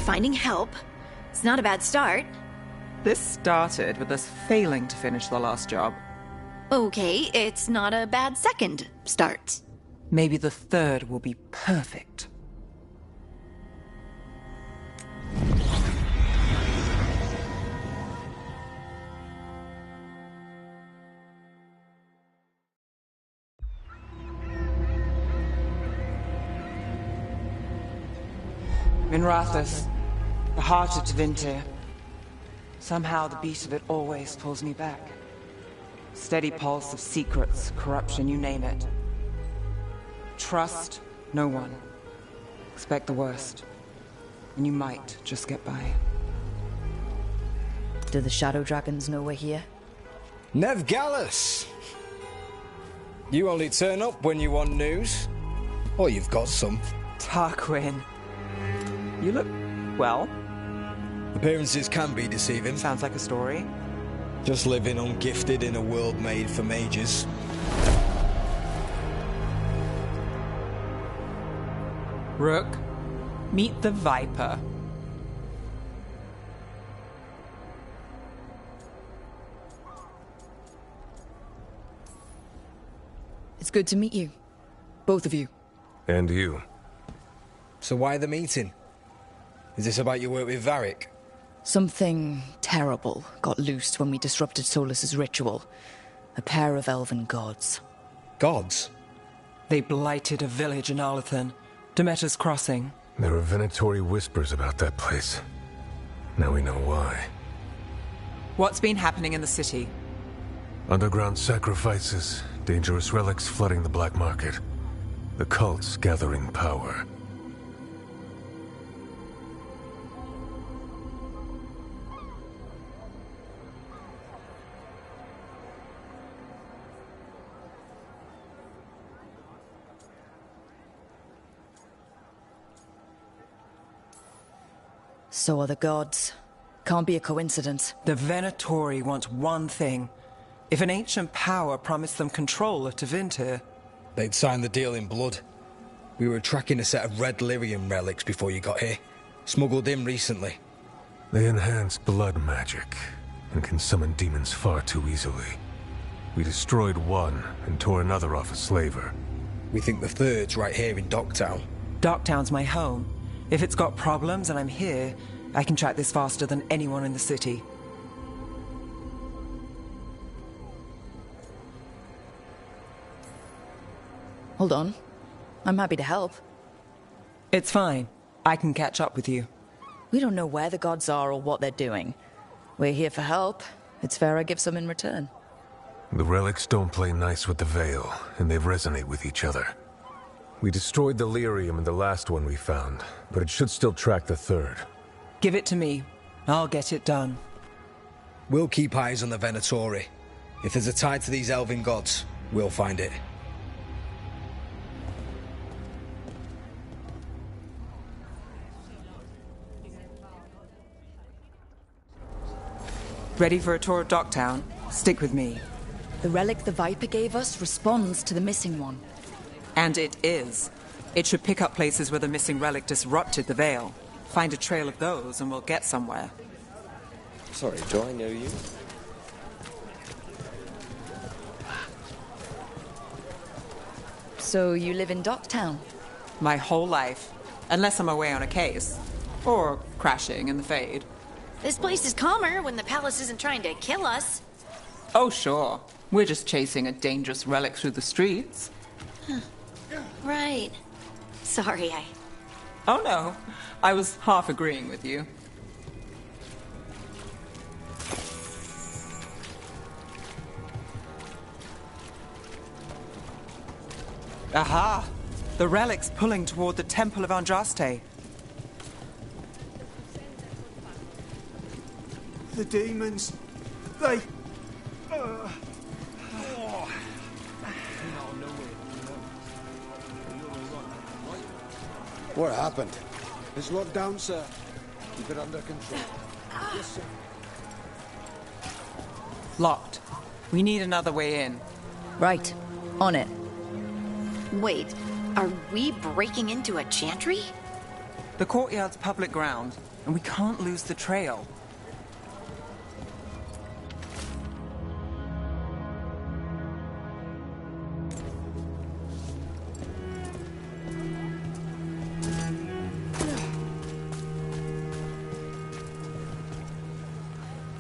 finding help. It's not a bad start. This started with us failing to finish the last job. Okay, it's not a bad second start. Maybe the third will be perfect. Minrathous, the heart of Tevinter. Somehow the beat of it always pulls me back. Steady pulse of secrets, corruption, you name it. Trust no one. Expect the worst. And you might just get by. Do the Shadow Dragons know we're here? Nev Gallus! You only turn up when you want news. Or you've got some. Tarquin. You look well. Appearances can be deceiving. Sounds like a story. Just living ungifted in a world made for mages. Rook, meet the Viper. It's good to meet you. Both of you. And you. So why the meeting? Is this about your work with Varric? Something terrible got loosed when we disrupted Solus's ritual. A pair of elven gods. Gods? They blighted a village in Arlathan, Demeter's Crossing. There are venatory whispers about that place. Now we know why. What's been happening in the city? Underground sacrifices, dangerous relics flooding the black market. The cults gathering power. So are the gods. Can't be a coincidence. The Venatori want one thing. If an ancient power promised them control of Tevinter, They'd signed the deal in blood. We were tracking a set of red lyrium relics before you got here. Smuggled in recently. They enhance blood magic and can summon demons far too easily. We destroyed one and tore another off a slaver. We think the third's right here in Docktown. Docktown's my home. If it's got problems and I'm here, I can track this faster than anyone in the city. Hold on. I'm happy to help. It's fine. I can catch up with you. We don't know where the gods are or what they're doing. We're here for help. It's fair I give some in return. The relics don't play nice with the Veil, and they resonate with each other. We destroyed the lyrium in the last one we found, but it should still track the third. Give it to me. I'll get it done. We'll keep eyes on the Venatori. If there's a tie to these elven gods, we'll find it. Ready for a tour of Docktown? Stick with me. The relic the Viper gave us responds to the missing one. And it is. It should pick up places where the missing relic disrupted the Veil. Find a trail of those and we'll get somewhere. Sorry, do I know you? So you live in Docktown? My whole life. Unless I'm away on a case. Or crashing in the Fade. This place is calmer when the palace isn't trying to kill us. Oh, sure. We're just chasing a dangerous relic through the streets. Right. Sorry, Oh, no. I was half agreeing with you. Aha! The relic's pulling toward the Temple of Andraste. The demons, they... What happened? It's locked down, sir. Keep it under control. Yes, sir. Locked. We need another way in. Right. On it. Wait, are we breaking into a chantry? The courtyard's public ground. and we can't lose the trail.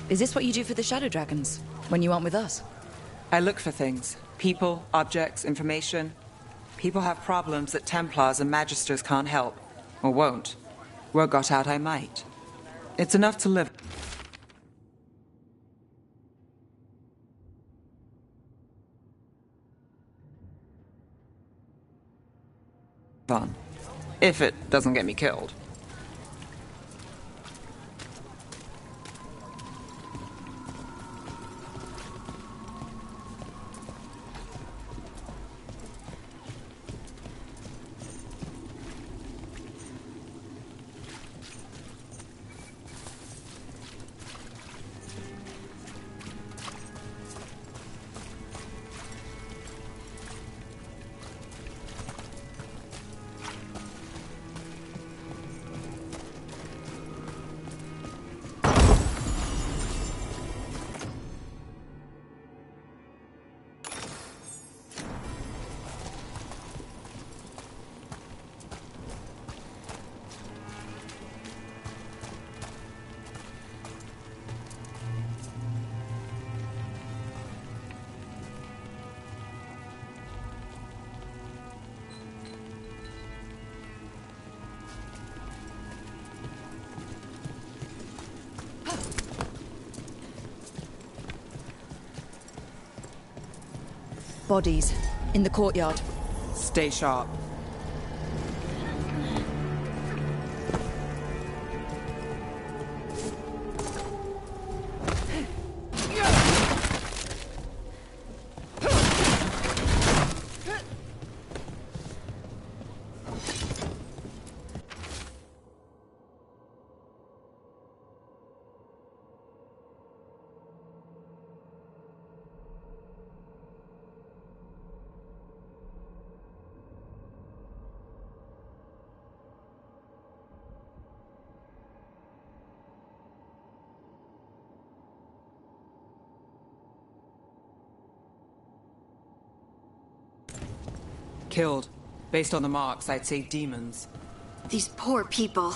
Is this what you do for the Shadow Dragons, when you aren't with us? I look for things. People, objects, information. People have problems that Templars and Magisters can't help. Or won't. Word got out I might. It's enough to live on. If it doesn't get me killed. Bodies. In the courtyard. Stay sharp. Killed. Based on the marks, I'd say demons. These poor people.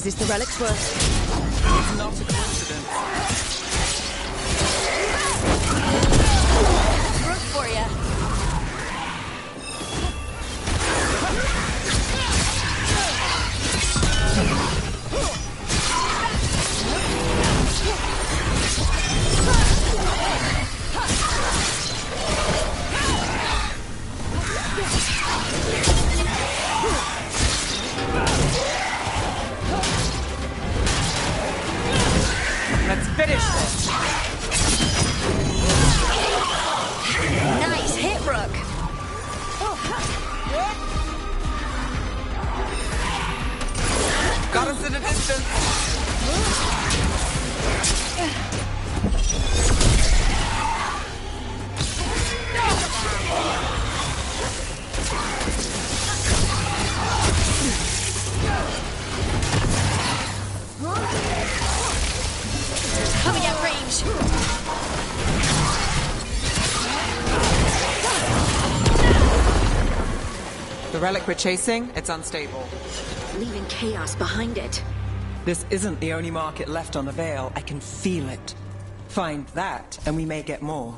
this the relic's worth? It's not a coincidence. Rook for ya. Let's finish this. Nice hit, Rook. Got us at a distance. Coming at range. The relic we're chasing, it's unstable. Leaving chaos behind it. This isn't the only market left on the Veil. I can feel it. Find that, and we may get more.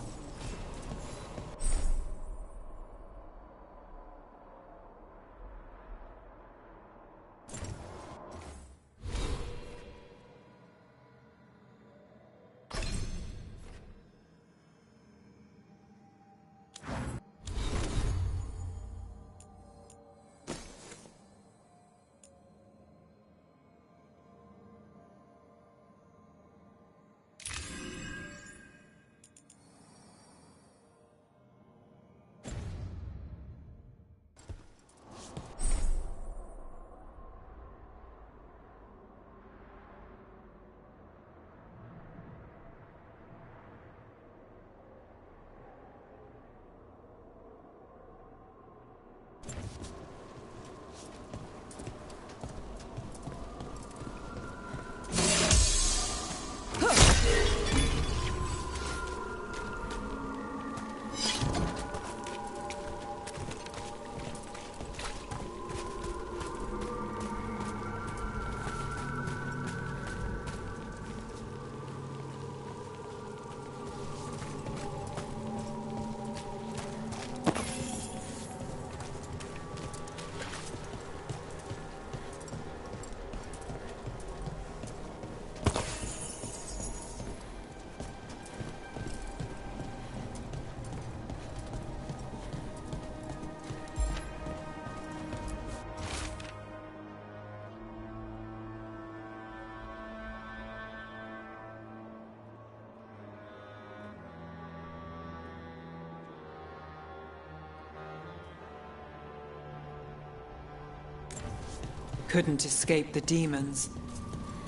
Couldn't escape the demons.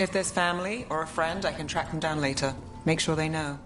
If there's family or a friend, I can track them down later. Make sure they know.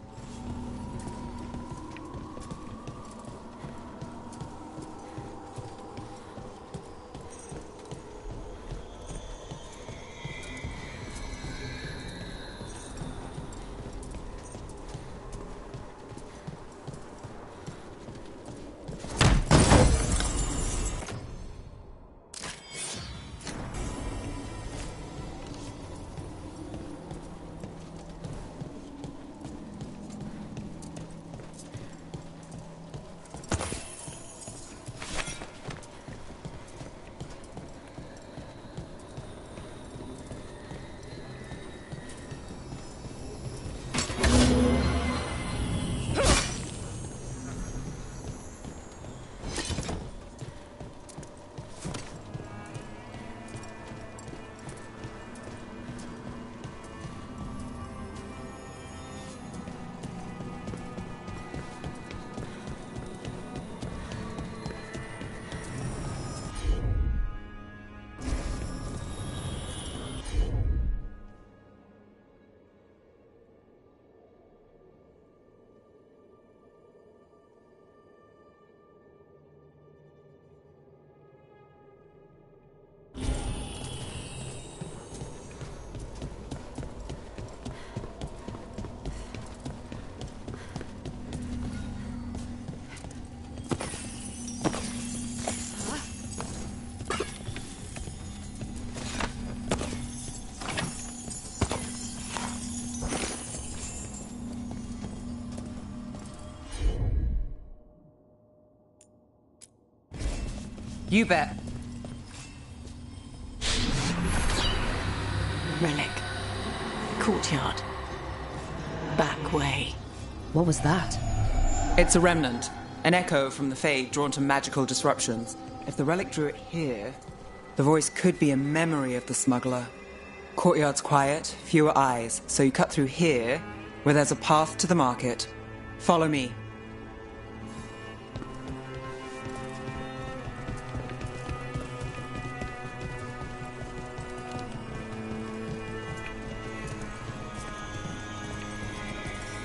You bet. Relic. Courtyard. Back way. What was that? It's a remnant. An echo from the Fade drawn to magical disruptions. If the relic drew it here, the voice could be a memory of the smuggler. Courtyard's quiet, fewer eyes, so you cut through here, where there's a path to the market. Follow me.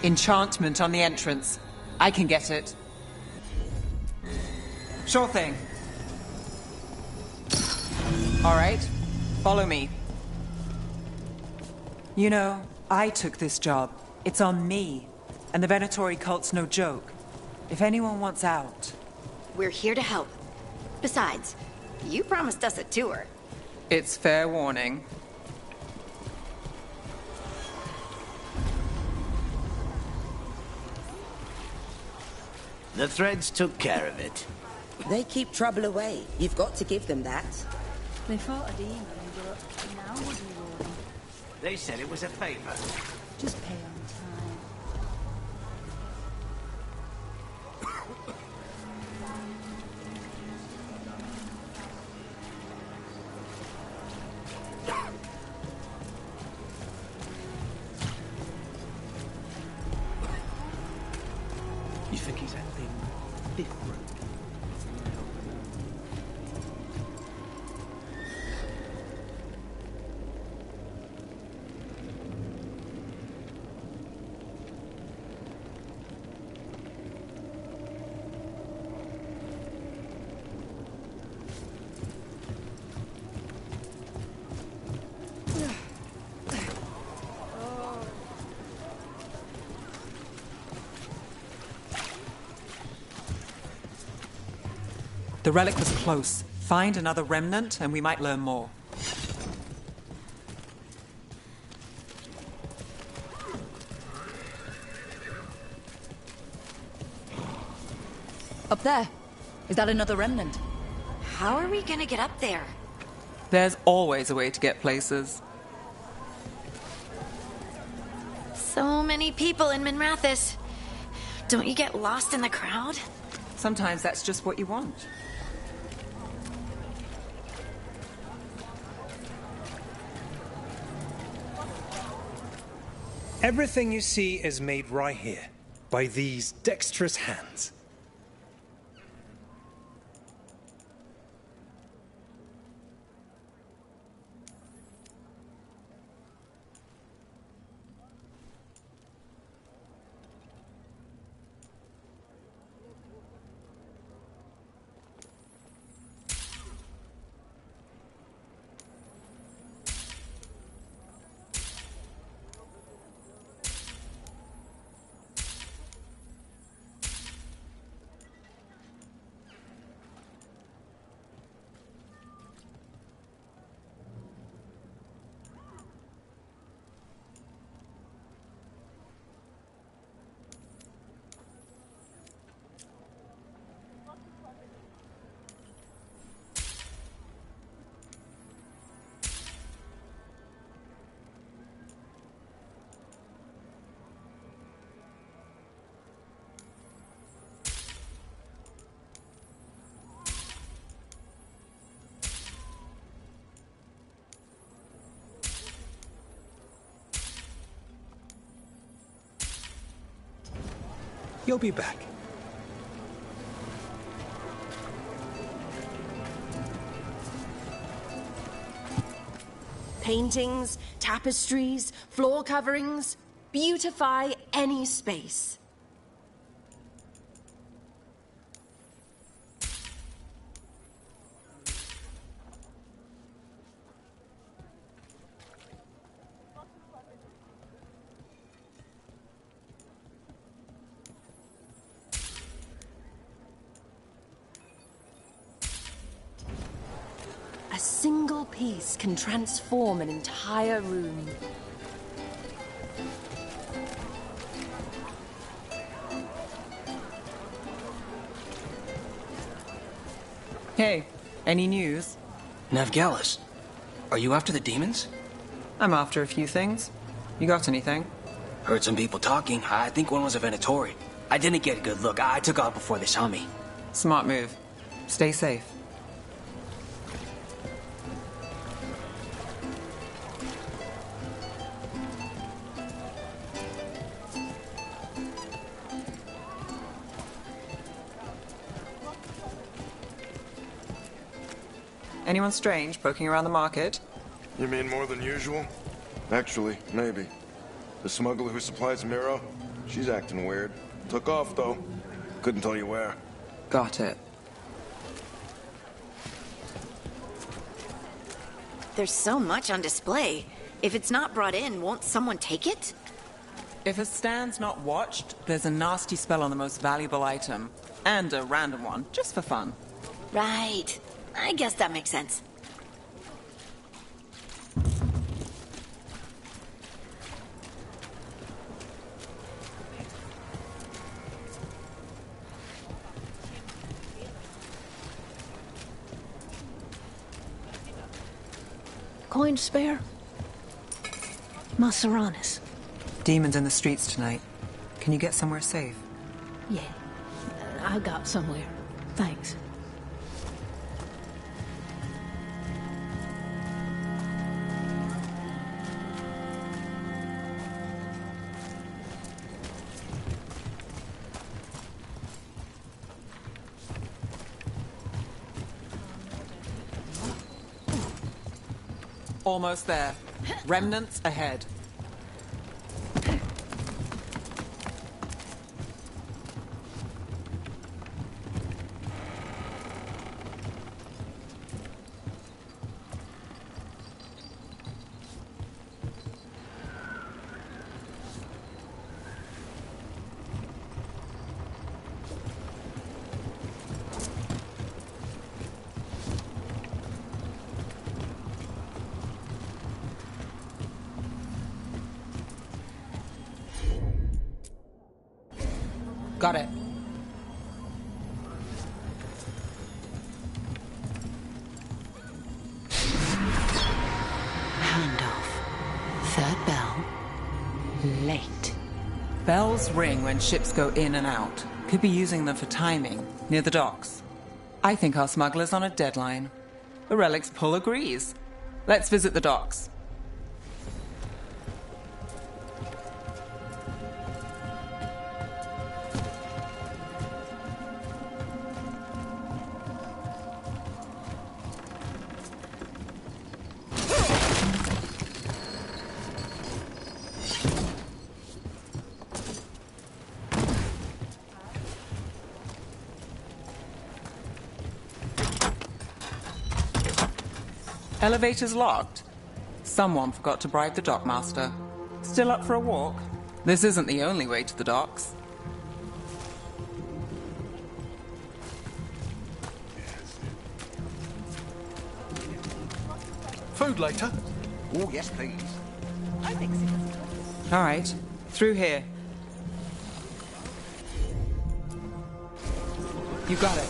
Enchantment on the entrance. I can get it. Sure thing. All right, follow me. You know, I took this job. It's on me. And the Venatori cult's no joke. If anyone wants out... We're here to help. Besides, you promised us a tour. It's fair warning. The threads took care of it. They keep trouble away. You've got to give them that. They fought a demon, but now what do you want? They said it was a favor. Just pay on time. You think he's acting different? The relic was close. Find another remnant and we might learn more. Up there. Is that another remnant? How are we gonna get up there? There's always a way to get places. So many people in Minrathis. Don't you get lost in the crowd? Sometimes that's just what you want. Everything you see is made right here, by these dexterous hands. You'll be back. Paintings, tapestries, floor coverings. Beautify any space. A single piece can transform an entire room. Hey, Any news? Navgalis, are you after the demons? I'm after a few things. You got anything? Heard some people talking. I think one was a Venatori. I didn't get a good look. I took off before they saw me. Smart move. Stay safe. Anyone strange poking around the market? You mean more than usual? Actually, maybe. The smuggler who supplies Miro, she's acting weird. Took off, though. Couldn't tell you where. Got it. There's so much on display. If it's not brought in, won't someone take it? If a stand's not watched, there's a nasty spell on the most valuable item. And a random one, just for fun. Right. I guess that makes sense. Coin spare? Maseranis. Demons in the streets tonight. Can you get somewhere safe? Yeah, I got somewhere. Thanks. Almost there. Remnants ahead. Got it. Handoff. Third bell. Late. Bells ring when ships go in and out. Could be using them for timing, near the docks. I think our smuggler's on a deadline. The relic's pull agrees. Let's visit the docks. Elevator's locked. Someone forgot to bribe the dockmaster. Still up for a walk? This isn't the only way to the docks. Food later? Oh, yes, please. All right, through here. You got it.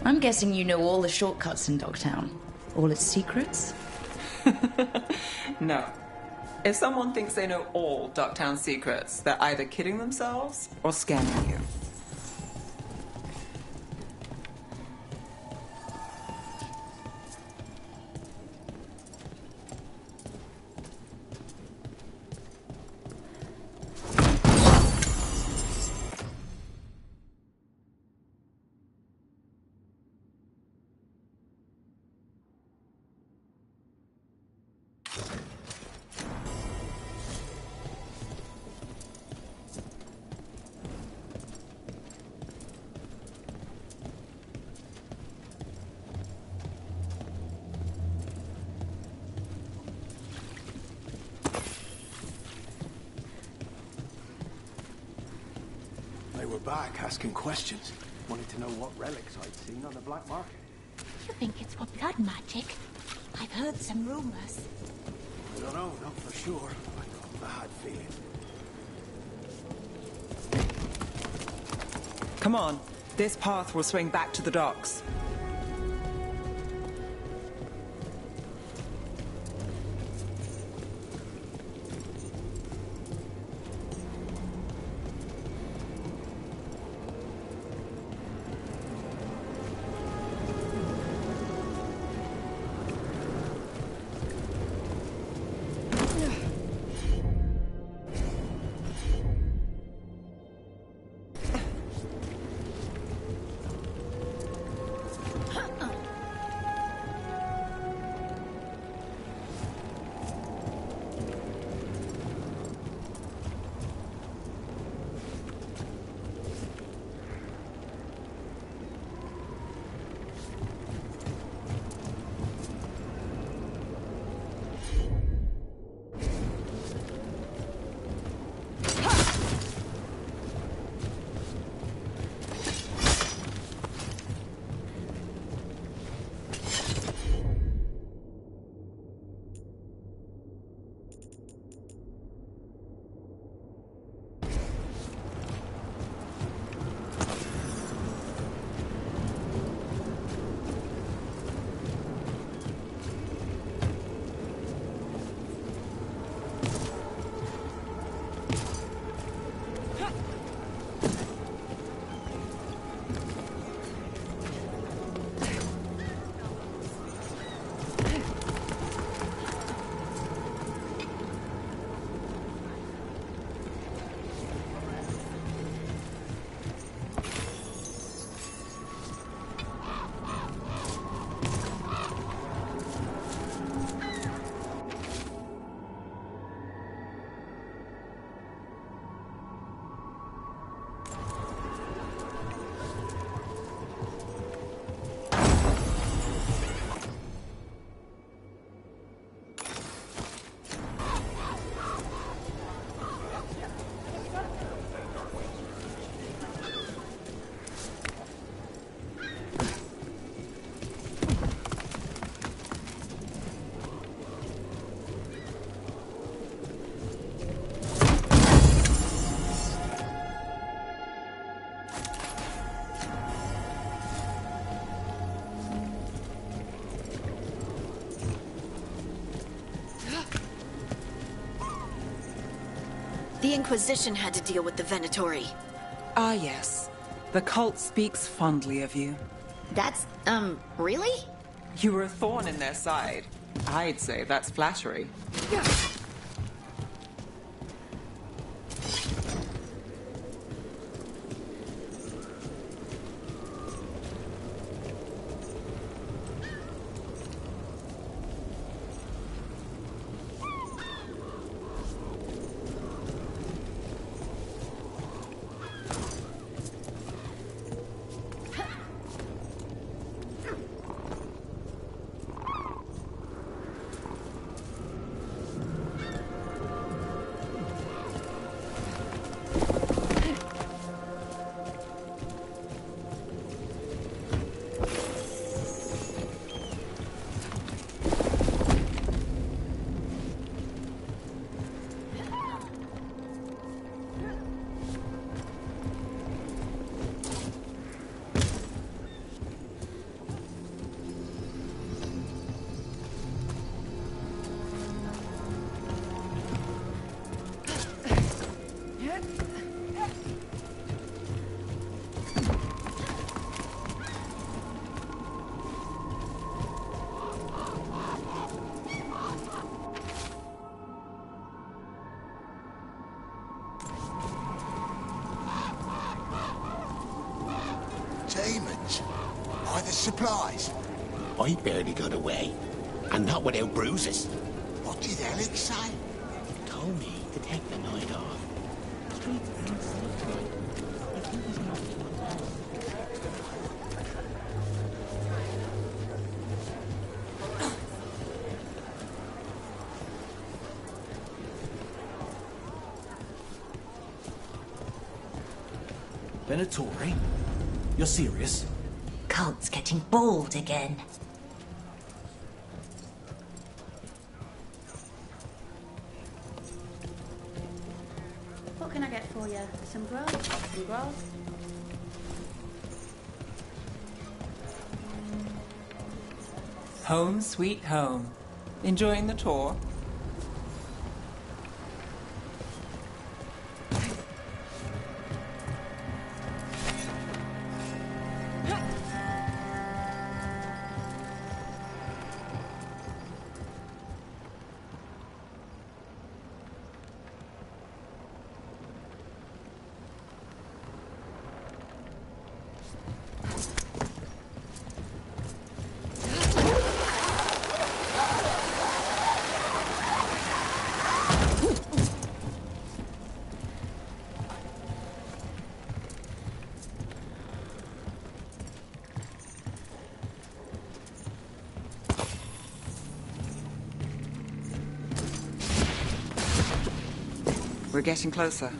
I'm guessing you know all the shortcuts in Dogtown. All its secrets? No. If someone thinks they know all Docktown secrets, they're either kidding themselves or scamming you. They were back asking questions. Wanted to know what relics I'd seen on the black market. You think it's for blood magic? I've heard some rumors. I don't know, not for sure. I got a bad feeling. Come on. This path will swing back to the docks. The Inquisition had to deal with the Venatori. Ah, yes. The cult speaks fondly of you. That's, really? You were a thorn in their side. I'd say that's flattery. Demons? By the supplies? I barely got away, and not without bruises. What did Alex say? Told me to take the night off. Streets aren't safe tonight. I think he's not Venatori? You're serious? Cult's getting bald again. What can I get for you? Some grub? Some grass? Home sweet home. Enjoying the tour? We're getting closer.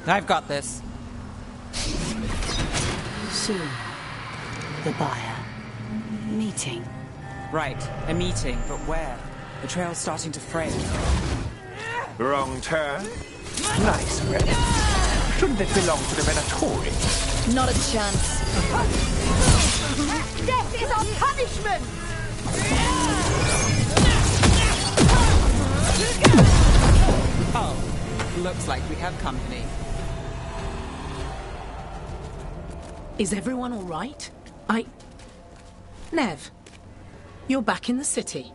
I've got this. Soon, the buyer. Meeting. Right, a meeting, but where? The trail's starting to fray. Wrong turn. Nice, Red. Shouldn't it belong to the Venatori? Not a chance. Death is our punishment! Oh, looks like we have company. Is everyone all right? Nev, you're back in the city.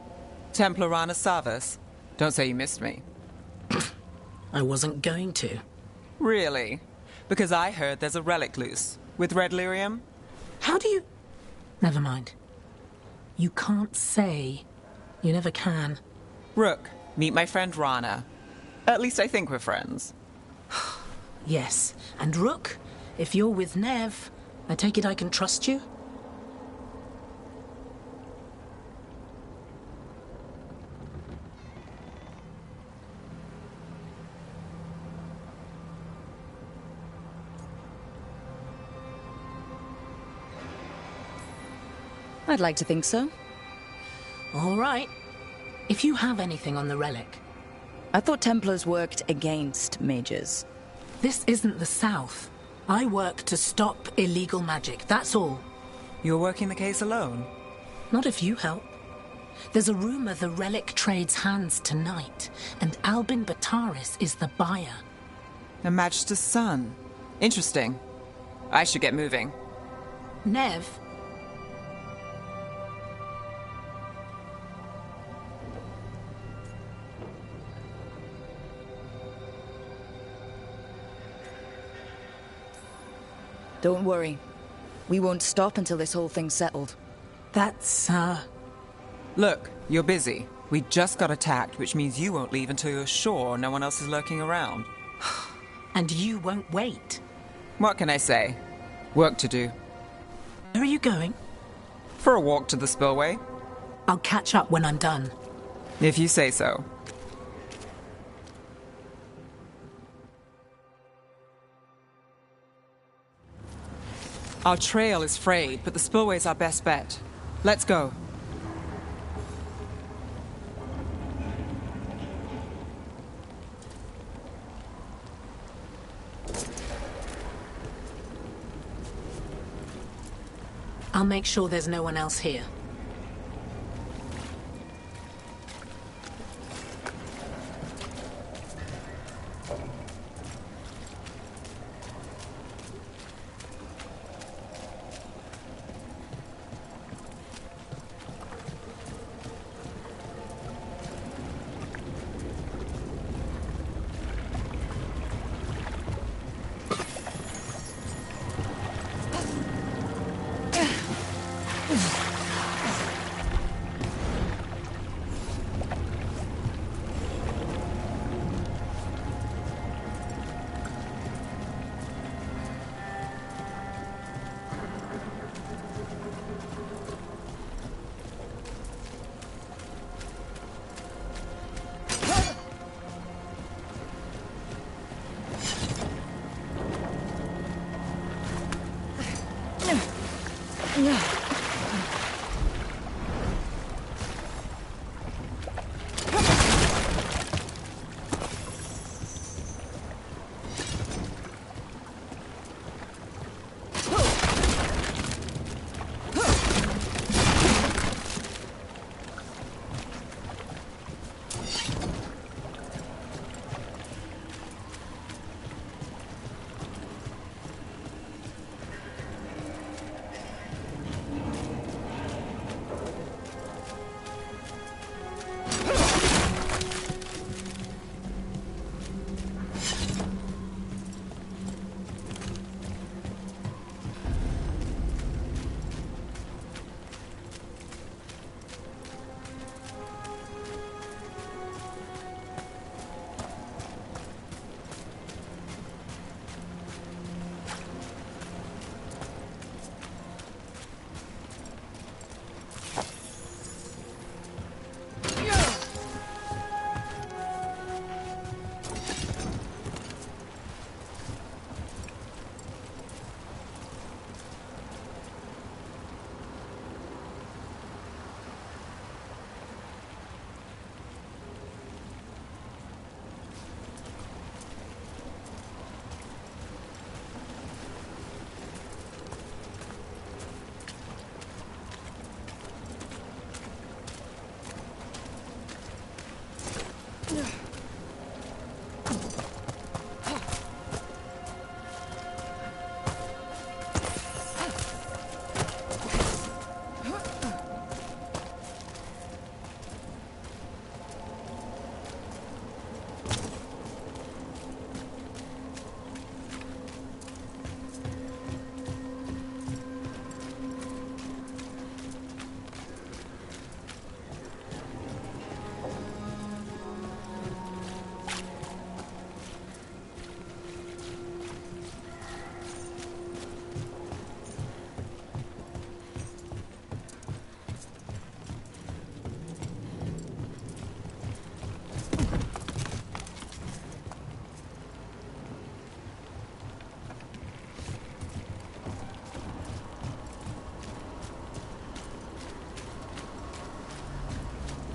Templar Rana Savas. Don't say you missed me. I wasn't going to. Really? Because I heard there's a relic loose. With red lyrium? How do you... Never mind. You can't say. You never can. Rook, meet my friend Rana. At least I think we're friends. Yes, and Rook, if you're with Nev, I take it I can trust you? I'd like to think so. All right. If you have anything on the relic. I thought Templars worked against mages. This isn't the South. I work to stop illegal magic, that's all. You're working the case alone? Not if you help. There's a rumor the relic trades hands tonight, and Albin Bataris is the buyer. A Magister's son. Interesting. I should get moving. Nev? Don't worry. We won't stop until this whole thing's settled. That's, Look, you're busy. We just got attacked, which means you won't leave until you're sure no one else is lurking around. And you won't wait. What can I say? Work to do. Where are you going? For a walk to the spillway. I'll catch up when I'm done. If you say so. Our trail is frayed, but the spillway's our best bet. Let's go. I'll make sure there's no one else here.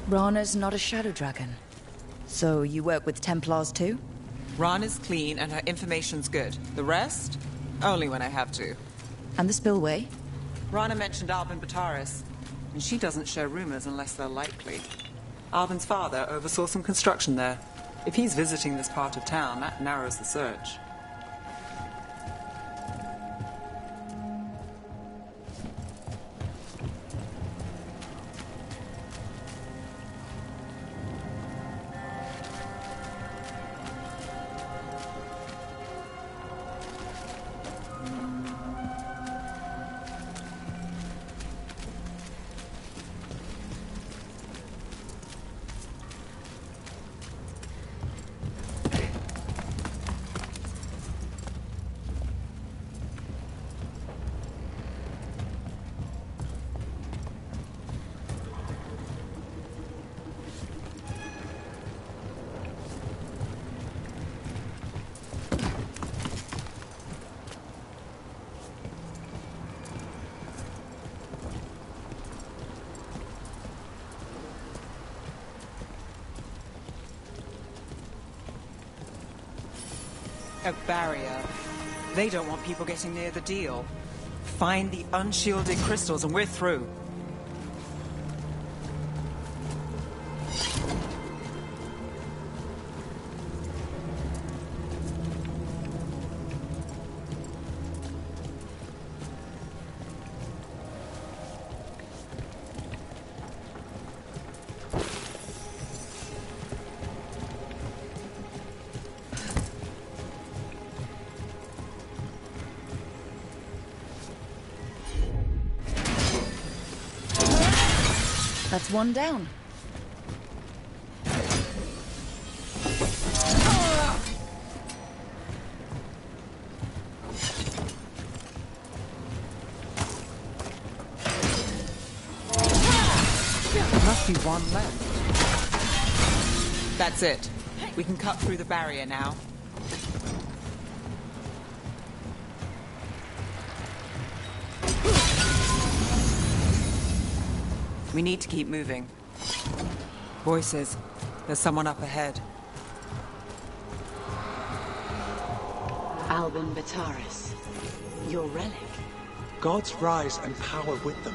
Rana's not a shadow dragon. So you work with Templars too? Rana's clean and her information's good. The rest? Only when I have to. And the spillway? Rana mentioned Albin Bataris, and she doesn't share rumors unless they're likely. Albin's father oversaw some construction there. If he's visiting this part of town, that narrows the search. A barrier. They don't want people getting near the deal. Find the unshielded crystals and we're through. That's one down. There must be one left. That's it. We can cut through the barrier now. We need to keep moving. Voices. There's someone up ahead. Albin Bataris, your relic. Gods rise and power with them.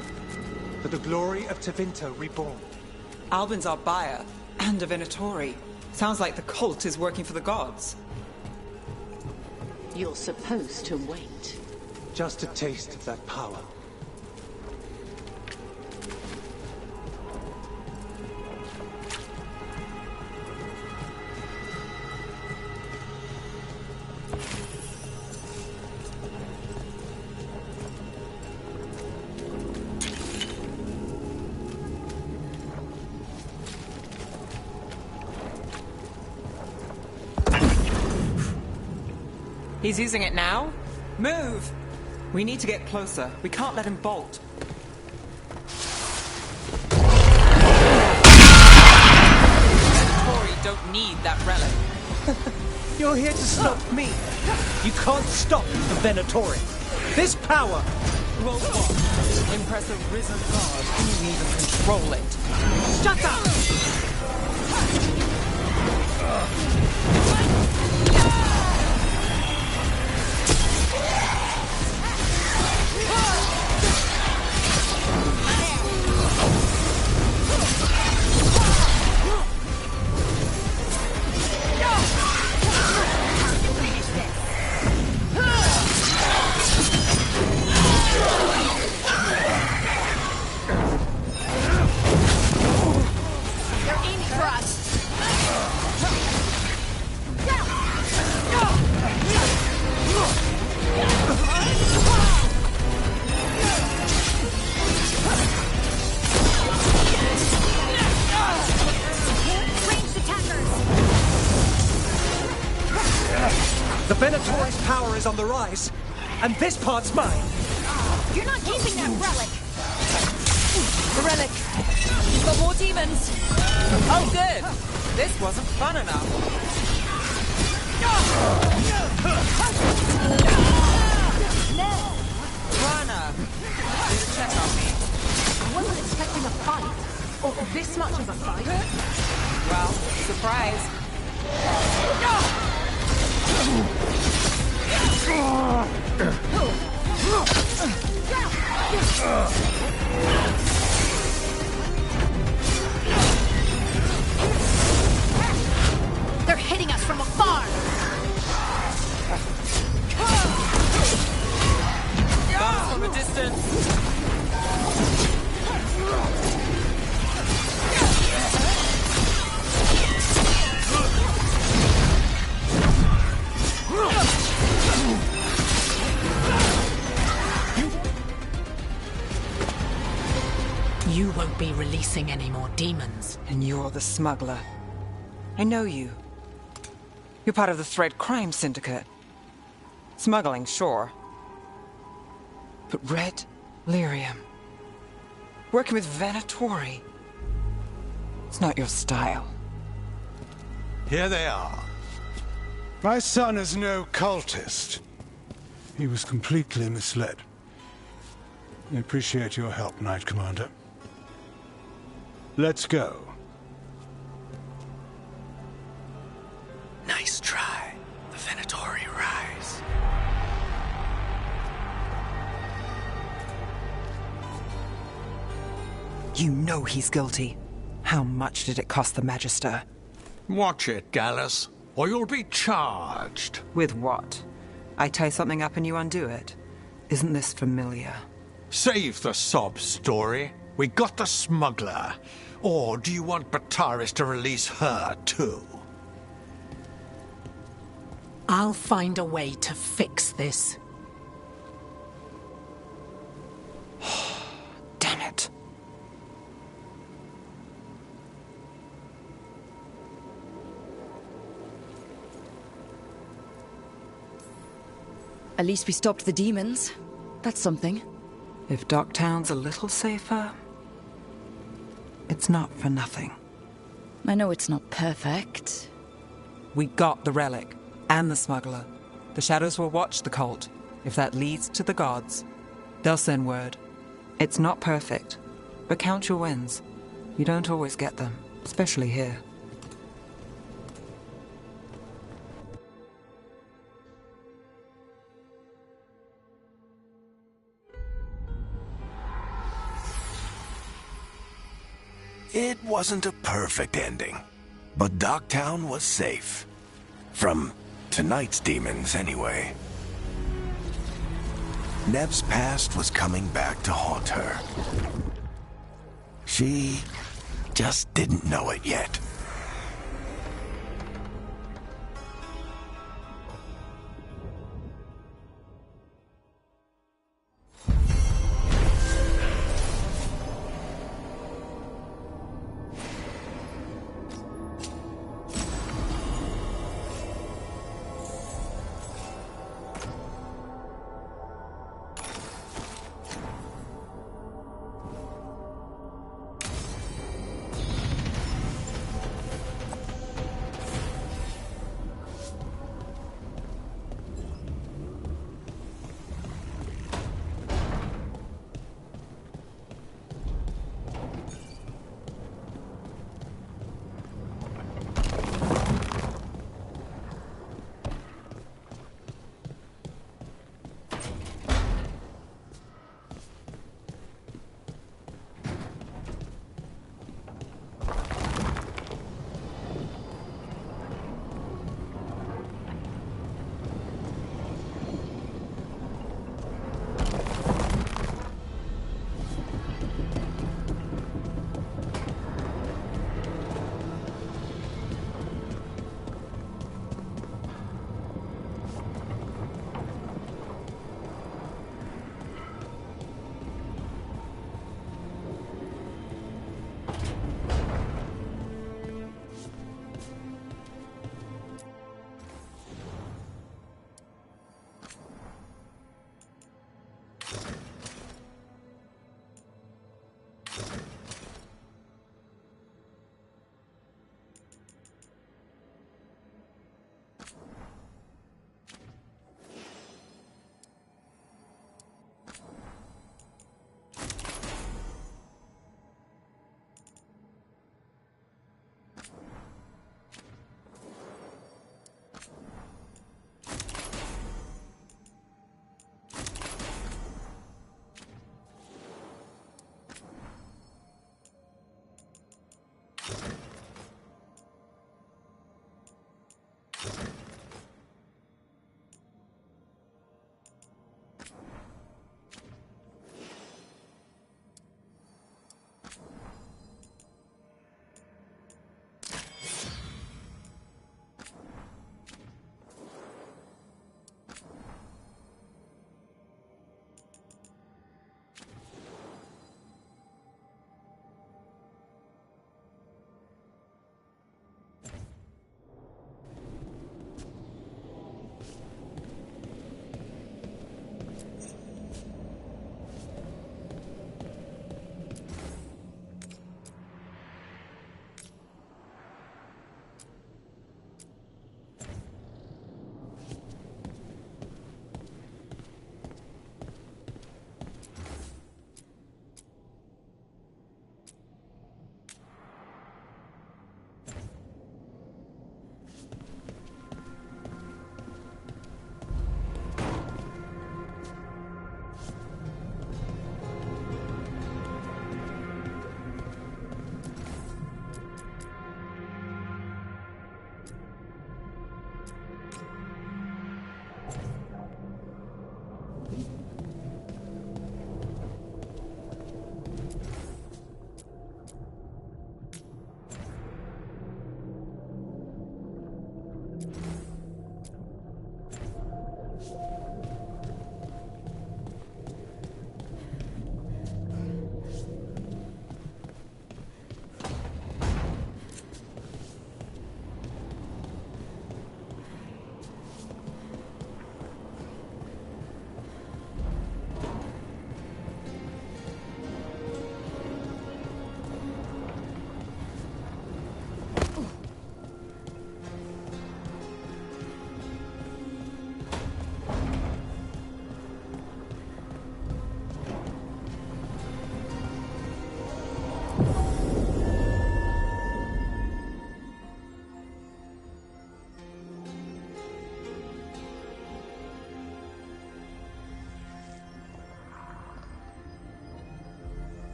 For the glory of Tevinter reborn. Albin's our buyer, and a Venatori. Sounds like the cult is working for the gods. You're supposed to wait. Just a taste of that power. He's using it now? Move! We need to get closer. We can't let him bolt. Venatori don't need that relic. You're here to stop me. You can't stop the Venatori. This power will what? Impress a risen god. Can you even control it? Shut up! The Venatori's power is on the rise, and this part's mine. You're not keeping that relic. The relic. You've got more demons. Oh, good. This wasn't fun enough. Rana, need to check on me. I wasn't expecting a fight, or this much of a fight. Well, surprise. They're hitting us from afar. Bombs from a distance. You won't be releasing any more demons. And you're the smuggler. I know you. You're part of the Thread Crime Syndicate. Smuggling, sure. But red lyrium. Working with Venatori. It's not your style. Here they are. My son is no cultist. He was completely misled. I appreciate your help, Knight Commander. Let's go. Nice try. The Venatori rise. You know he's guilty. How much did it cost the Magister? Watch it, Gallus, or you'll be charged. With what? I tie something up and you undo it. Isn't this familiar? Save the sob story. We got the smuggler. Or do you want Bataris to release her, too? I'll find a way to fix this. Damn it. At least we stopped the demons. That's something. If Docktown's a little safer, it's not for nothing. I know it's not perfect. We got the relic, and the smuggler. The Shadows will watch the cult. If that leads to the gods, they'll send word. It's not perfect, but count your wins. You don't always get them, especially here. It wasn't a perfect ending, but Docktown was safe. From tonight's demons, anyway. Nev's past was coming back to haunt her. She just didn't know it yet.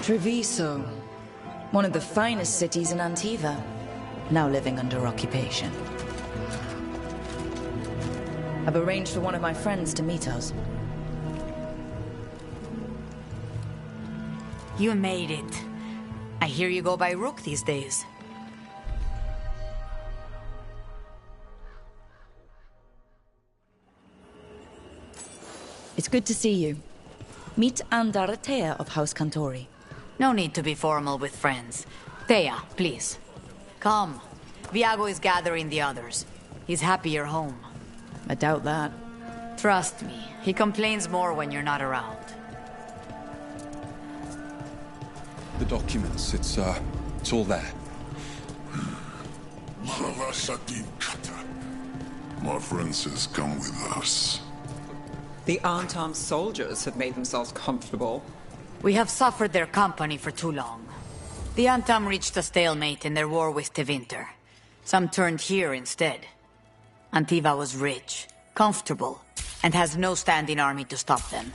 Treviso, one of the finest cities in Antiva, now living under occupation. I've arranged for one of my friends to meet us. You made it. I hear you go by Rook these days. It's good to see you. Meet Andaratea of House Cantori. No need to be formal with friends. Thea, please. Come. Viago is gathering the others. He's happy you're home. I doubt that. Trust me, he complains more when you're not around. The documents, it's all there. My friend says come with us. The Antam soldiers have made themselves comfortable. We have suffered their company for too long. The Antam reached a stalemate in their war with Tevinter. Some turned here instead. Antiva was rich, comfortable, and has no standing army to stop them.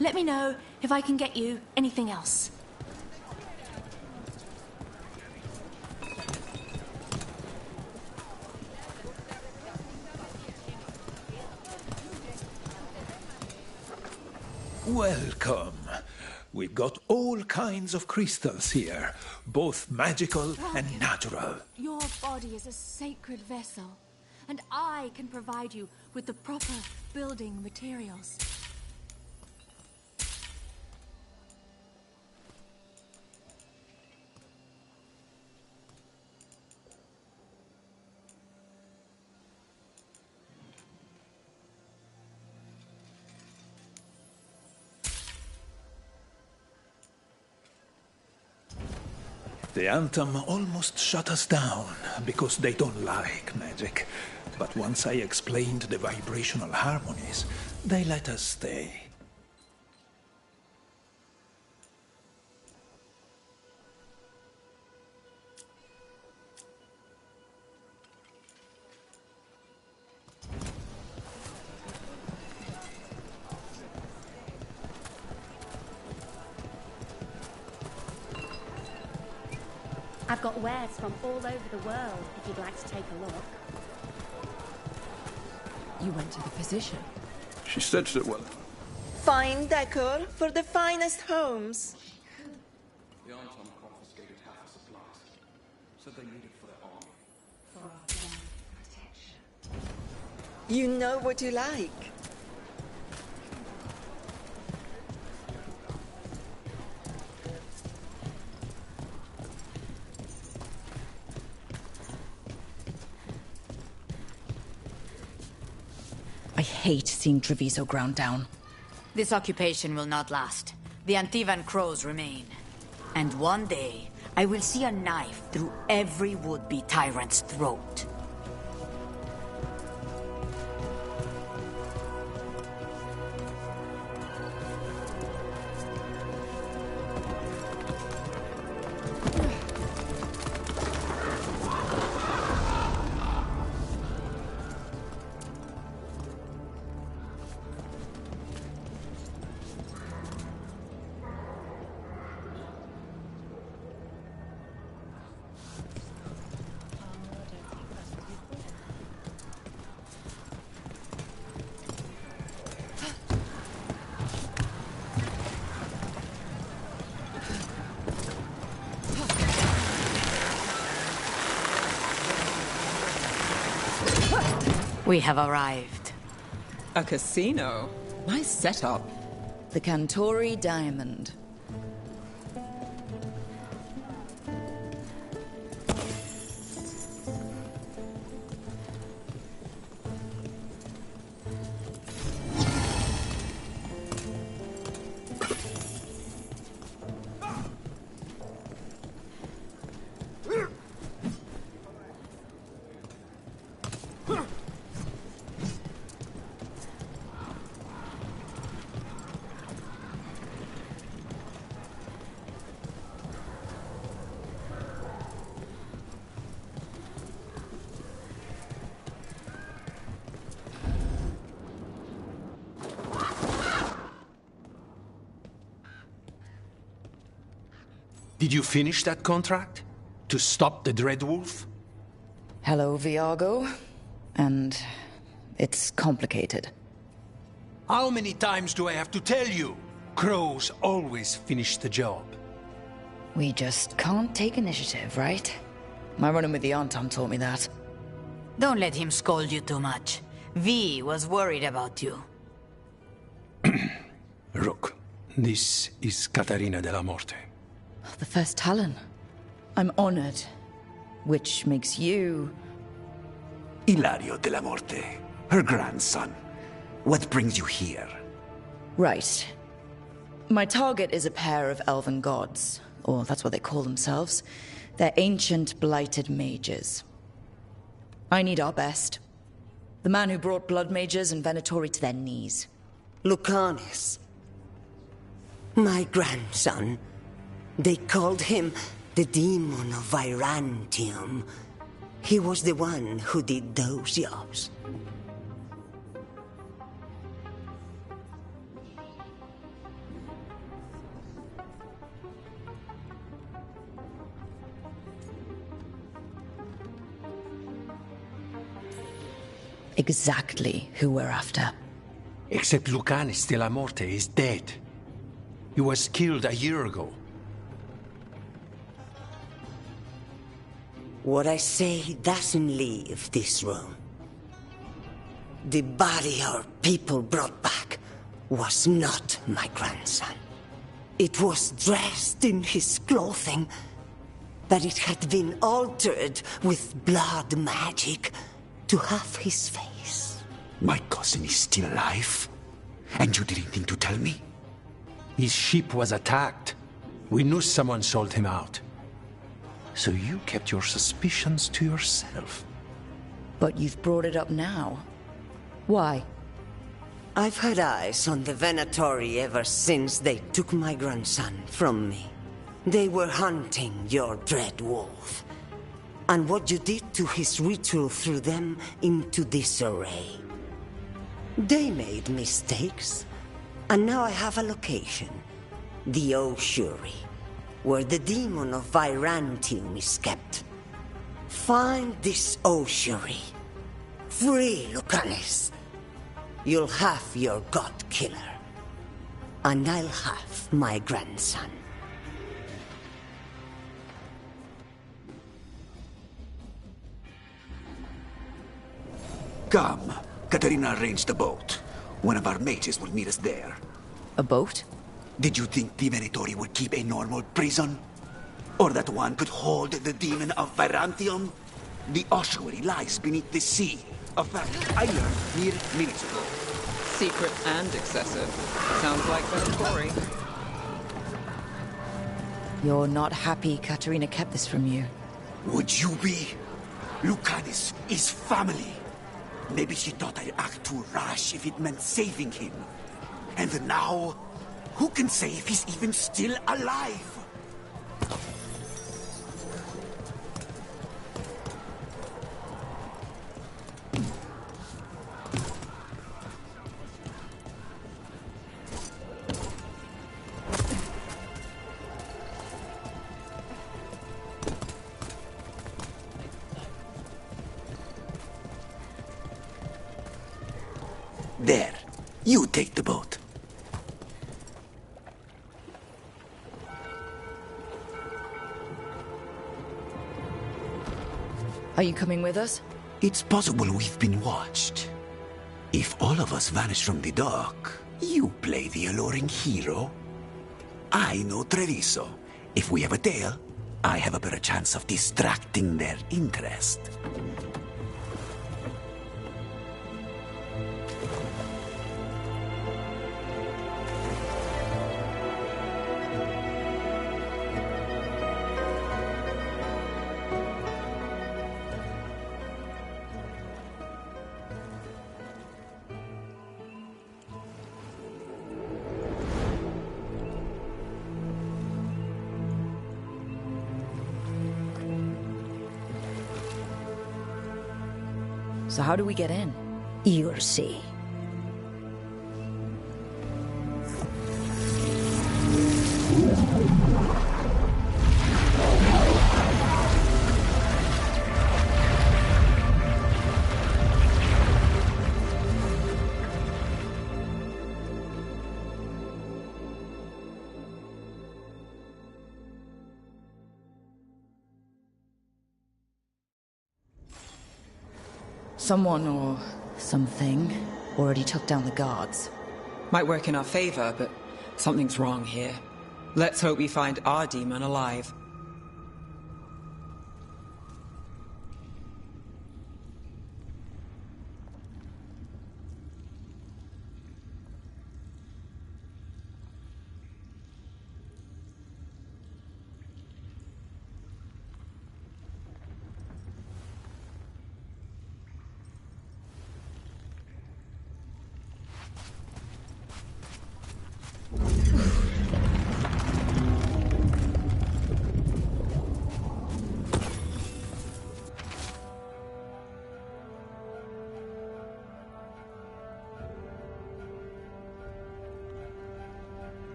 Let me know if I can get you anything else. Welcome. We've got all kinds of crystals here, both magical and natural. Your body is a sacred vessel, and I can provide you with the proper building materials. The Antam almost shut us down because they don't like magic. But once I explained the vibrational harmonies, they let us stay. I've got wares from all over the world, if you'd like to take a look. You went to the physician. She stitched it well. Fine decor for the finest homes. The Antam confiscated half the supplies. Said they needed for their army. For our protection. You know what you like. I hate seeing Treviso ground down. This occupation will not last. The Antivan crows remain. And one day, I will see a knife through every would-be tyrant's throat. We have arrived. A casino? Nice setup. The Cantori Diamond. Did you finish that contract? To stop the Dreadwolf? Hello, Viago. And it's complicated. How many times do I have to tell you? Crows always finish the job. We just can't take initiative, right? My run-in with the Antam taught me that. Don't let him scold you too much. V was worried about you. Rook, this is Catarina de la Morte. The first Talon. I'm honored. Which makes you... Ilario de la Morte, her grandson. What brings you here? Right. My target is a pair of elven gods, or that's what they call themselves. They're ancient, blighted mages. I need our best. The man who brought blood mages and Venatori to their knees. Lucanis. My grandson. They called him the Demon of Virantium. He was the one who did those jobs. Exactly who we're after. Except Lucanis de la Morte is dead. He was killed a year ago. What I say doesn't leave this room. The body our people brought back was not my grandson. It was dressed in his clothing, but it had been altered with blood magic to have his face. My cousin is still alive? And you didn't think to tell me? His ship was attacked. We knew someone sold him out. So you kept your suspicions to yourself. But you've brought it up now. Why? I've had eyes on the Venatori ever since they took my grandson from me. They were hunting your dread wolf. And what you did to his ritual threw them into disarray. They made mistakes, and now I have a location. The Ossuary, where the demon of Virantium is kept. Find this Ossuary. Free Lucanis. You'll have your god killer. And I'll have my grandson. Come. Katerina arranged a boat. One of our mages will meet us there. A boat? Did you think the Venatori would keep a normal prison? Or that one could hold the demon of Virantium? The ossuary lies beneath the sea. A fact I learned mere minutes ago. Secret and excessive. Sounds like Venatori. You're not happy Katerina kept this from you. Would you be? Lucanis is family. Maybe she thought I'd act too rash if it meant saving him. And now, who can say if he's even still alive? There. You take the boat. Are you coming with us? It's possible we've been watched. If all of us vanish from the dock, you play the alluring hero. I know Treviso. If we have a tail, I have a better chance of distracting their interest. So how do we get in? You'll see. Someone or something already took down the guards. Might work in our favor, but something's wrong here. Let's hope we find our demon alive.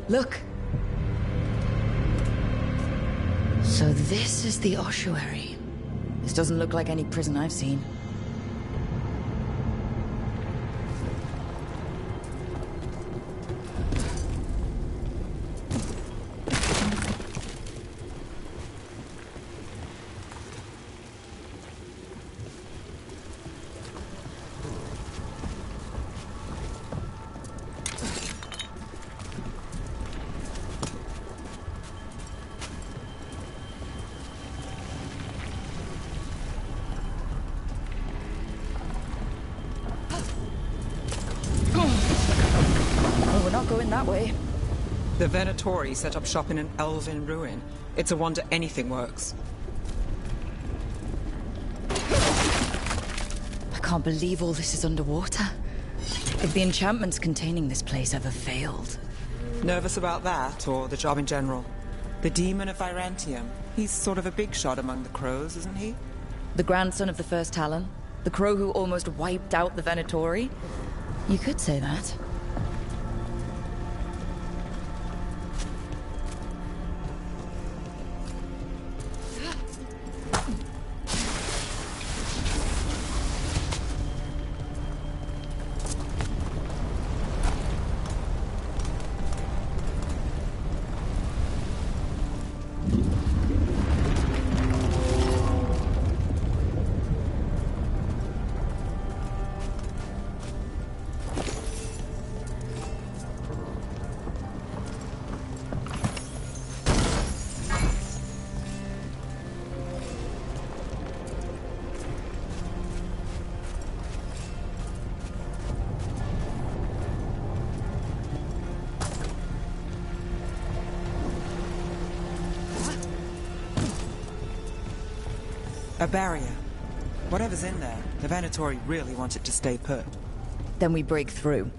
Look! So this is the ossuary. This doesn't look like any prison I've seen. That way. The Venatori set up shop in an elven ruin. It's a wonder anything works. I can't believe all this is underwater. If the enchantments containing this place ever failed. Nervous about that, or the job in general? The demon of Virantium. He's sort of a big shot among the crows, isn't he? The grandson of the first Talon? The crow who almost wiped out the Venatori? You could say that. A barrier. Whatever's in there, the Venatori really want it to stay put. Then we break through.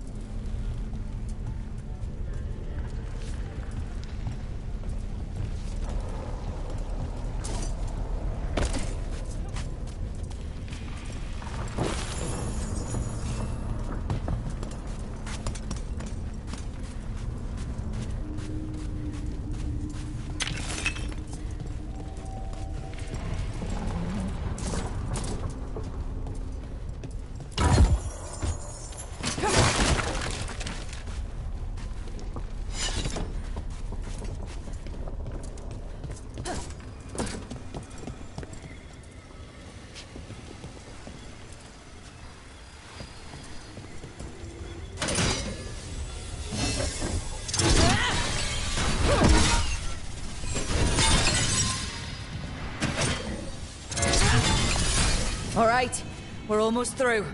All right, we're almost through.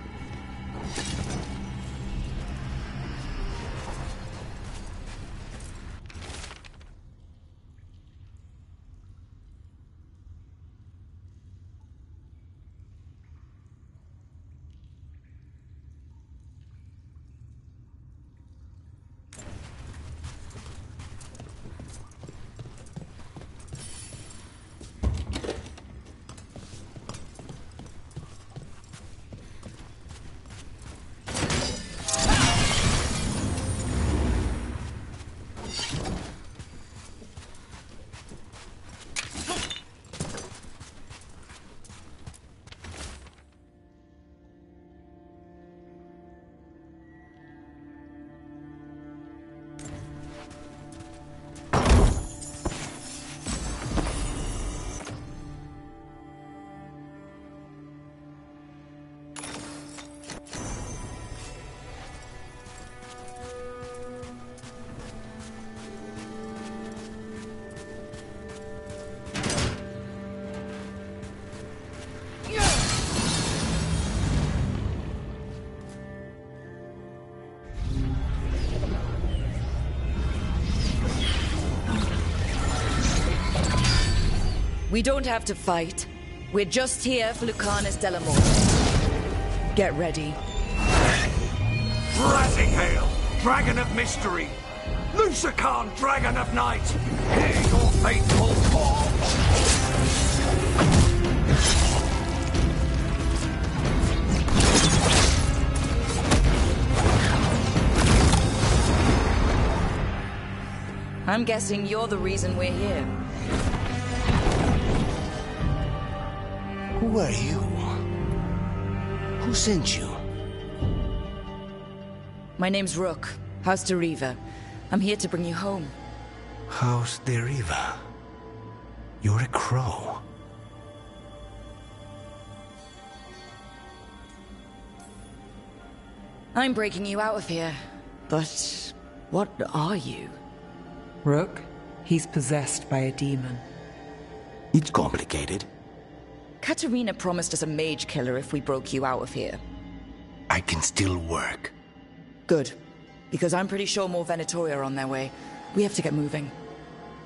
We don't have to fight. We're just here for Lucanus Delamorte. Get ready. Razzingale, Dragon of Mystery! Lucican, Dragon of Night! Hear your faithful call! I'm guessing you're the reason we're here. Who are you? Who sent you? My name's Rook, House Deriva. I'm here to bring you home. House Deriva. You're a crow. I'm breaking you out of here. But what are you? Rook, he's possessed by a demon. It's complicated. Katerina promised us a mage killer if we broke you out of here. I can still work. Good. Because I'm pretty sure more Venatori are on their way. We have to get moving.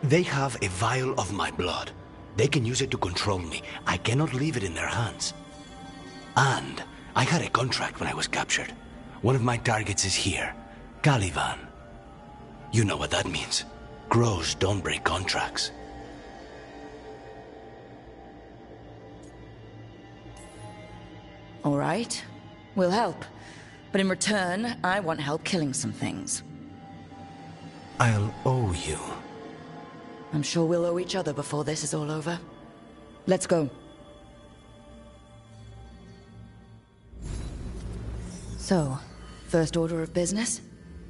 They have a vial of my blood. They can use it to control me. I cannot leave it in their hands. And I had a contract when I was captured. One of my targets is here, Caliban. You know what that means. Crows don't break contracts. All right. We'll help. But in return, I want help killing some things. I'll owe you. I'm sure we'll owe each other before this is all over. Let's go. So, first order of business?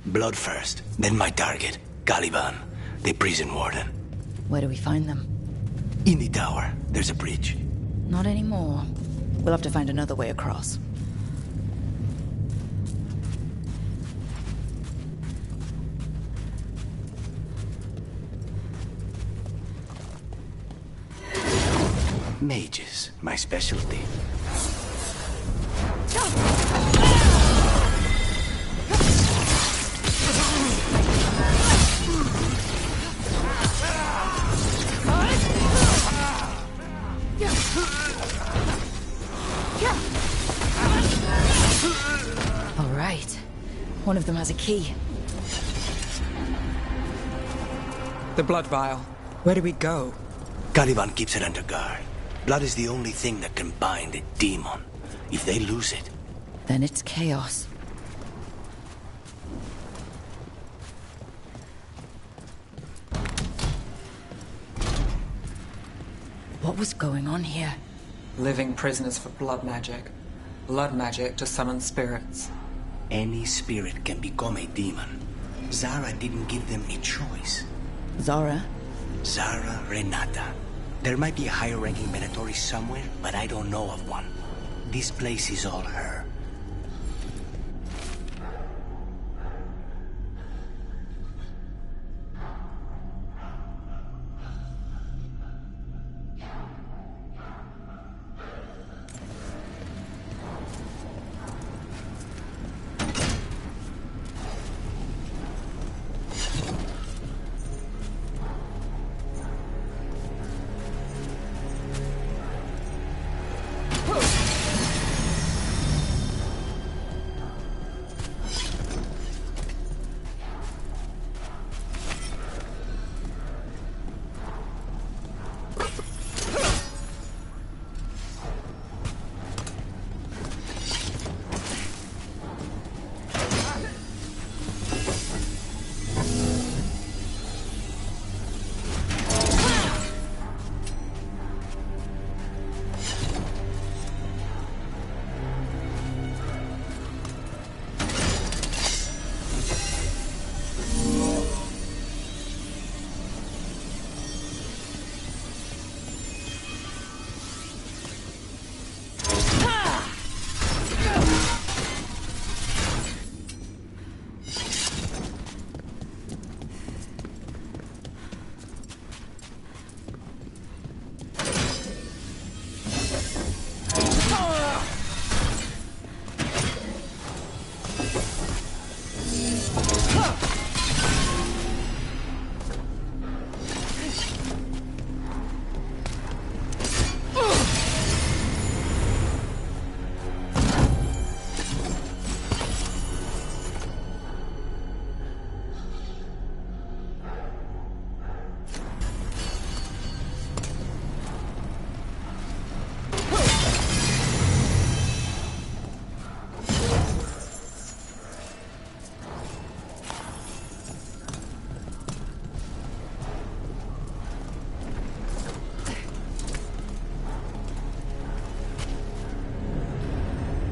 Blood first, then my target, Caliban, the prison warden. Where do we find them? In the tower. There's a bridge. Not anymore. We'll have to find another way across. Mages, my specialty. All right. One of them has a key. The blood vial. Where do we go? Caliban keeps it under guard. Blood is the only thing that can bind a demon. If they lose it... Then it's chaos. What was going on here? Living prisoners for blood magic. Blood magic to summon spirits. Any spirit can become a demon. Zara didn't give them a choice. Zara? Zara Renata. There might be a higher-ranking Venatori somewhere, but I don't know of one. This place is all her.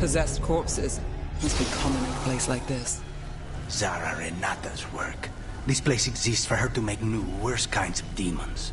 Possessed corpses must be common in a place like this. Zara Renata's work. This place exists for her to make new, worse kinds of demons.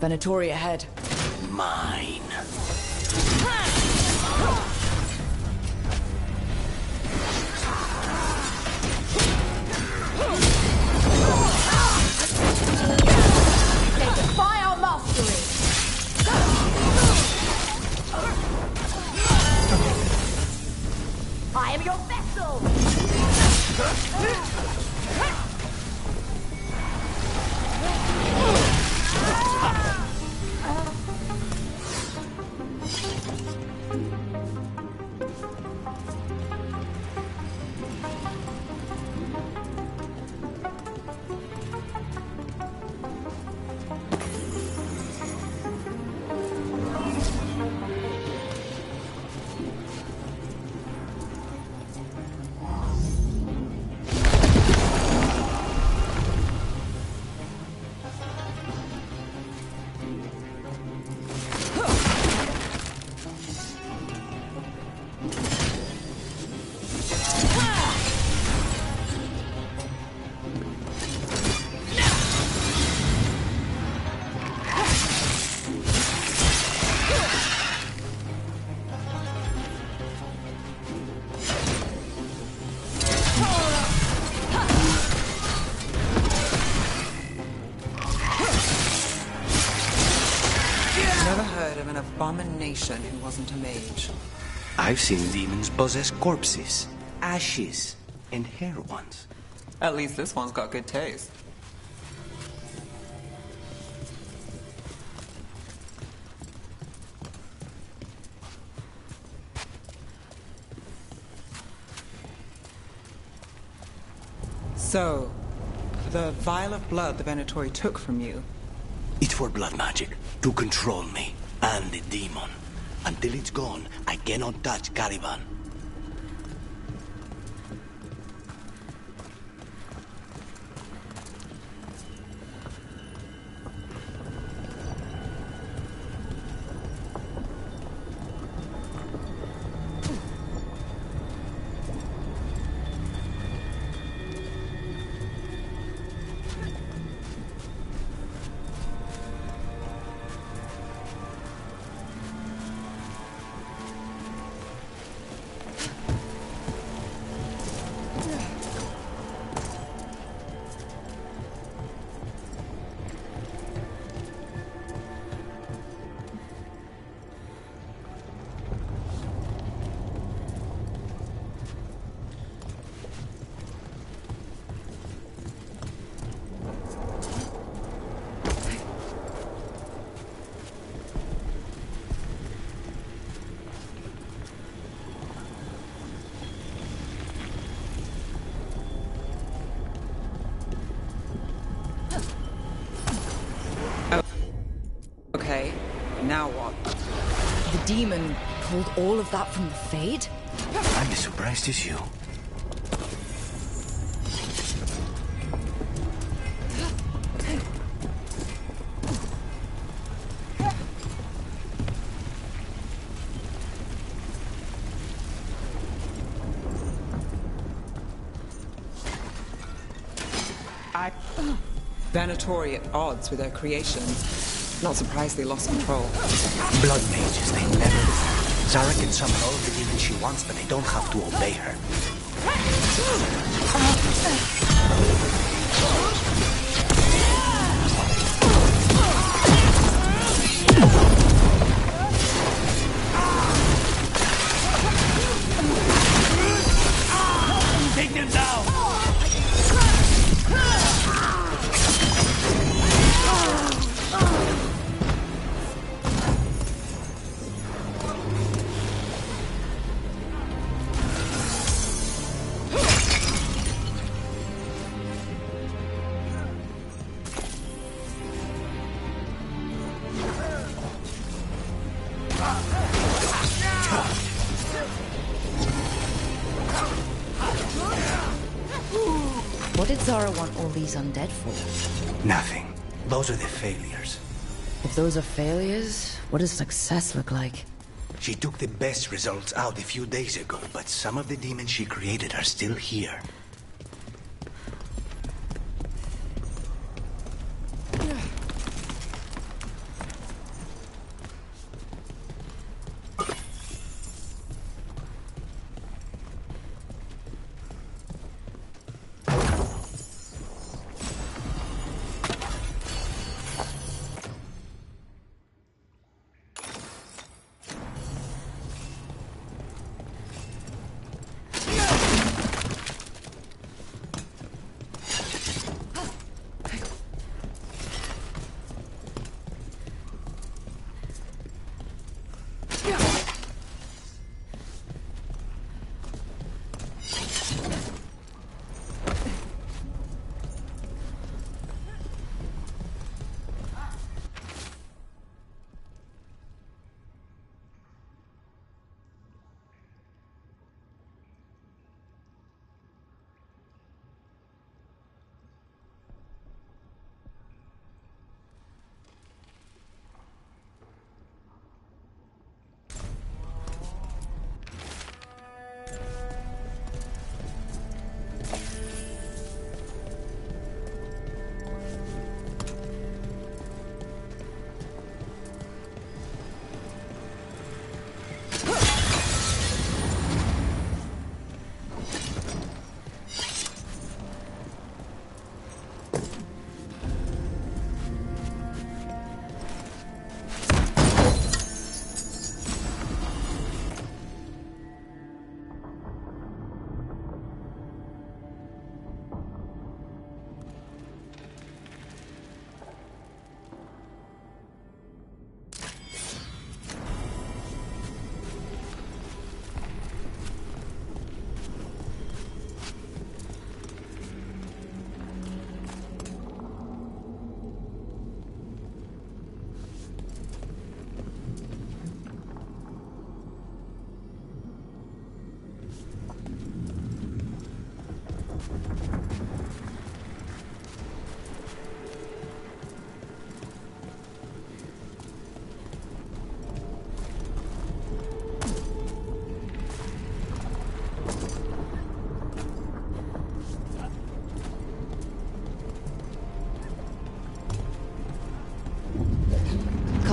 Venatori ahead. Mine. They defy our mastery! I am your vessel! Abomination who wasn't a mage. I've seen demons possess corpses, ashes, and hair once. At least this one's got good taste. So, the vial of blood the Venatori took from you. It's for blood magic, to control me. And the demon. Until it's gone, I cannot touch Caliban. Okay, now what? The demon pulled all of that from the Fade? I'm as surprised as you. Venatori at odds with their creations. Not surprised they lost control. Blood mages, they never Zara can summon all the demons she wants, but they don't have to obey her. Take them down! What did Zara want all these undead for? Nothing. Those are the failures. If those are failures, what does success look like? She took the best results out a few days ago, but some of the demons she created are still here.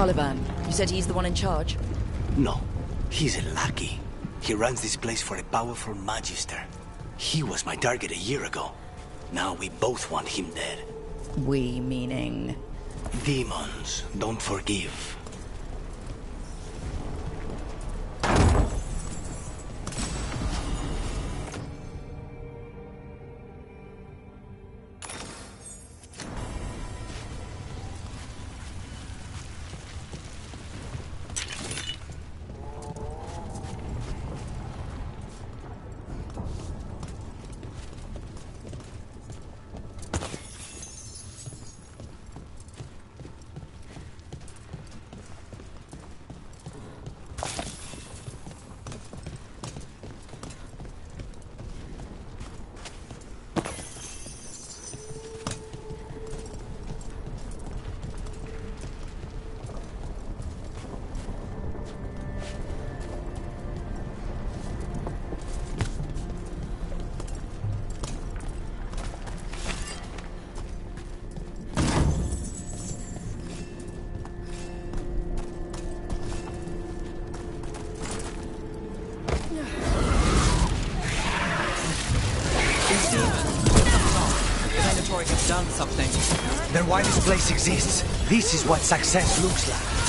Caliban, you said he's the one in charge? No, he's a lackey. He runs this place for a powerful magister. He was my target a year ago. Now we both want him dead. We meaning? Demons don't forgive. The Veilguard has done something. Then why this place exists? This is what success looks like.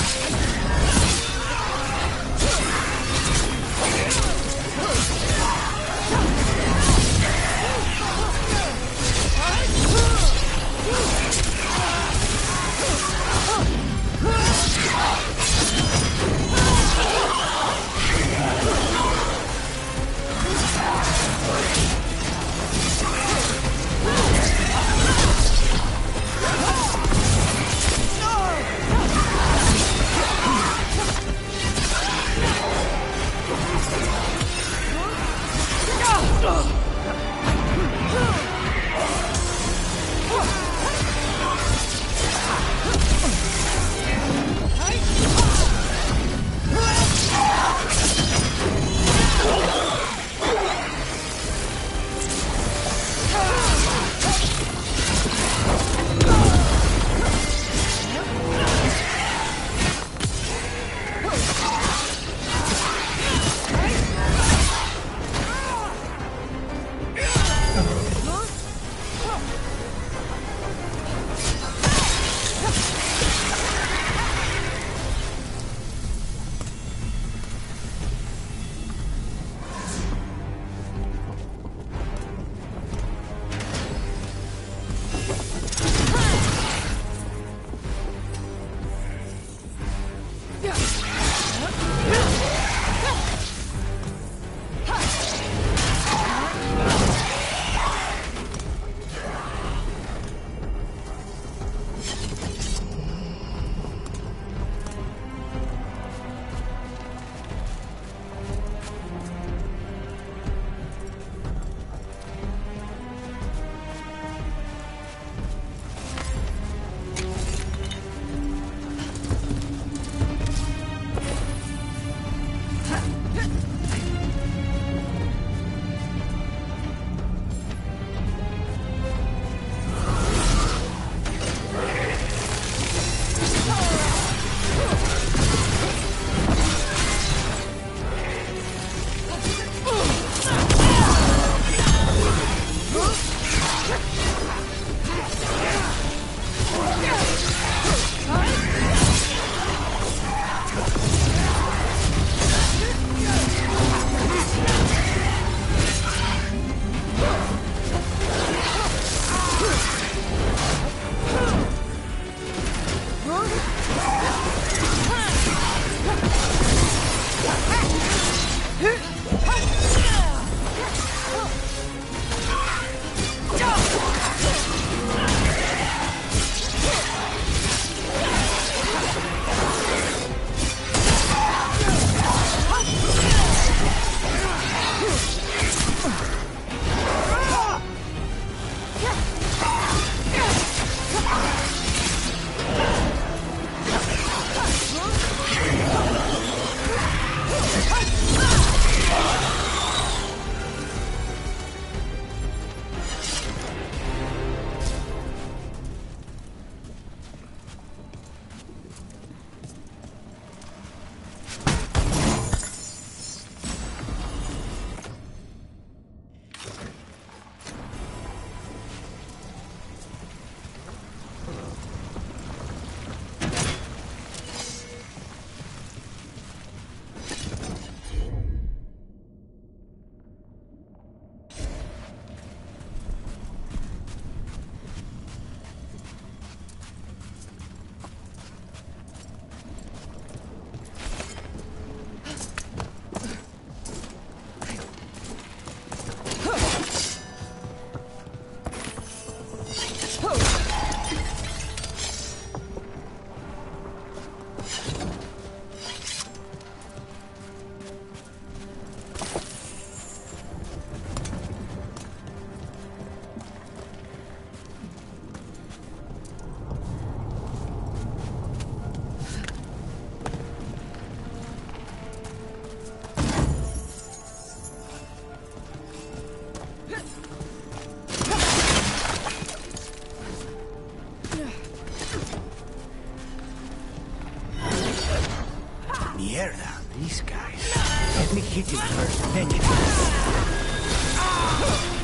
Mierda, these guys. Let me hit him first, then you...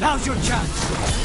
Now's your chance!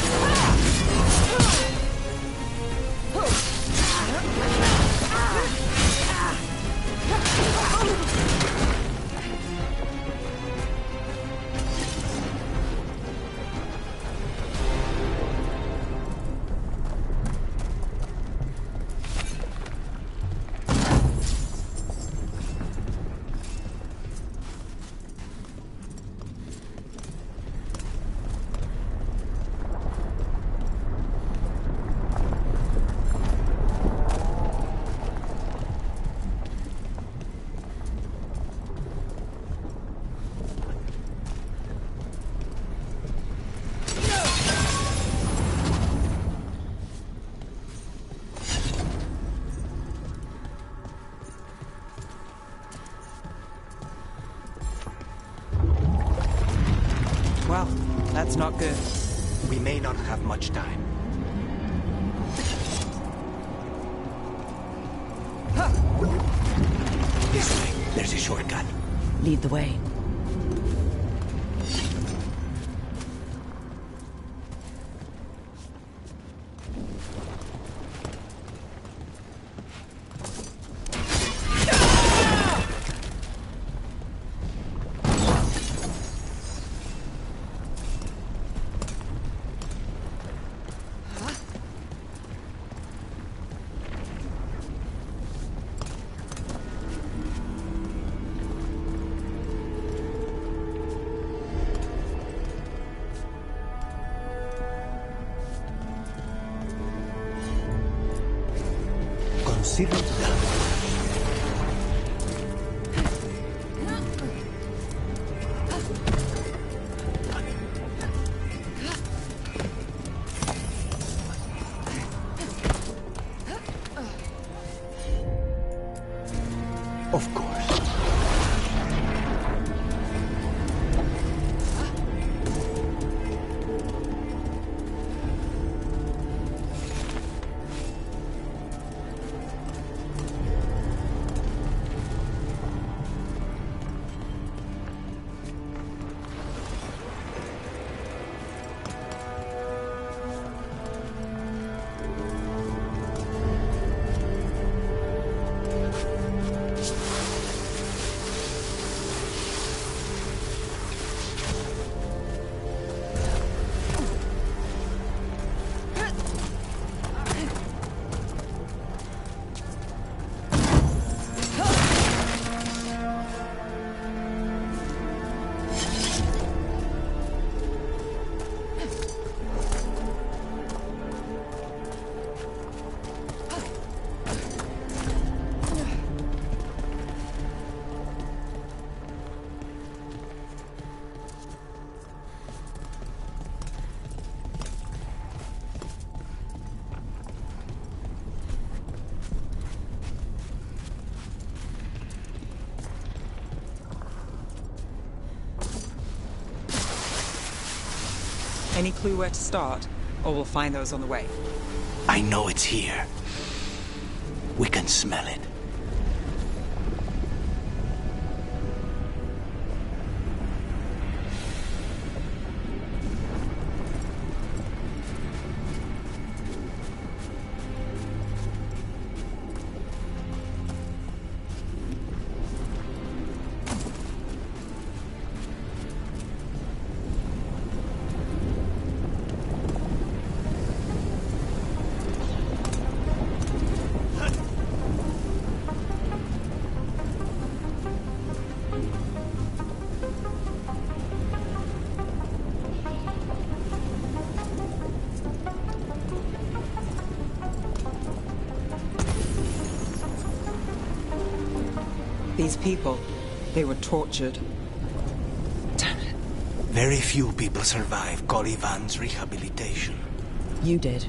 Well, that's not good. We may not have much time. This way. There's a shortcut. Lead the way. Consider that. Of course. Any clue where to start? Or we'll find those on the way. I know it's here. We can smell it. These people, they were tortured. Damn it. Very few people survive Colivan's rehabilitation. You did.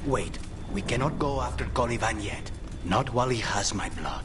Wait, we cannot go after Colivan yet. Not while he has my blood.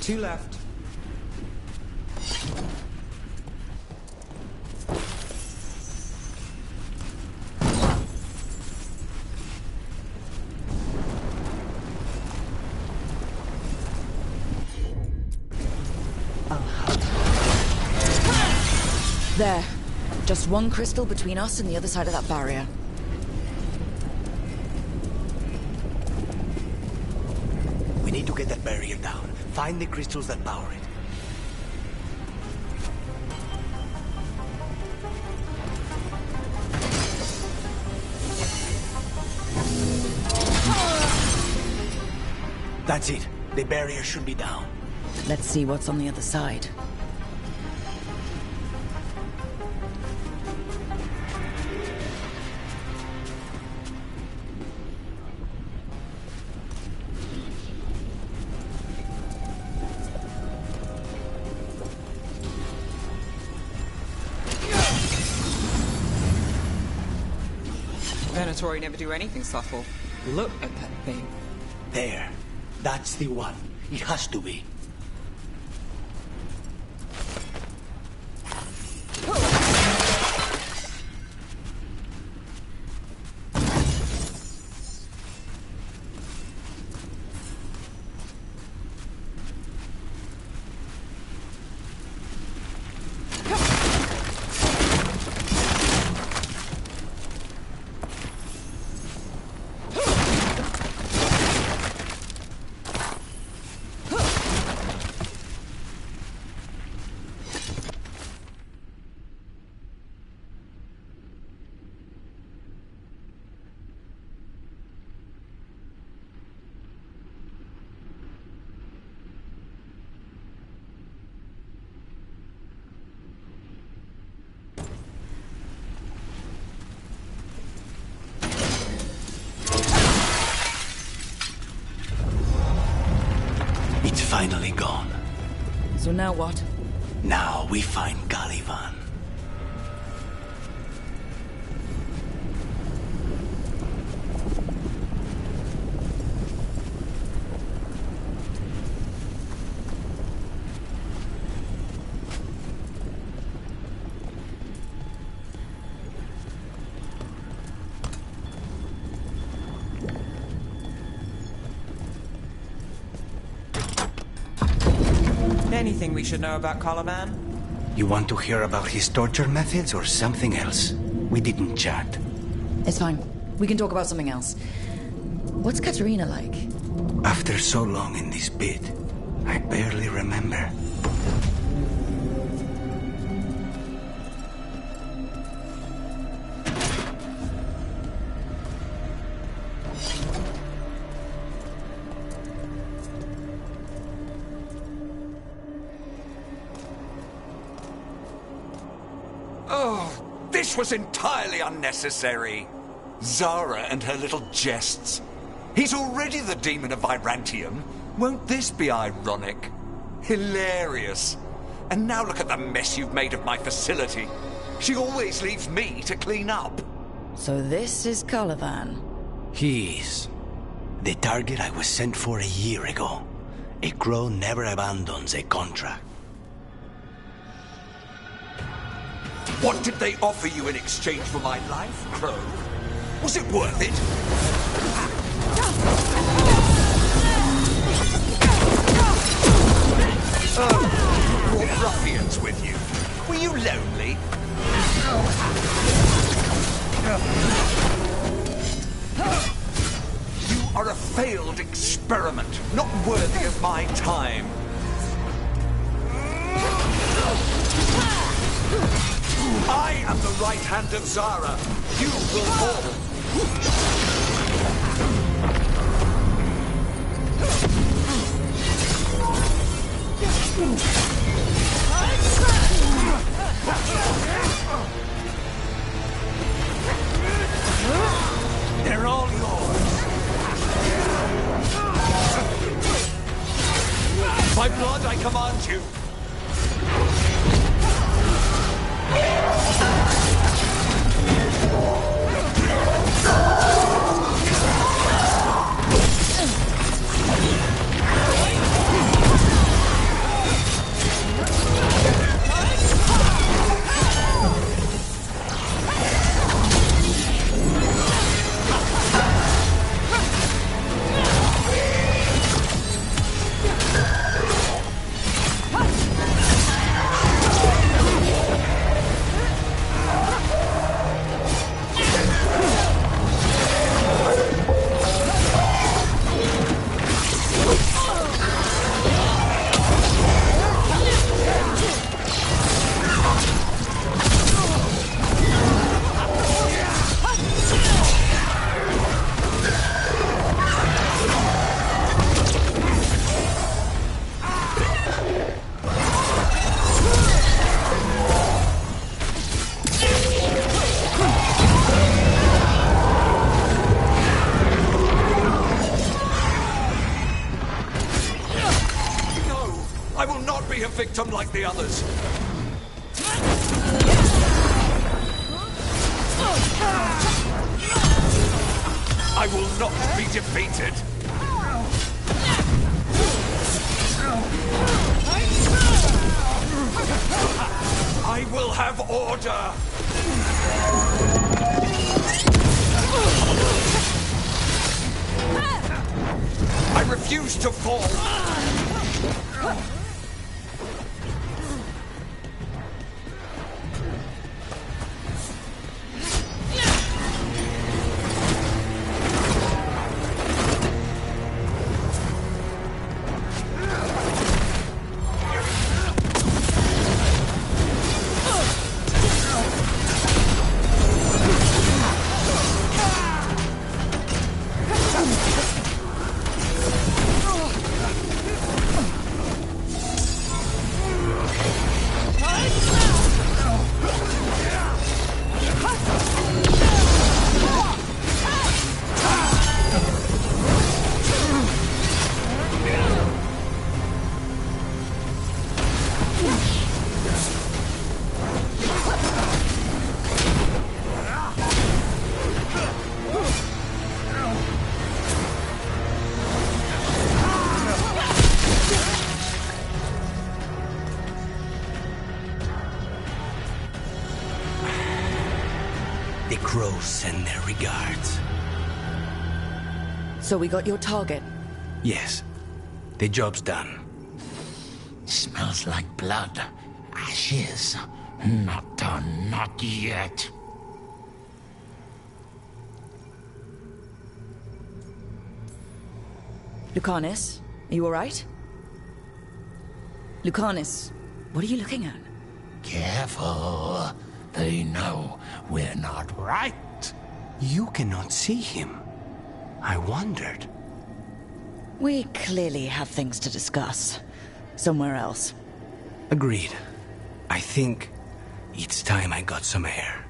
Two left. There. Just one crystal between us and the other side of that barrier. We need to get that barrier down. Find the crystals that power it. That's it. The barrier should be down. Let's see what's on the other side. Venatori never do anything subtle. Look at that thing. There. That's the one. It has to be. It's finally gone. So now what? Now we find Caliban. anything we should know about Caliban? You want to hear about his torture methods or something else? We didn't chat. It's fine. We can talk about something else. What's Katerina like? After so long in this pit, I barely remember. This was entirely unnecessary. Zara and her little jests. He's already the demon of Virantium. Won't this be ironic? Hilarious. And now look at the mess you've made of my facility. She always leaves me to clean up. So this is Caliban. He is. The target I was sent for a year ago. A crow never abandons a contract. What did they offer you in exchange for my life, Crow? Was it worth it? Oh, you brought ruffians with you. Were you lonely? You are a failed experiment, not worthy of my time. I am the right hand of Zara. You will fall. They're all yours. By blood, I command you. Victim like the others. I will not be defeated. I will have order. I refuse to fall. The crows send their regards. So we got your target? Yes. The job's done. Smells like blood. Ashes. Not done, not yet. Lucanus, are you alright? Lucanus, what are you looking at? Careful. They know we're not right. You cannot see him. I wondered. We clearly have things to discuss. Somewhere else. Agreed. I think it's time I got some air.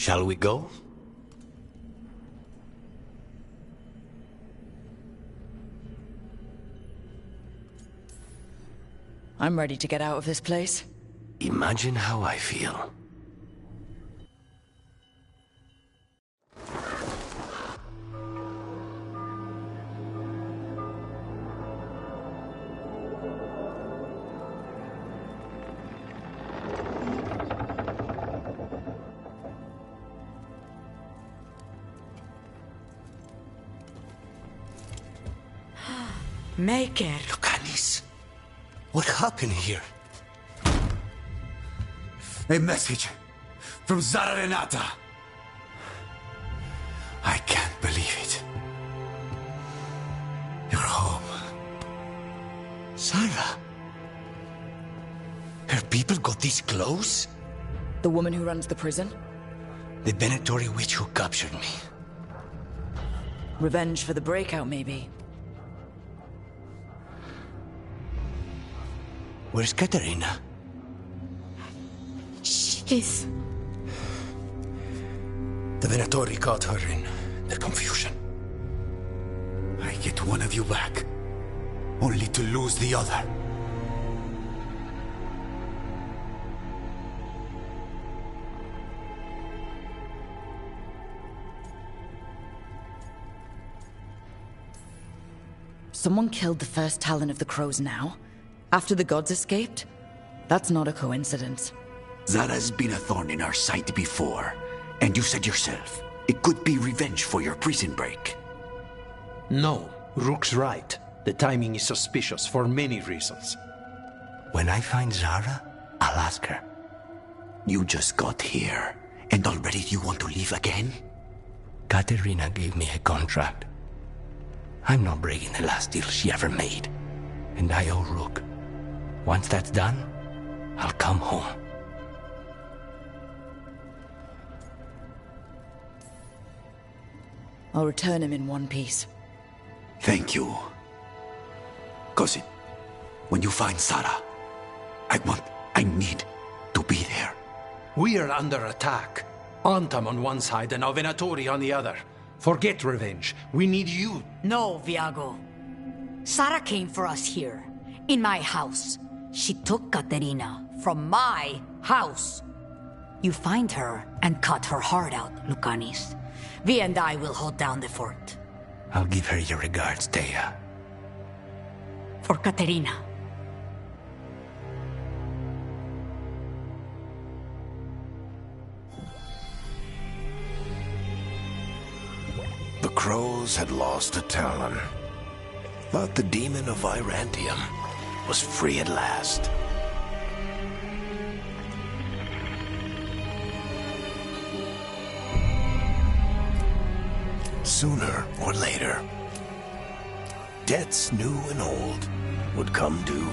Shall we go? I'm ready to get out of this place. Imagine how I feel. Maker. Lucanis, what happened here? A message from Zara Renata. I can't believe it. You're home. Zara? Her people got this close? The woman who runs the prison? The Venatori witch who captured me. Revenge for the breakout, maybe. Where's Katerina? She's... The Venatori caught her in their confusion. I get one of you back, only to lose the other. Someone killed the first Talon of the Crows now? After the gods escaped? That's not a coincidence. Zara's been a thorn in our side before, and you said yourself, it could be revenge for your prison break. No, Rook's right. The timing is suspicious for many reasons. When I find Zara, I'll ask her. You just got here, and already you want to leave again? Katerina gave me a contract. I'm not breaking the last deal she ever made. And I owe Rook. Once that's done, I'll come home. I'll return him in one piece. Thank you. Cousin, when you find Zara, I need to be there. We are under attack. Antam on one side and now Venatori on the other. Forget revenge. We need you. No, Viago. Sara came for us here, in my house. She took Katerina from my house. You find her and cut her heart out, Lucanis. Vi and I will hold down the fort. I'll give her your regards, Thea. For Katerina. The Crows had lost a Talon, but the demon of Virantium was free at last. Sooner or later, debts new and old would come due.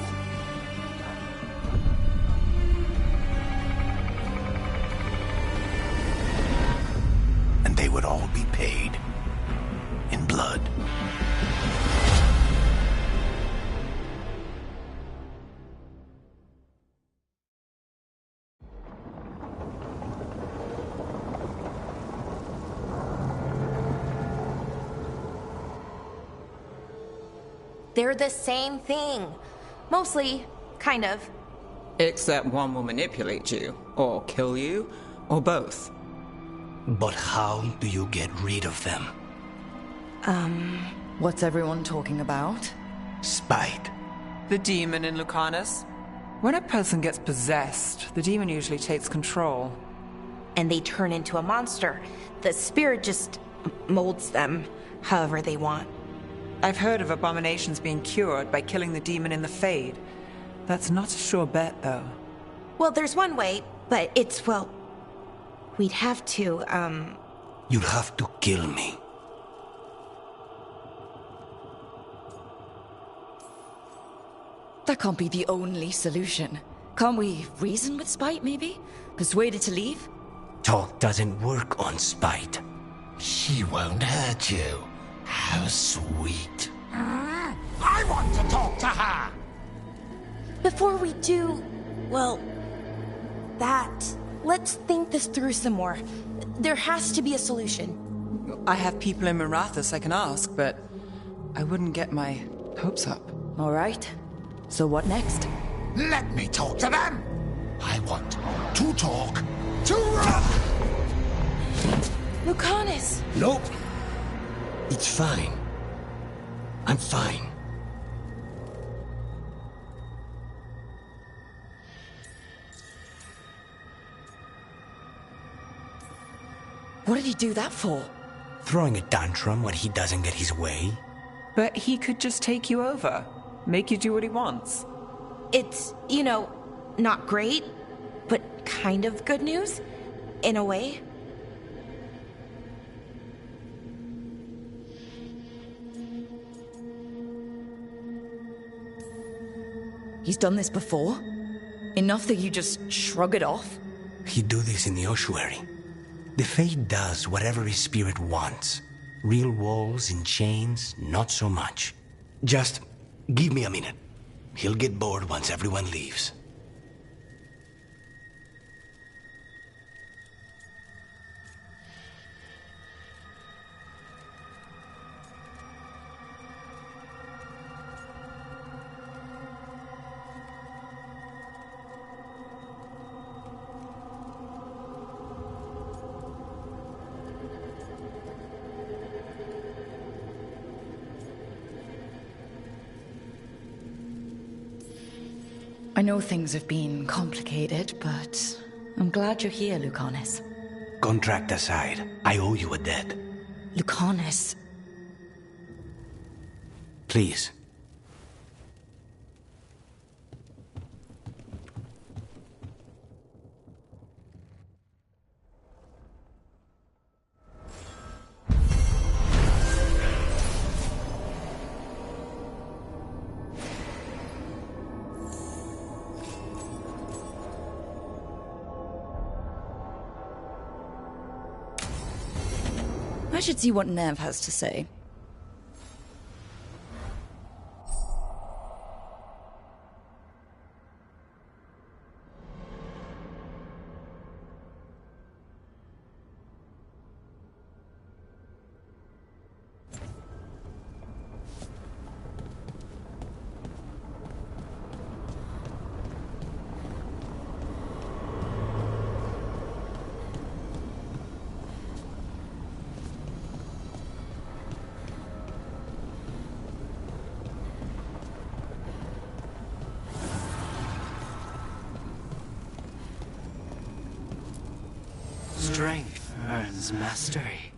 And they would all be paid in blood. They're the same thing. Mostly, kind of. Except one will manipulate you, or kill you, or both. But how do you get rid of them? What's everyone talking about? Spite. The demon in Lucanus. When a person gets possessed, the demon usually takes control. And they turn into a monster. The spirit just molds them however they want. I've heard of abominations being cured by killing the demon in the Fade. That's not a sure bet, though. Well, there's one way, but it's, well... We'd have to, You'll have to kill me. That can't be the only solution. Can't we reason with Spite, maybe? Persuade it to leave? Talk doesn't work on Spite. She won't hurt you. How sweet. I want to talk to her! Before we do, well, that, let's think this through some more. There has to be a solution. I have people in Marathas I can ask, but I wouldn't get my hopes up. All right. So what next? Let me talk to them! I want to talk to Rob! Lucanus! Nope. It's fine. I'm fine. What did he do that for? Throwing a tantrum when he doesn't get his way? But he could just take you over. Make you do what he wants. It's, you know, not great, but kind of good news, in a way. He's done this before? Enough that you just shrug it off? He'd do this in the ossuary. The Fate does whatever his spirit wants. Real walls and chains, not so much. Just give me a minute. He'll get bored once everyone leaves. I know things have been complicated, but I'm glad you're here, Lucanus. Contract aside, I owe you a debt. Lucanus. Please. I should see what Nev has to say. Strength earns mastery.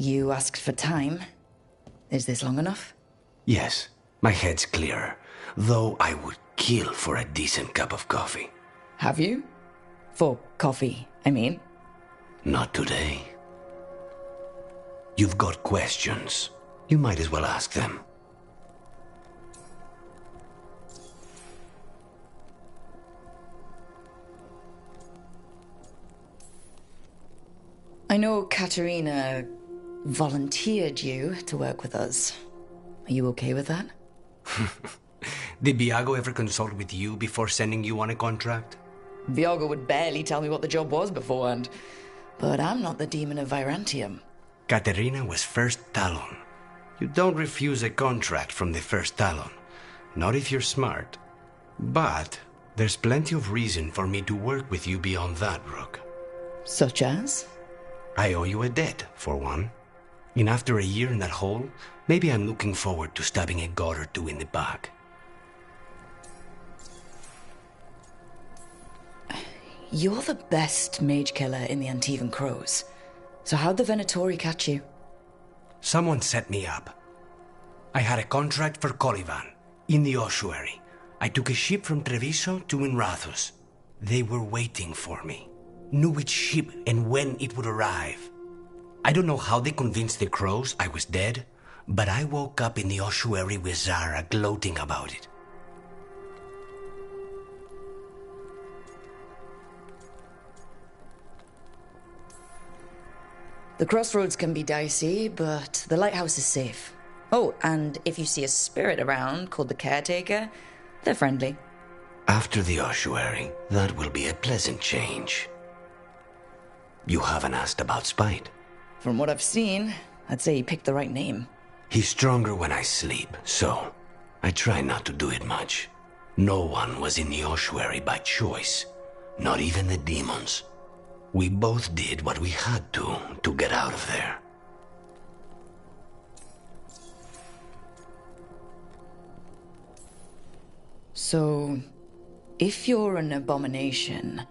You asked for time. Is this long enough? Yes, my head's clearer, though I would kill for a decent cup of coffee. Have you? For coffee, I mean. Not today. You've got questions. You might as well ask them. I know Katerina volunteered you to work with us. Are you okay with that? Did Viago ever consult with you before sending you on a contract? Viago would barely tell me what the job was beforehand. But I'm not the demon of Virantium. Katerina was first Talon. You don't refuse a contract from the first Talon. Not if you're smart. But there's plenty of reason for me to work with you beyond that, Rook. Such as? I owe you a debt, for one. And after a year in that hole, maybe I'm looking forward to stabbing a god or two in the back. You're the best mage killer in the Antivan Crows. So how'd the Venatori catch you? Someone set me up. I had a contract for Colivan, in the ossuary. I took a ship from Treviso to Inrathus. They were waiting for me. Knew which ship and when it would arrive. I don't know how they convinced the Crows I was dead, but I woke up in the ossuary with Zara gloating about it. The crossroads can be dicey, but the lighthouse is safe. Oh, and if you see a spirit around called the Caretaker, they're friendly. After the ossuary, that will be a pleasant change. You haven't asked about Spite. From what I've seen, I'd say he picked the right name. He's stronger when I sleep, so I try not to do it much. No one was in the ossuary by choice, not even the demons. We both did what we had to get out of there. So, if you're an abomination...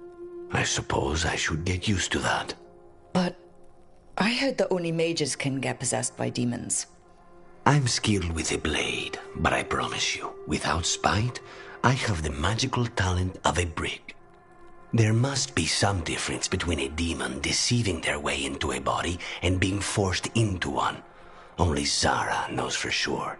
I suppose I should get used to that. But I heard that only mages can get possessed by demons. I'm skilled with a blade, but I promise you, without Spite, I have the magical talent of a brick. There must be some difference between a demon deceiving their way into a body and being forced into one. Only Zara knows for sure.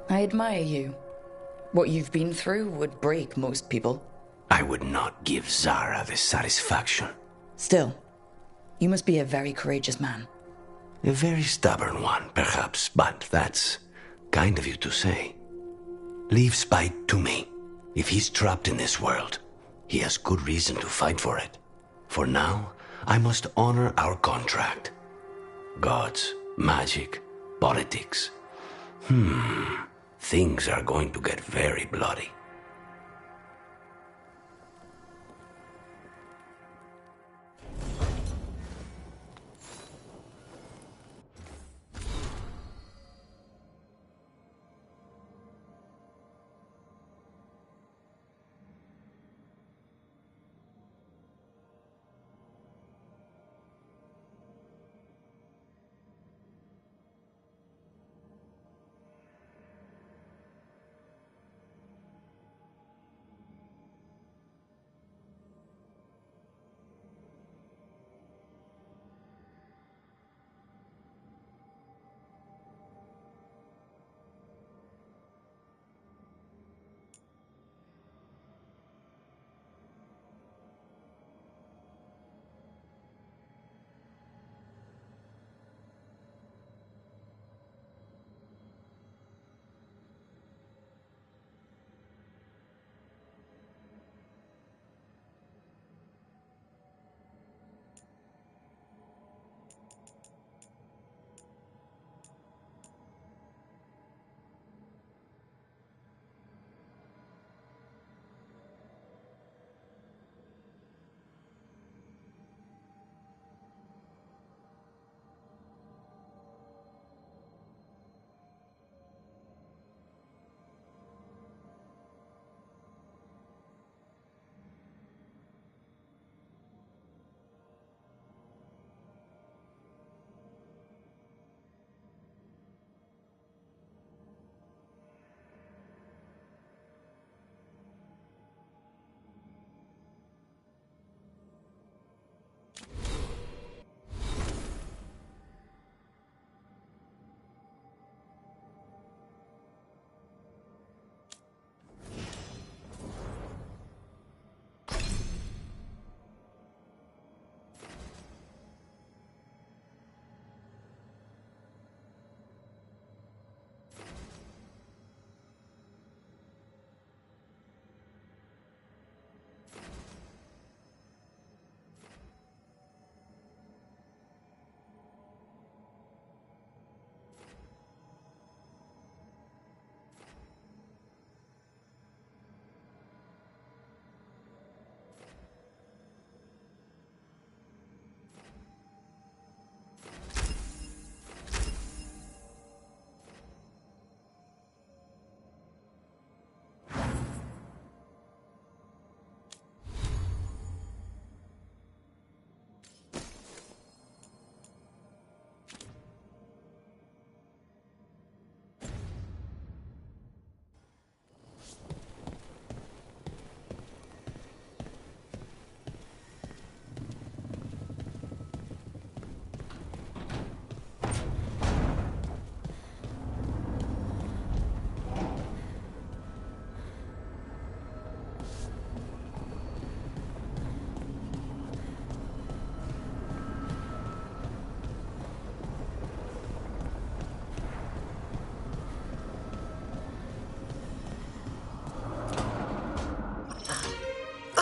I admire you. What you've been through would break most people. I would not give Zara the satisfaction. Still, you must be a very courageous man. A very stubborn one, perhaps, but that's kind of you to say. Leave Spite to me. If he's trapped in this world, he has good reason to fight for it. For now, I must honor our contract. Gods, magic, politics. Things are going to get very bloody.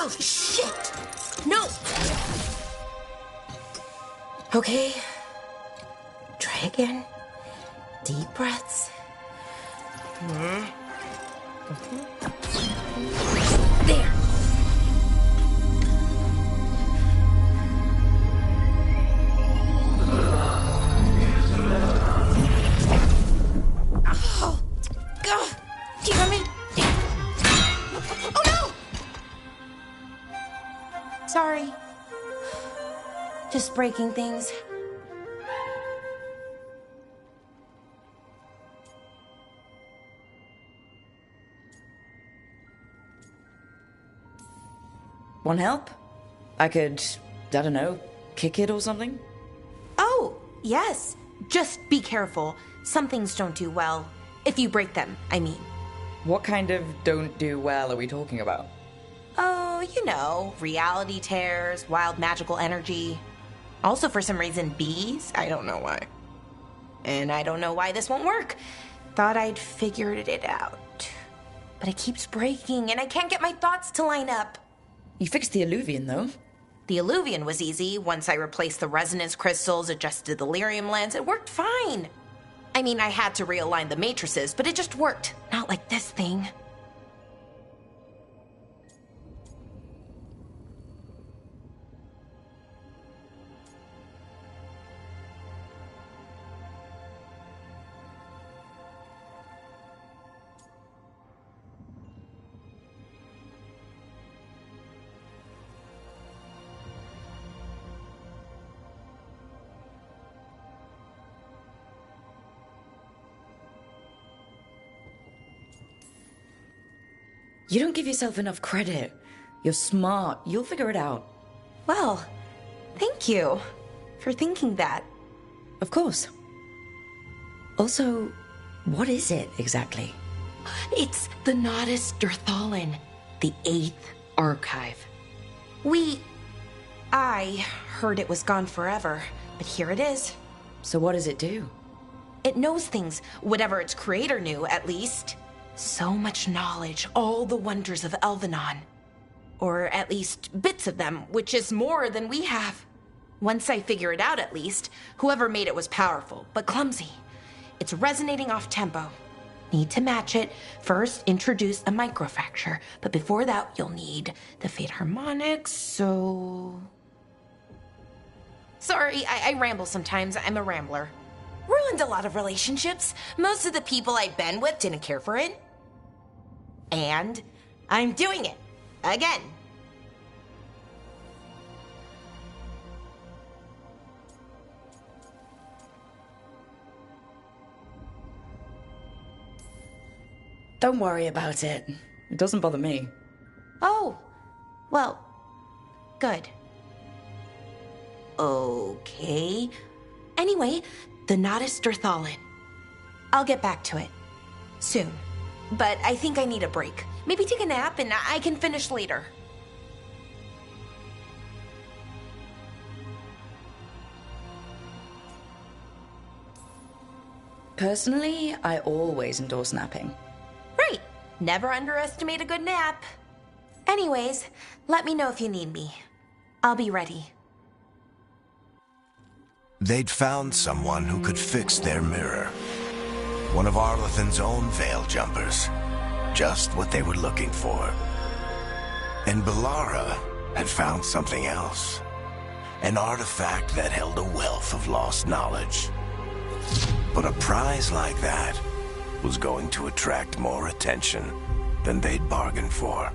Oh, shit! No! Okay. Try again. Deep breaths. There. Oh, God. Do you hear me? Oh, no! Sorry. Just breaking things. Want help? I could, I don't know, kick it or something? Oh, yes. Just be careful. Some things don't do well. If you break them, I mean. What kind of don't do well are we talking about? Oh, you know, reality tears, wild magical energy. Also, for some reason, bees. I don't know why. And I don't know why this won't work. Thought I'd figured it out. But it keeps breaking, and I can't get my thoughts to line up. You fixed the illuvian, though. The illuvian was easy. Once I replaced the resonance crystals, adjusted the lyrium lens, it worked fine. I mean, I had to realign the matrices, but it just worked. Not like this thing. You don't give yourself enough credit. You're smart. You'll figure it out. Well, thank you for thinking that. Of course. Also, what is it exactly? It's the Nodus Dirthalin, the 8th archive. I heard it was gone forever, but here it is. So what does it do? It knows things, whatever its creator knew, at least. So much knowledge, all the wonders of Elvenon. Or at least bits of them, which is more than we have. Once I figure it out, at least, whoever made it was powerful, but clumsy. It's resonating off tempo. Need to match it. First, introduce a microfracture, but before that, you'll need the Fate harmonics, so... Sorry, I ramble sometimes. I'm a rambler. Ruined a lot of relationships. Most of the people I've been with didn't care for it. And I'm doing it. Again. Don't worry about it. It doesn't bother me. Oh, well, good. Okay. Anyway, the Nodus Dirthalin. I'll get back to it. Soon. But I think I need a break. Maybe take a nap and I can finish later. Personally, I always endorse napping. Right. Never underestimate a good nap. Anyways, let me know if you need me. I'll be ready. They'd found someone who could fix their mirror. One of Arlathan's own veil jumpers. Just what they were looking for. And Bellara had found something else. An artifact that held a wealth of lost knowledge. But a prize like that was going to attract more attention than they'd bargained for.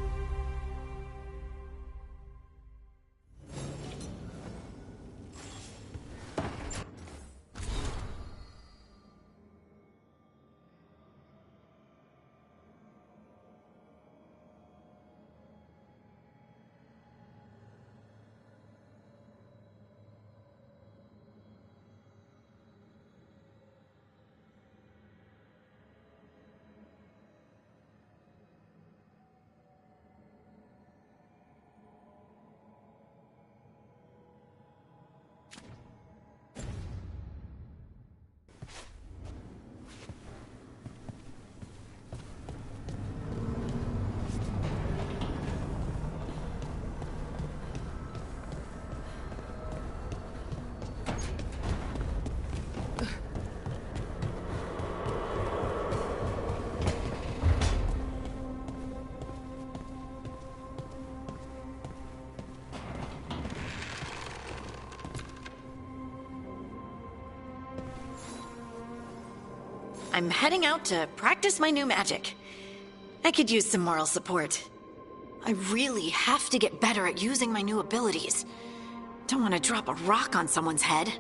I'm heading out to practice my new magic. I could use some moral support. I really have to get better at using my new abilities. Don't want to drop a rock on someone's head.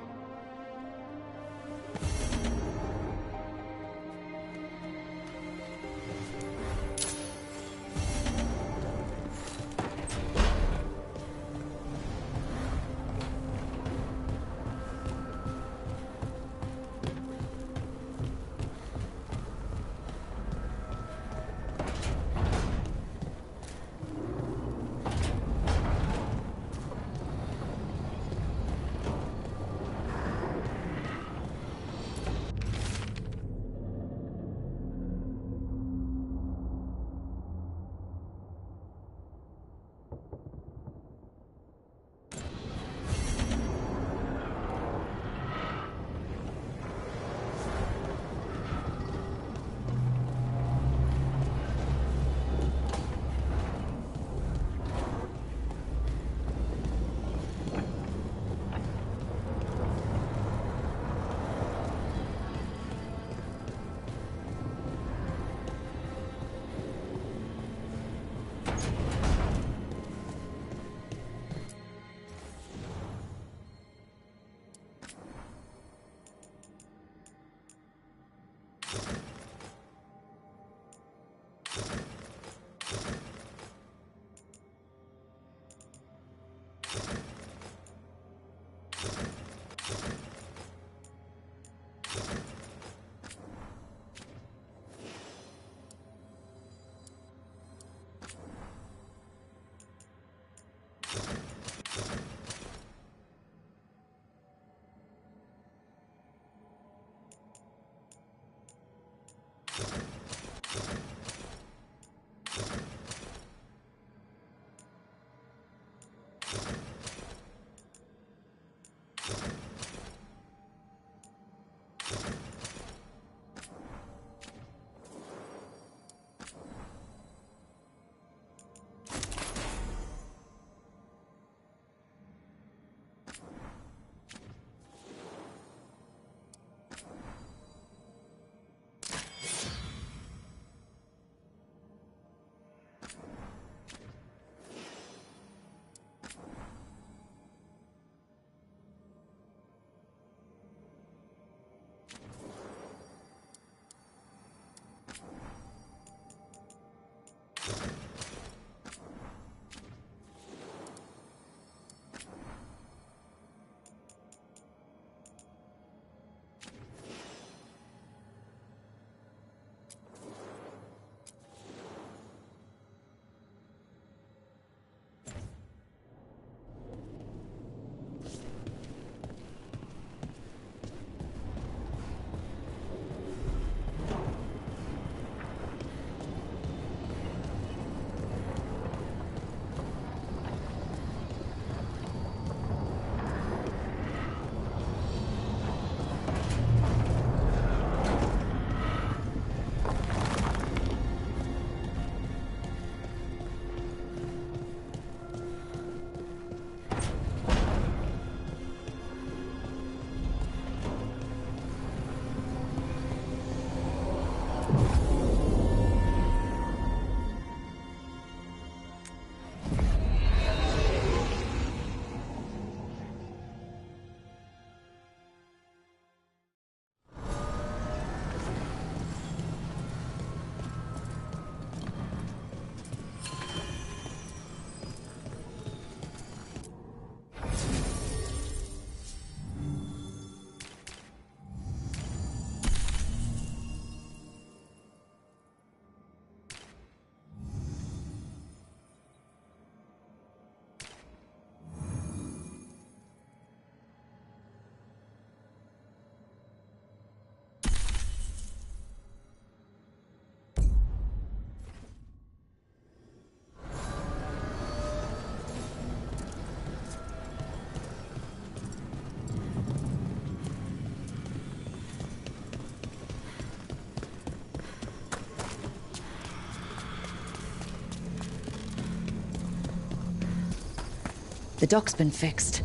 The dock's been fixed.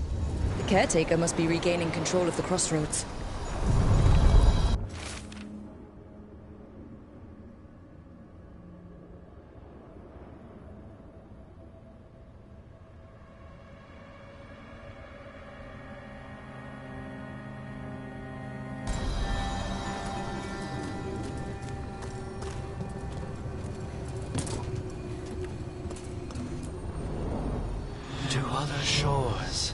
The caretaker must be regaining control of the crossroads. other shores.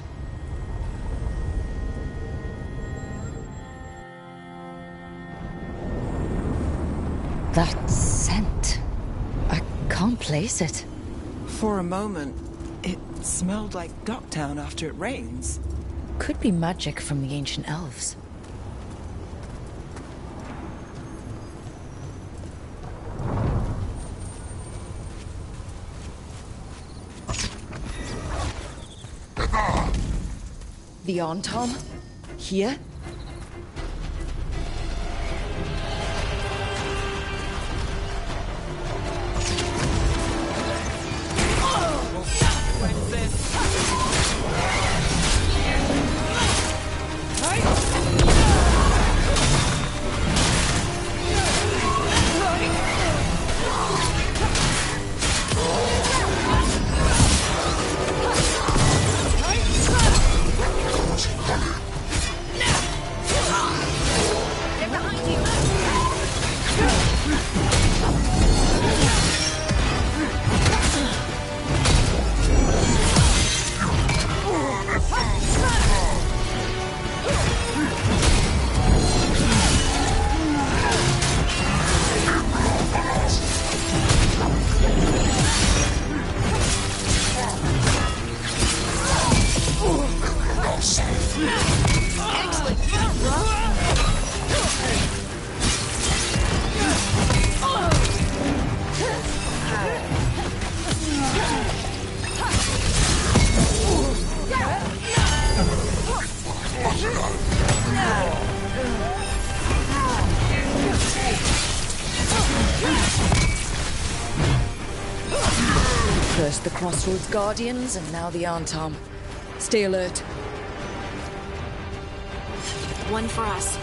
That scent. I can't place it. For a moment, it smelled like Docktown after it rains. Could be magic from the ancient elves. The Antom? Here? First the Crossroads Guardians, and now the Antom. Stay alert. One for us.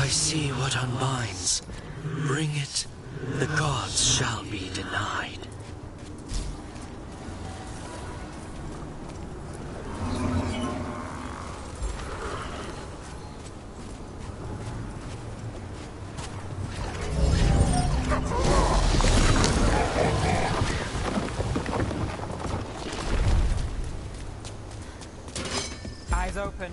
I see what unbinds. Bring it, the gods shall be denied. Eyes open.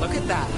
Look at that.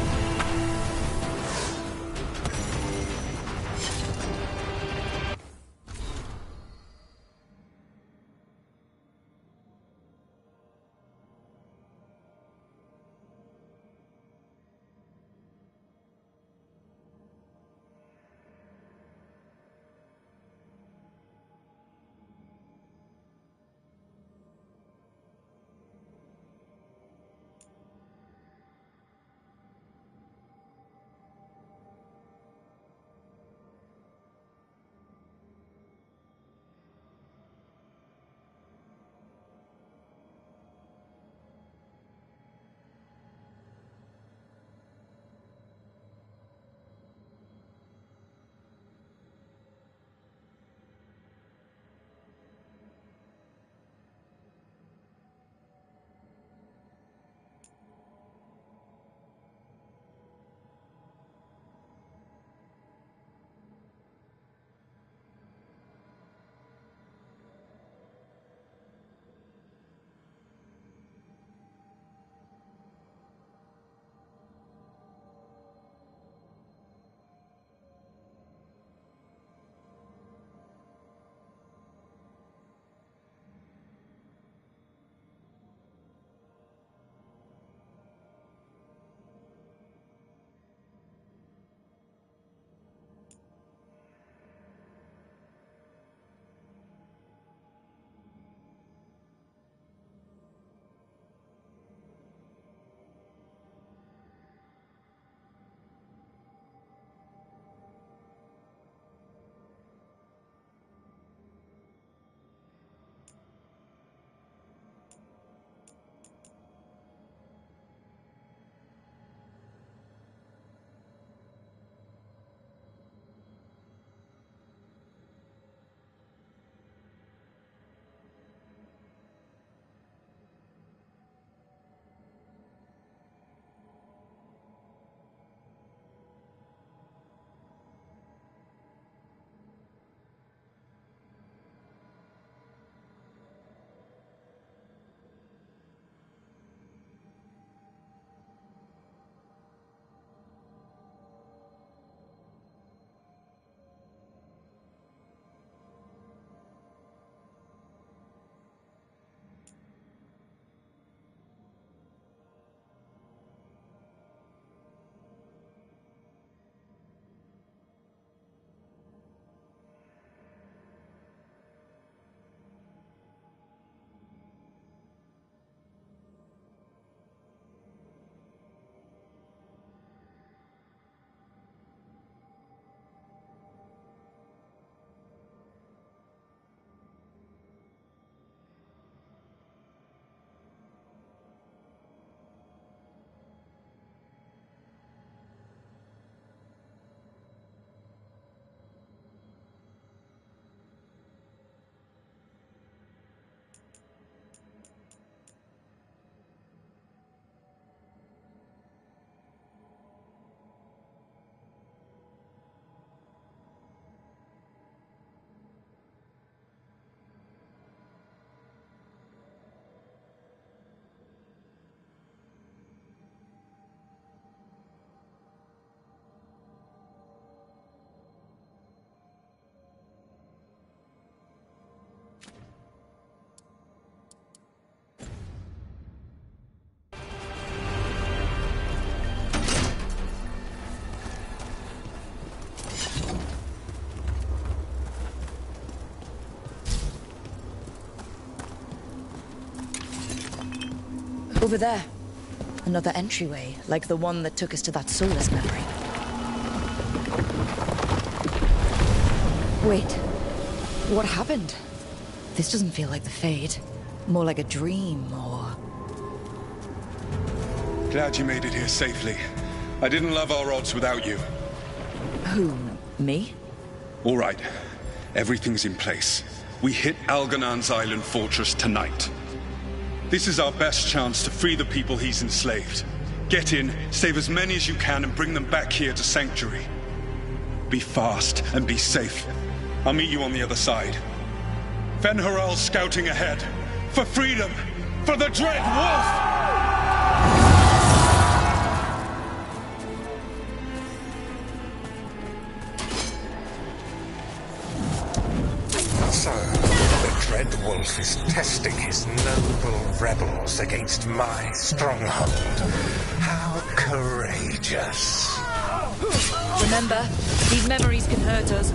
Over there. Another entryway, like the one that took us to that soulless memory. Wait. What happened? This doesn't feel like the Fade. More like a dream, or... Glad you made it here safely. I didn't love our odds without you. Who? Me? All right. Everything's in place. We hit Algernon's island fortress tonight. This is our best chance to free the people he's enslaved. Get in, save as many as you can, and bring them back here to Sanctuary. Be fast and be safe. I'll meet you on the other side. Fen-Haral's scouting ahead. For freedom! For the Dread Wolf! So, the Dread Wolf is testing his noble rebels against my stronghold. How courageous. Remember, these memories can hurt us.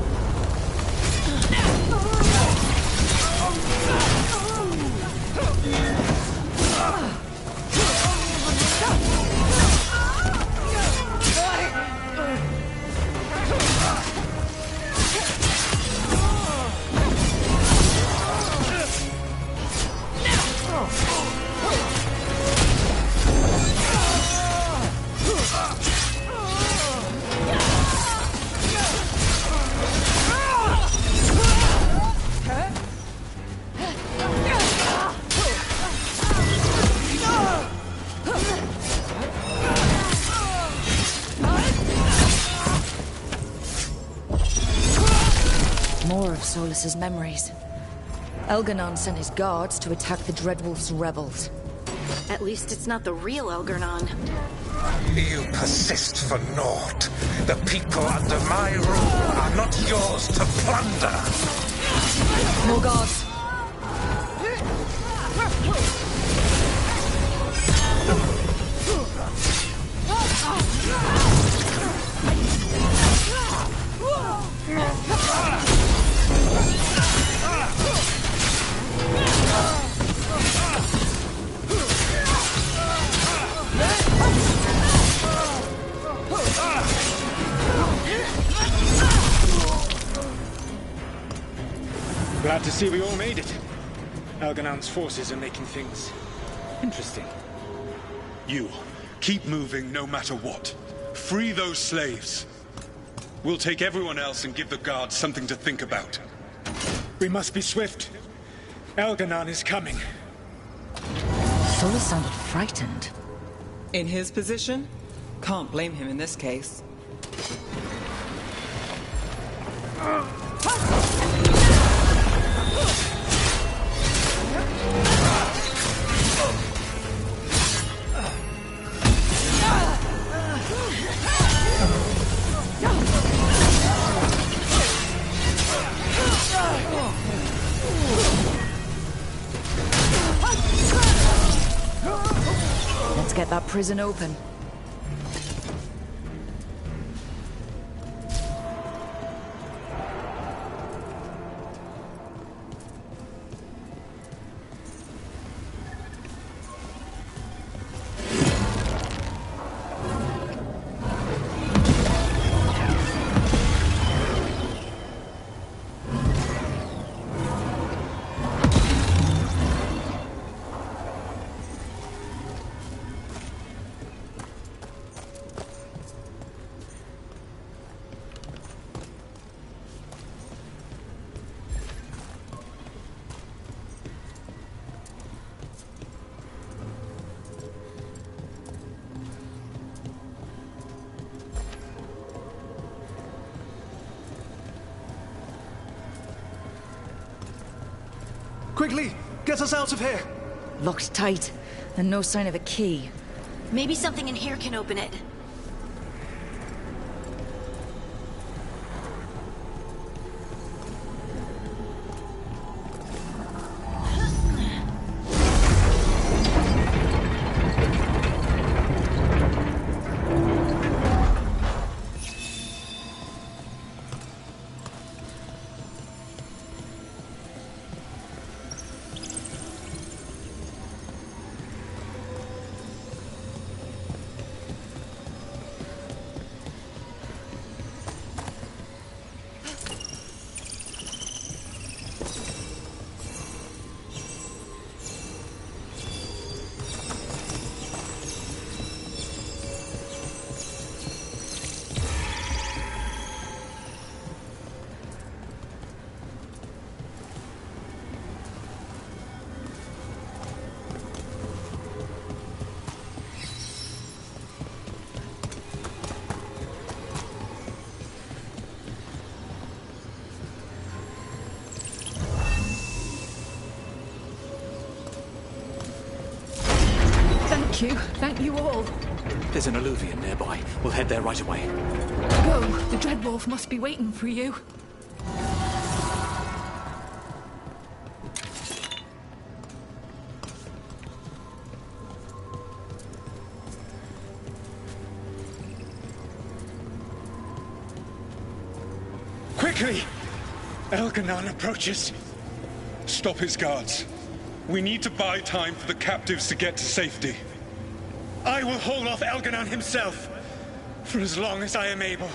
More of Solus's memories. Elgar'nan sent his guards to attack the Dreadwolf's rebels. At least it's not the real Elgar'nan. You persist for naught. The people under my rule are not yours to plunder. More guards. Glad to see we all made it. Elgar'nan's forces are making things interesting. You, keep moving no matter what. Free those slaves. We'll take everyone else and give the guards something to think about. We must be swift. Elgar'nan is coming. Solus sounded frightened. In his position? Can't blame him in this case. Let's get that prison open. Quickly! Get us out of here! Locked tight, and no sign of a key. Maybe something in here can open it. Thank you. Thank you all. There's an alluvion nearby. We'll head there right away. Go. The Dreadwolf must be waiting for you. Quickly! Elganon approaches. Stop his guards. We need to buy time for the captives to get to safety. I will hold off Elganon himself for as long as I am able.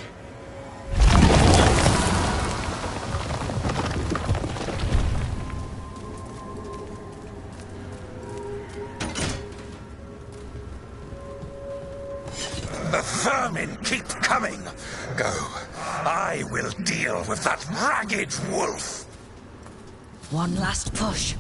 The vermin keep coming. Go. I will deal with that ragged wolf. One last push.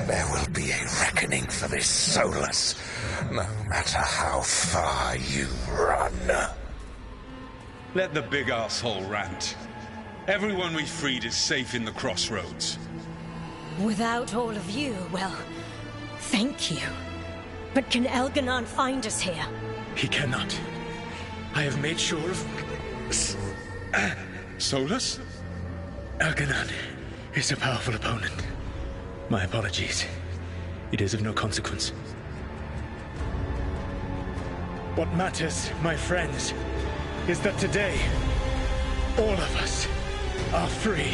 There will be a reckoning for this Solus, no matter how far you run. Let the big asshole rant. Everyone we freed is safe in the crossroads. Without all of you, well, thank you. But can Elganon find us here? He cannot. I have made sure of... Solus? Elganon is a powerful opponent. My apologies. It is of no consequence. What matters, my friends, is that today, all of us are free.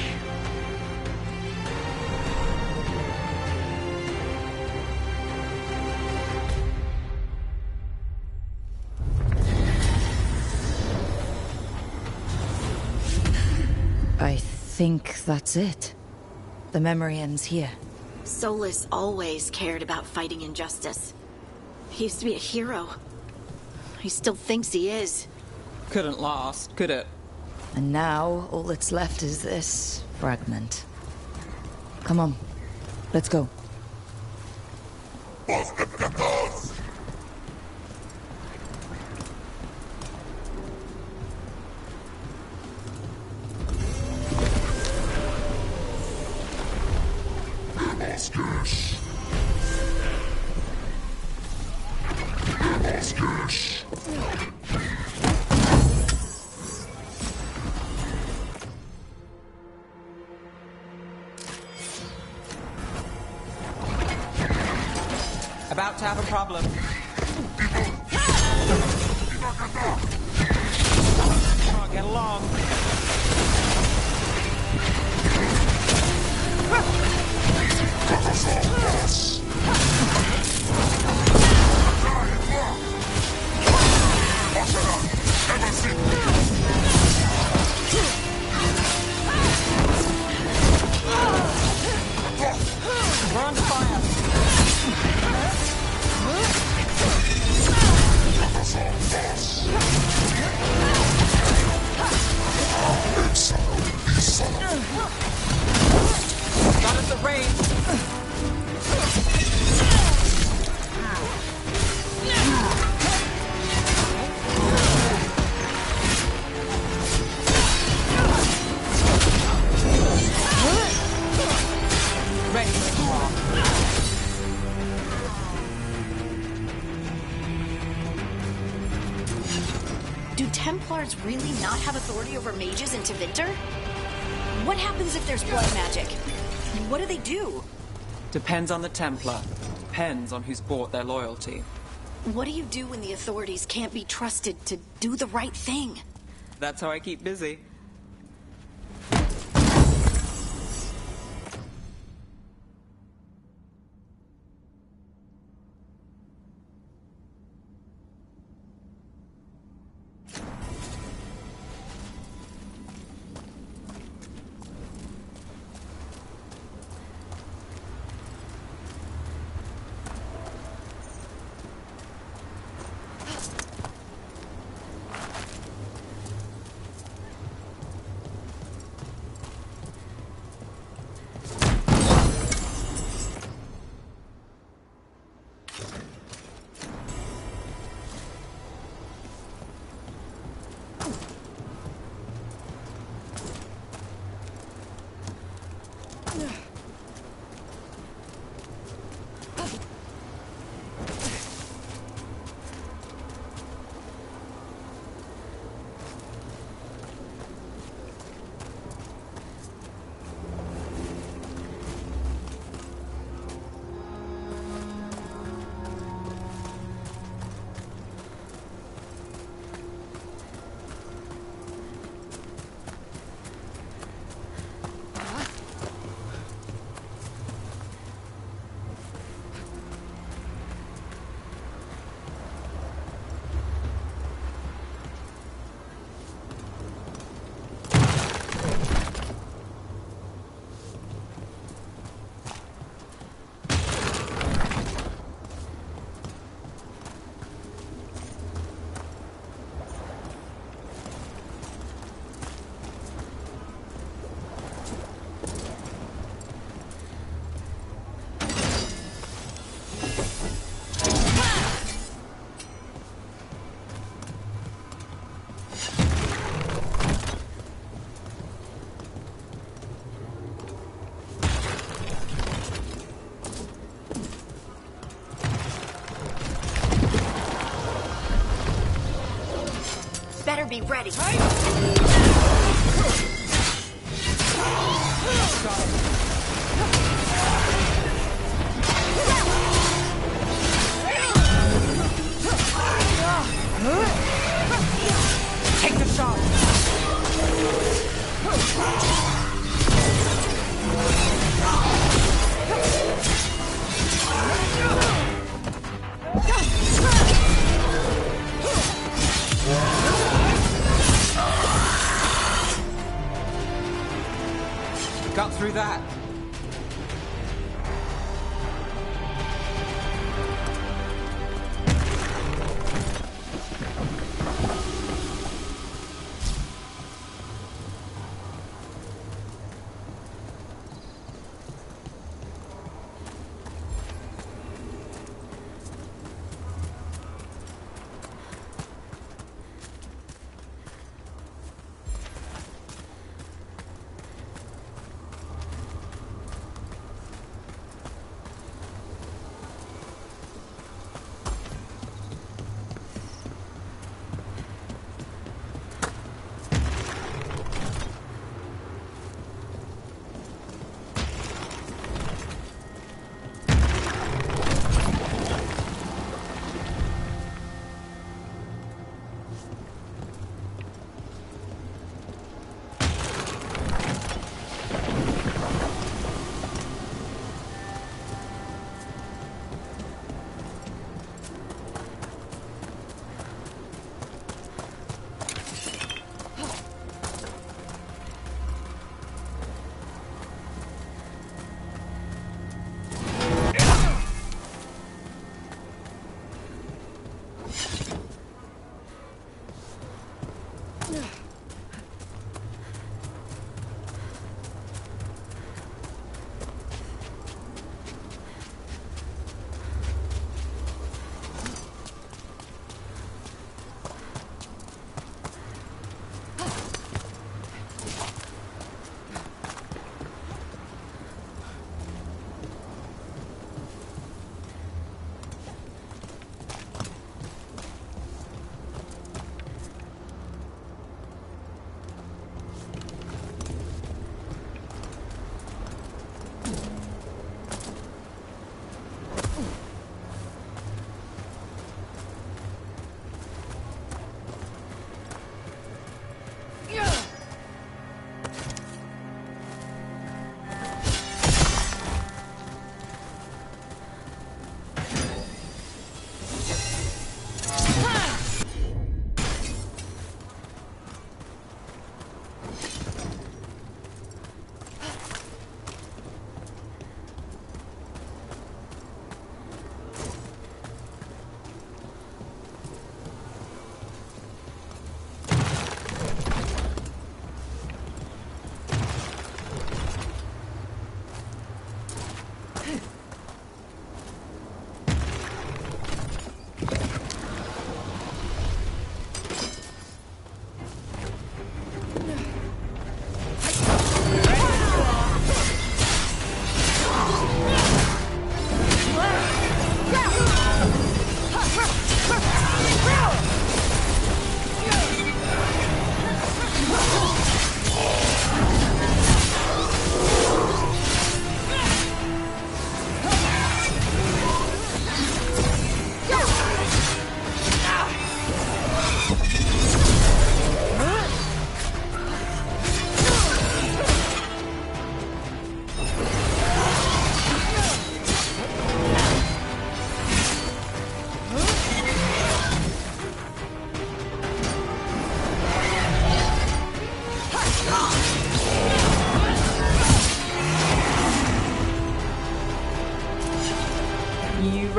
I think that's it. The memory ends here. Solus always cared about fighting injustice. He used to be a hero. He still thinks he is. Couldn't last, could it? And now, all that's left is this fragment. Come on, let's go. About to have a problem. Can't get along. We're under fire. Templars really not have authority over mages in Tevinter? What happens if there's blood magic? What do they do? Depends on the Templar. Depends on who's bought their loyalty. What do you do when the authorities can't be trusted to do the right thing? That's how I keep busy. Better be ready. Take the shot! Got through that.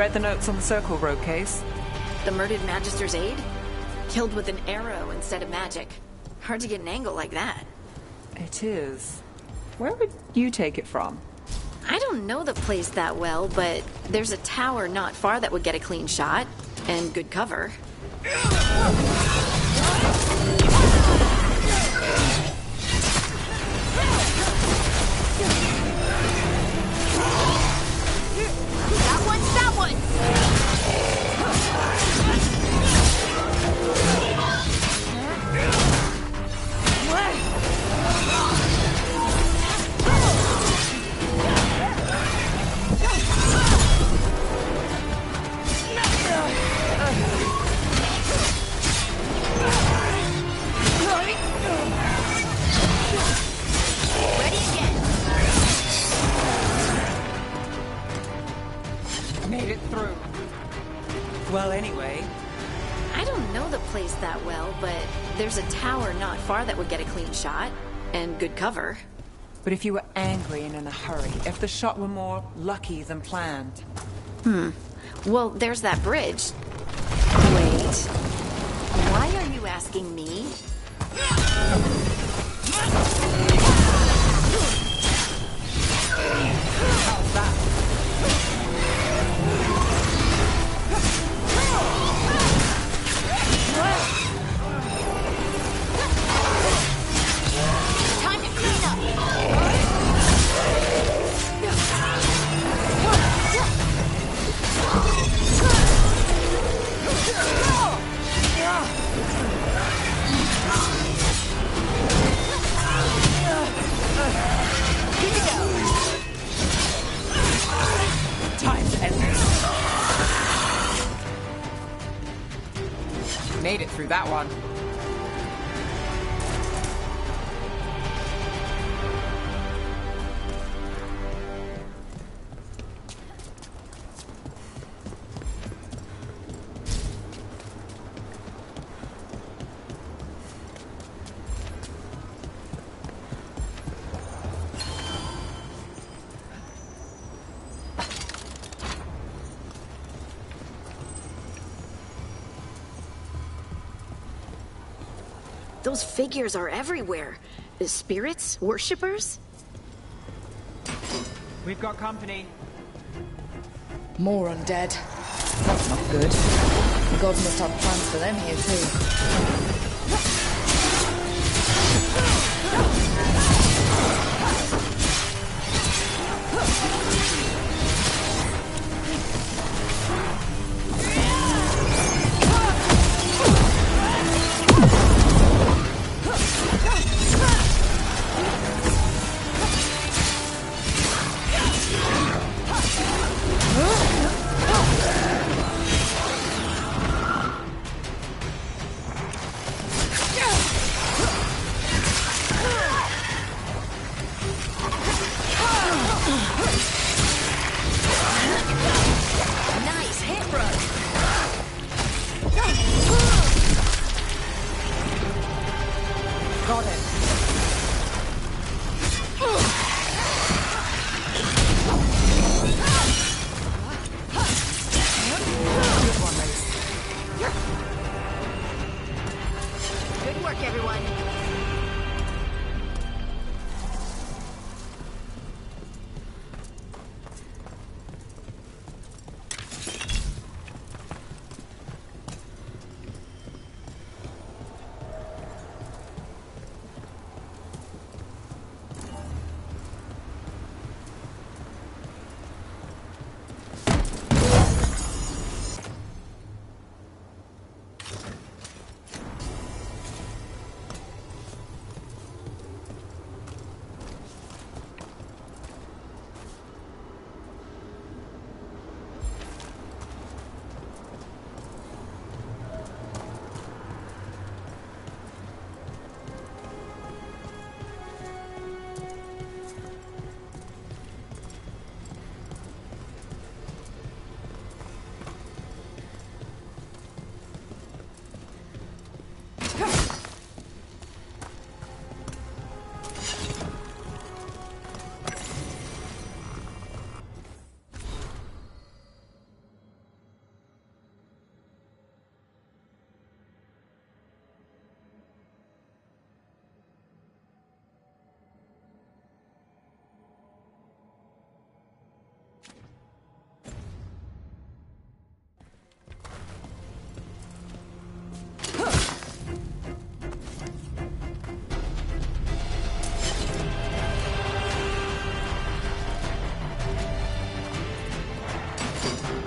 read the notes on the Circle Road case? The murdered Magister's aide? Killed with an arrow instead of magic. Hard to get an angle like that. It is. Where would you take it from? I don't know the place that well, but there's a tower not far that would get a clean shot. And good cover. That one's that one! Ready again. Made it through. Well, anyway. I don't know the place that well, but there's a tower not far that would get a clean shot. And good cover. But if you were angry and in a hurry, if the shot were more lucky than planned. Well, there's that bridge. Wait. Why are you asking me? How's that? Time to clean up! Here we go! Time to end this. Made it through that one. Those figures are everywhere. Spirits? Worshippers? We've got company. More undead. That's not good. God must have plans for them here too.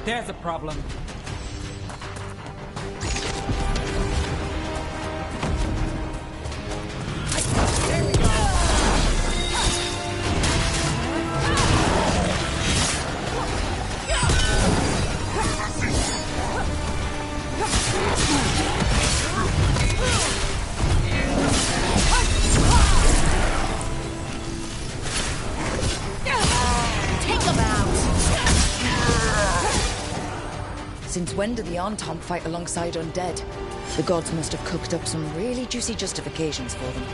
There's a problem. Since when did the Antom fight alongside undead? The gods must have cooked up some really juicy justifications for them.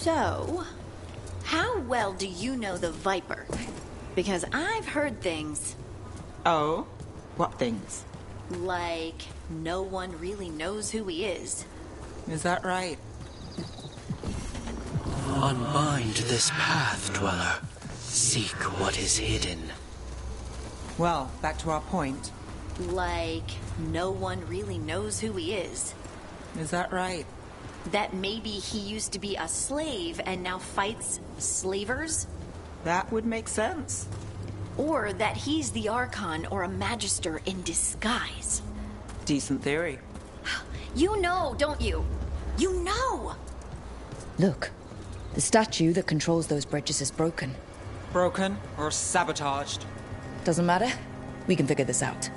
So, how well do you know the Viper? Because I've heard things. Oh? What things? Like, no one really knows who he is. Is that right? Unbind this path, Dweller. Seek what is hidden. Well, back to our point. Like, no one really knows who he is. Is that right? That maybe he used to be a slave and now fights slavers? That would make sense. Or that he's the Archon or a Magister in disguise. Decent theory. You know, don't you? You know! Look, the statue that controls those bridges is broken. Broken or sabotaged? Doesn't matter. We can figure this out.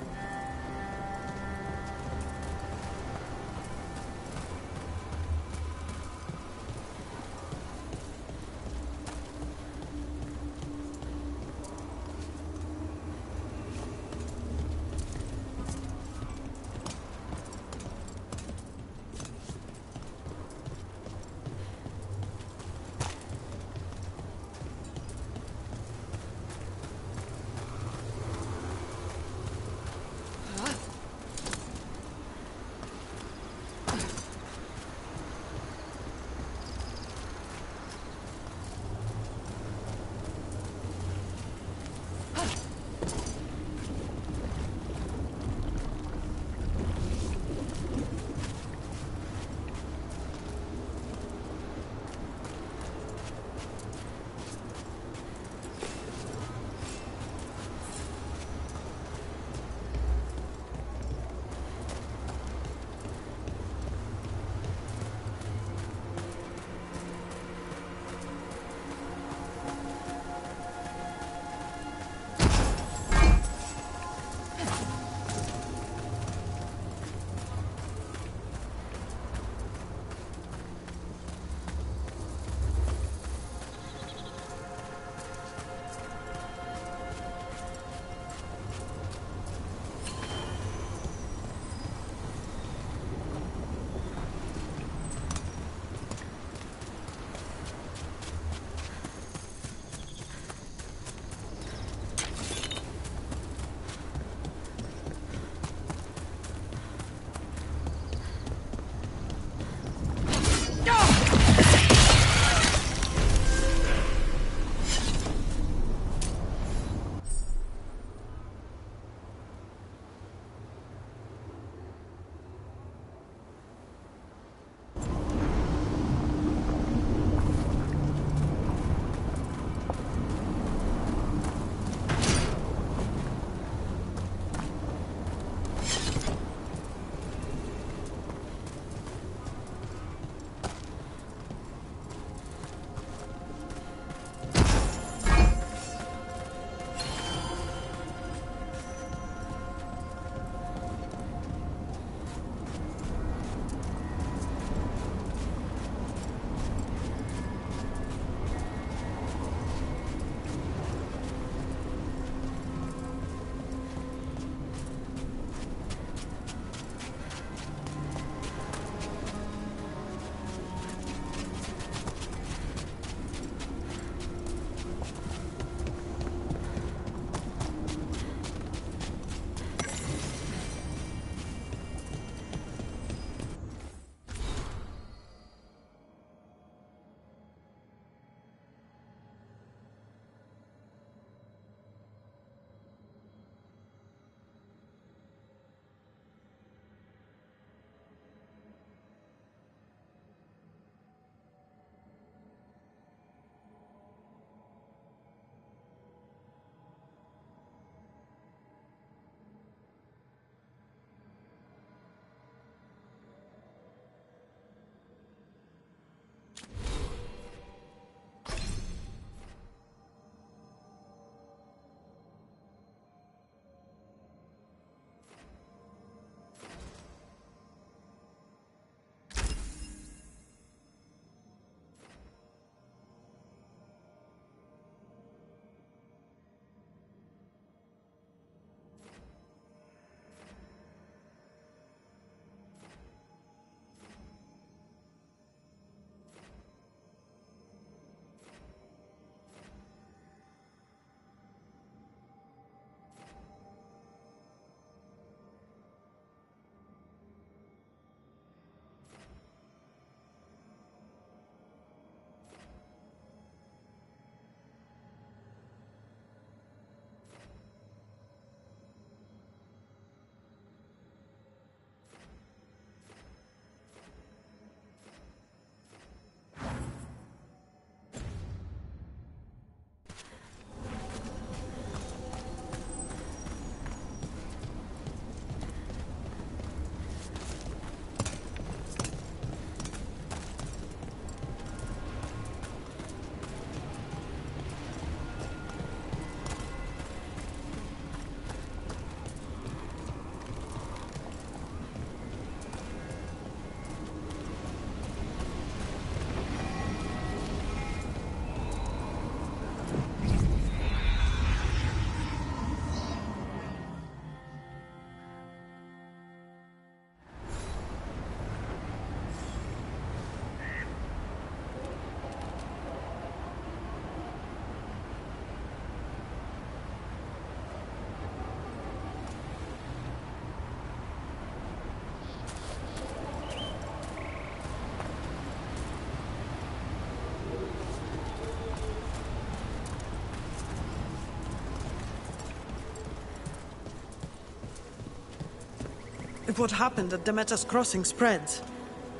if what happened at Demeter's Crossing spreads?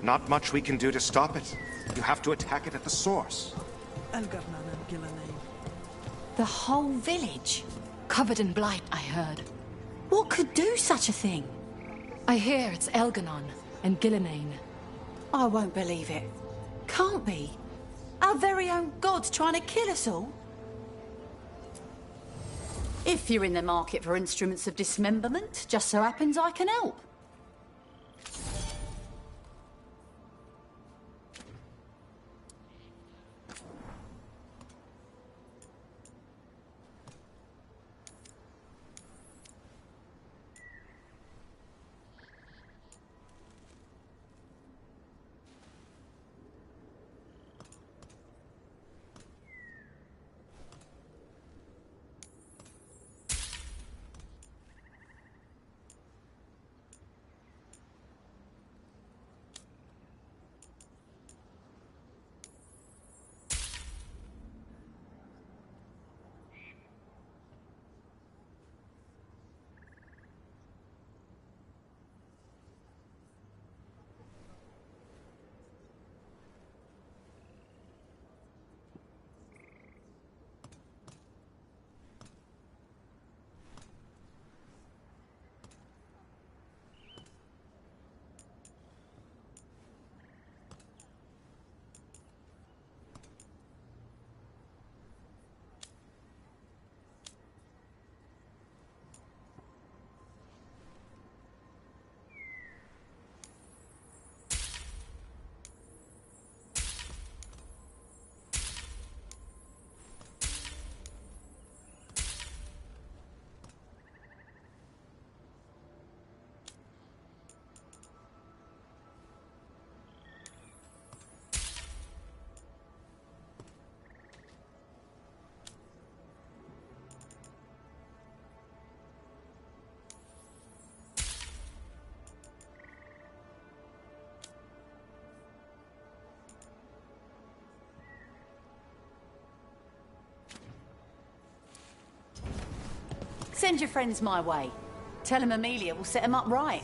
Not much we can do to stop it. You have to attack it at the source. Elgarnan and Gillenane. The whole village? Covered in blight, I heard. What could do such a thing? I hear it's Elganon and Gillenane. I won't believe it. Can't be. Our very own gods trying to kill us all? If you're in the market for instruments of dismemberment, just so happens I can help. Send your friends my way. Tell them Amelia will set them up right.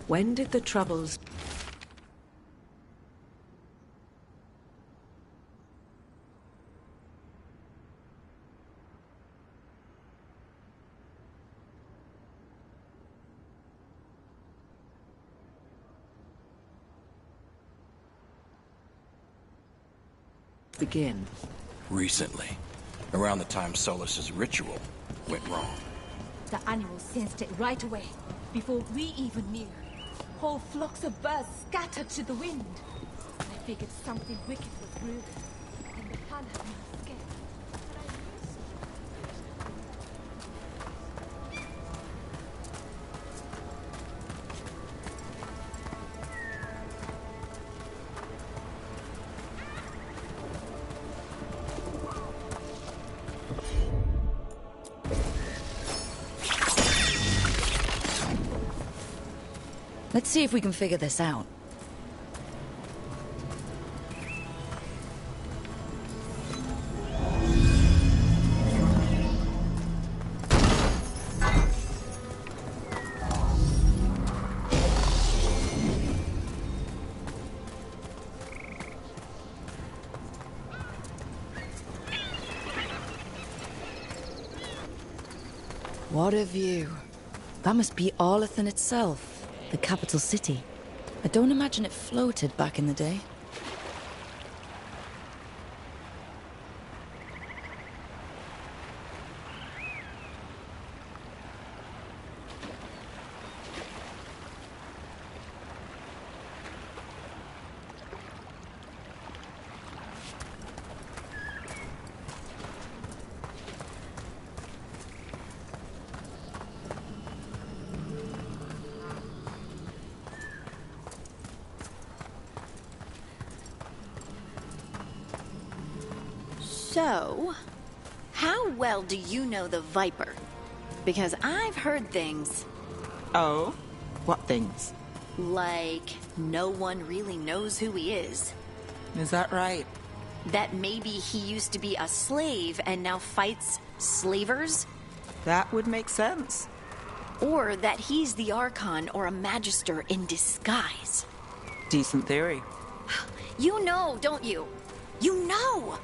When did the Troubles... begin? Recently. Around the time Solus's ritual went wrong. The animals sensed it right away, before we even knew. Whole flocks of birds scattered to the wind. I figured something wicked was brewing, and the plan had me scared. Let's see if we can figure this out. What a view. That must be Arlethan itself. The capital city. I don't imagine it floated back in the day. So, how well do you know the Viper? Because I've heard things. Oh? What things? Like, no one really knows who he is. Is that right? That maybe he used to be a slave and now fights slavers? That would make sense. Or that he's the Archon or a Magister in disguise. Decent theory. You know, don't you? You know!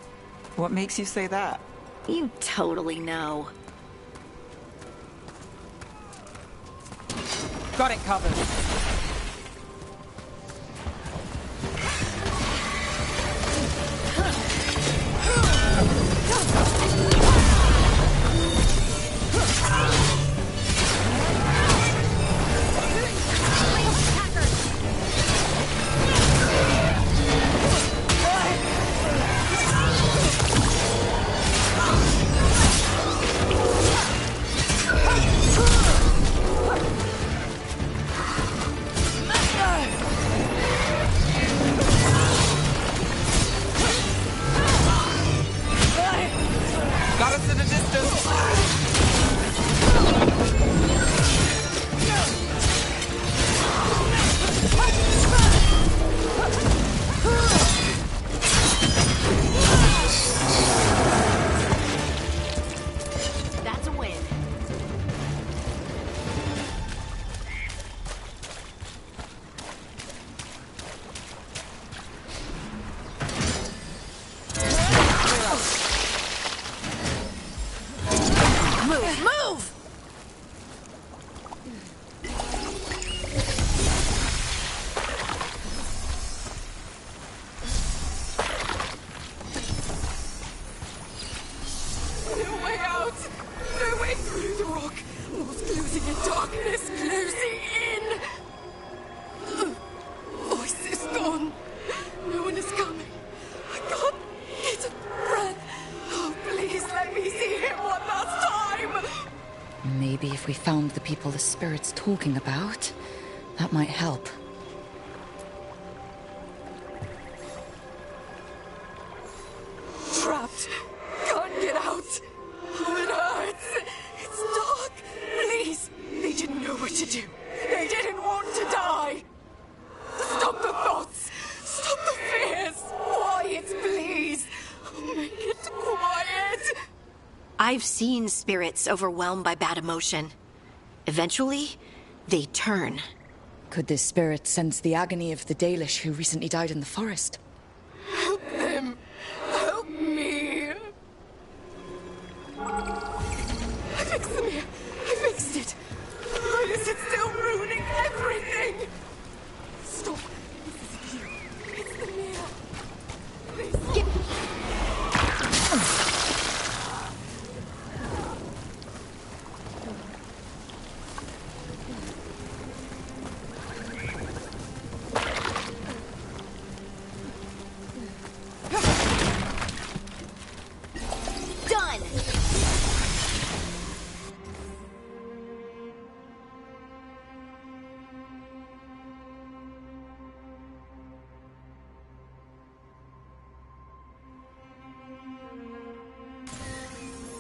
What makes you say that? You totally know. Got it covered. Got us in the distance. That's a win. Move! No way out! No way through the rock! Lost closing in darkness, closing in! Voice is gone. No one is coming. I can't get a breath. Oh, please let me see him one last time! Maybe if we found the people the spirit's talking about, that might help. Trapped. Can't get out. Oh, it hurts. It's dark. Please. They didn't know what to do. They didn't want to die. Stop the thoughts. Stop the fears. Quiet, please. Make it quiet. I've seen spirits overwhelmed by bad emotion. Eventually, they turn. Could this spirit sense the agony of the Dalish who recently died in the forest? Help him! Help me! I fixed the mirror! I fixed it! Why is it still ruining everything? Stop! This isn't you. It's the mirror. Please, get...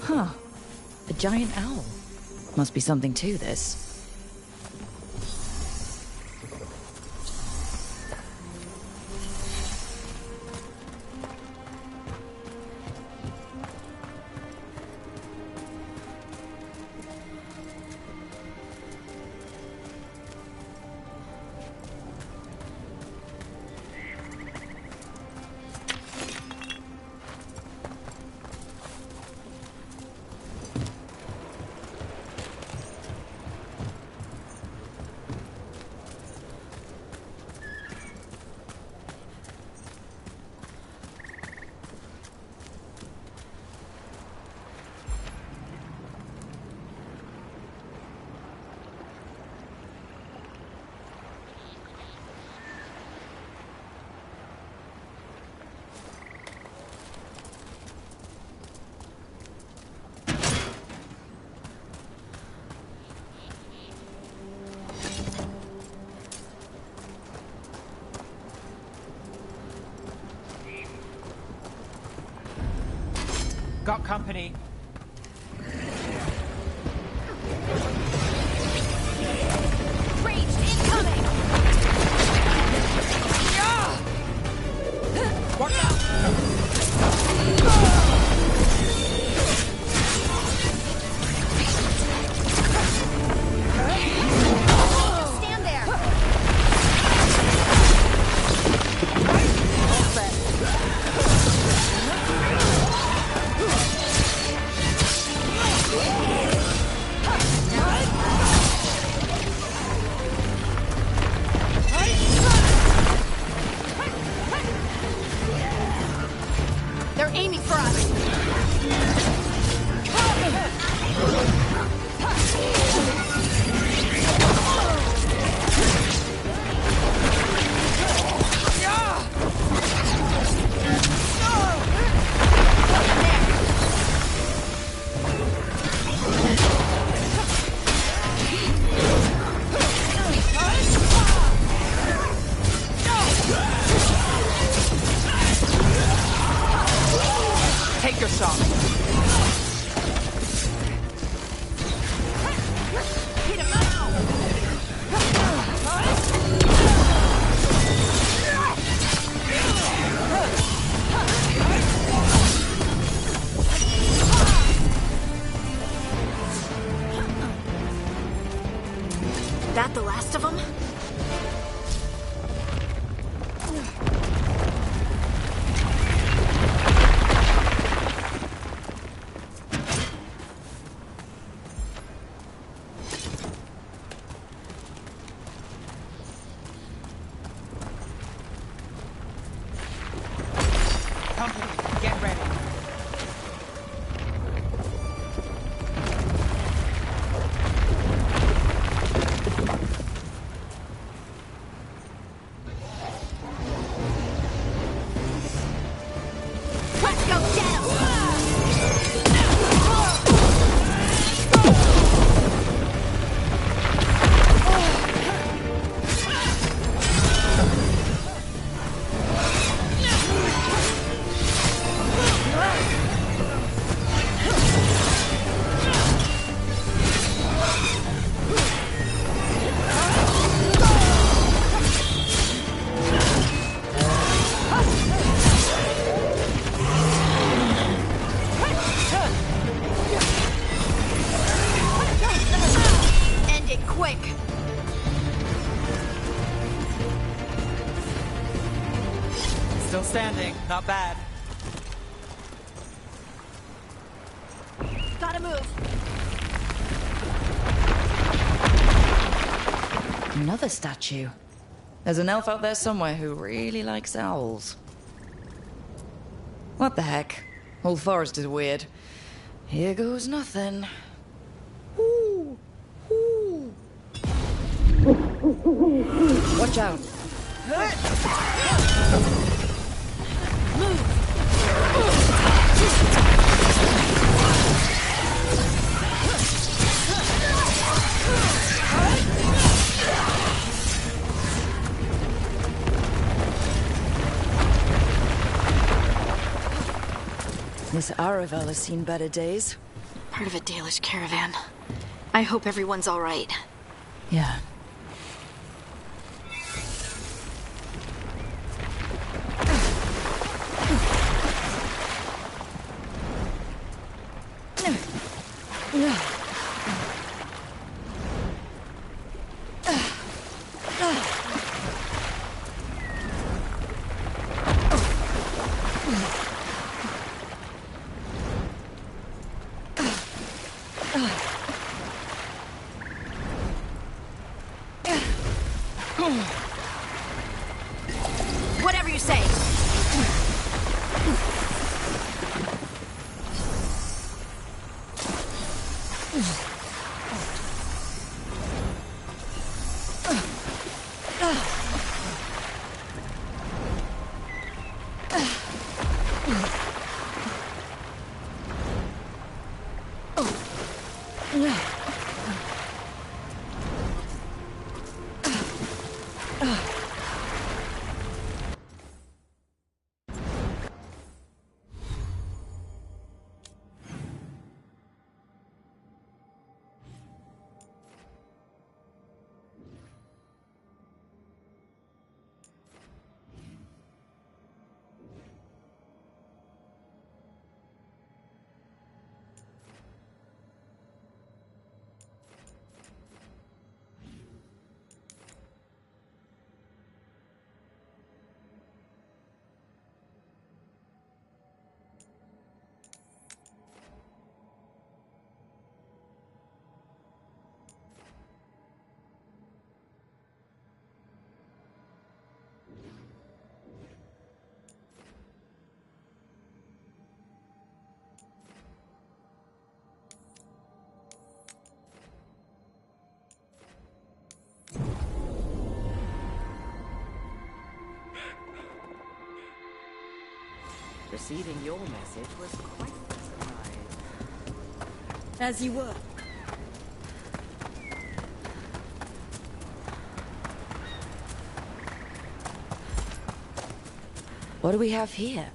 Huh. A giant owl. Must be something to this. Got company. Ranged incoming! Watch out! Stand there! They're aiming for us! Take your shot. Hit him out! That the last of them? Company, get ready. Let's go get him! Still standing. Not bad. Gotta move. Another statue. There's an elf out there somewhere who really likes owls. What the heck? Whole forest is weird. Here goes nothing. Ooh. Ooh. Watch out. This Aravel has seen better days. Part of a Dalish caravan. I hope everyone's all right. Yeah. Whatever you say. Receiving your message was quite a surprise. As you were. What do we have here?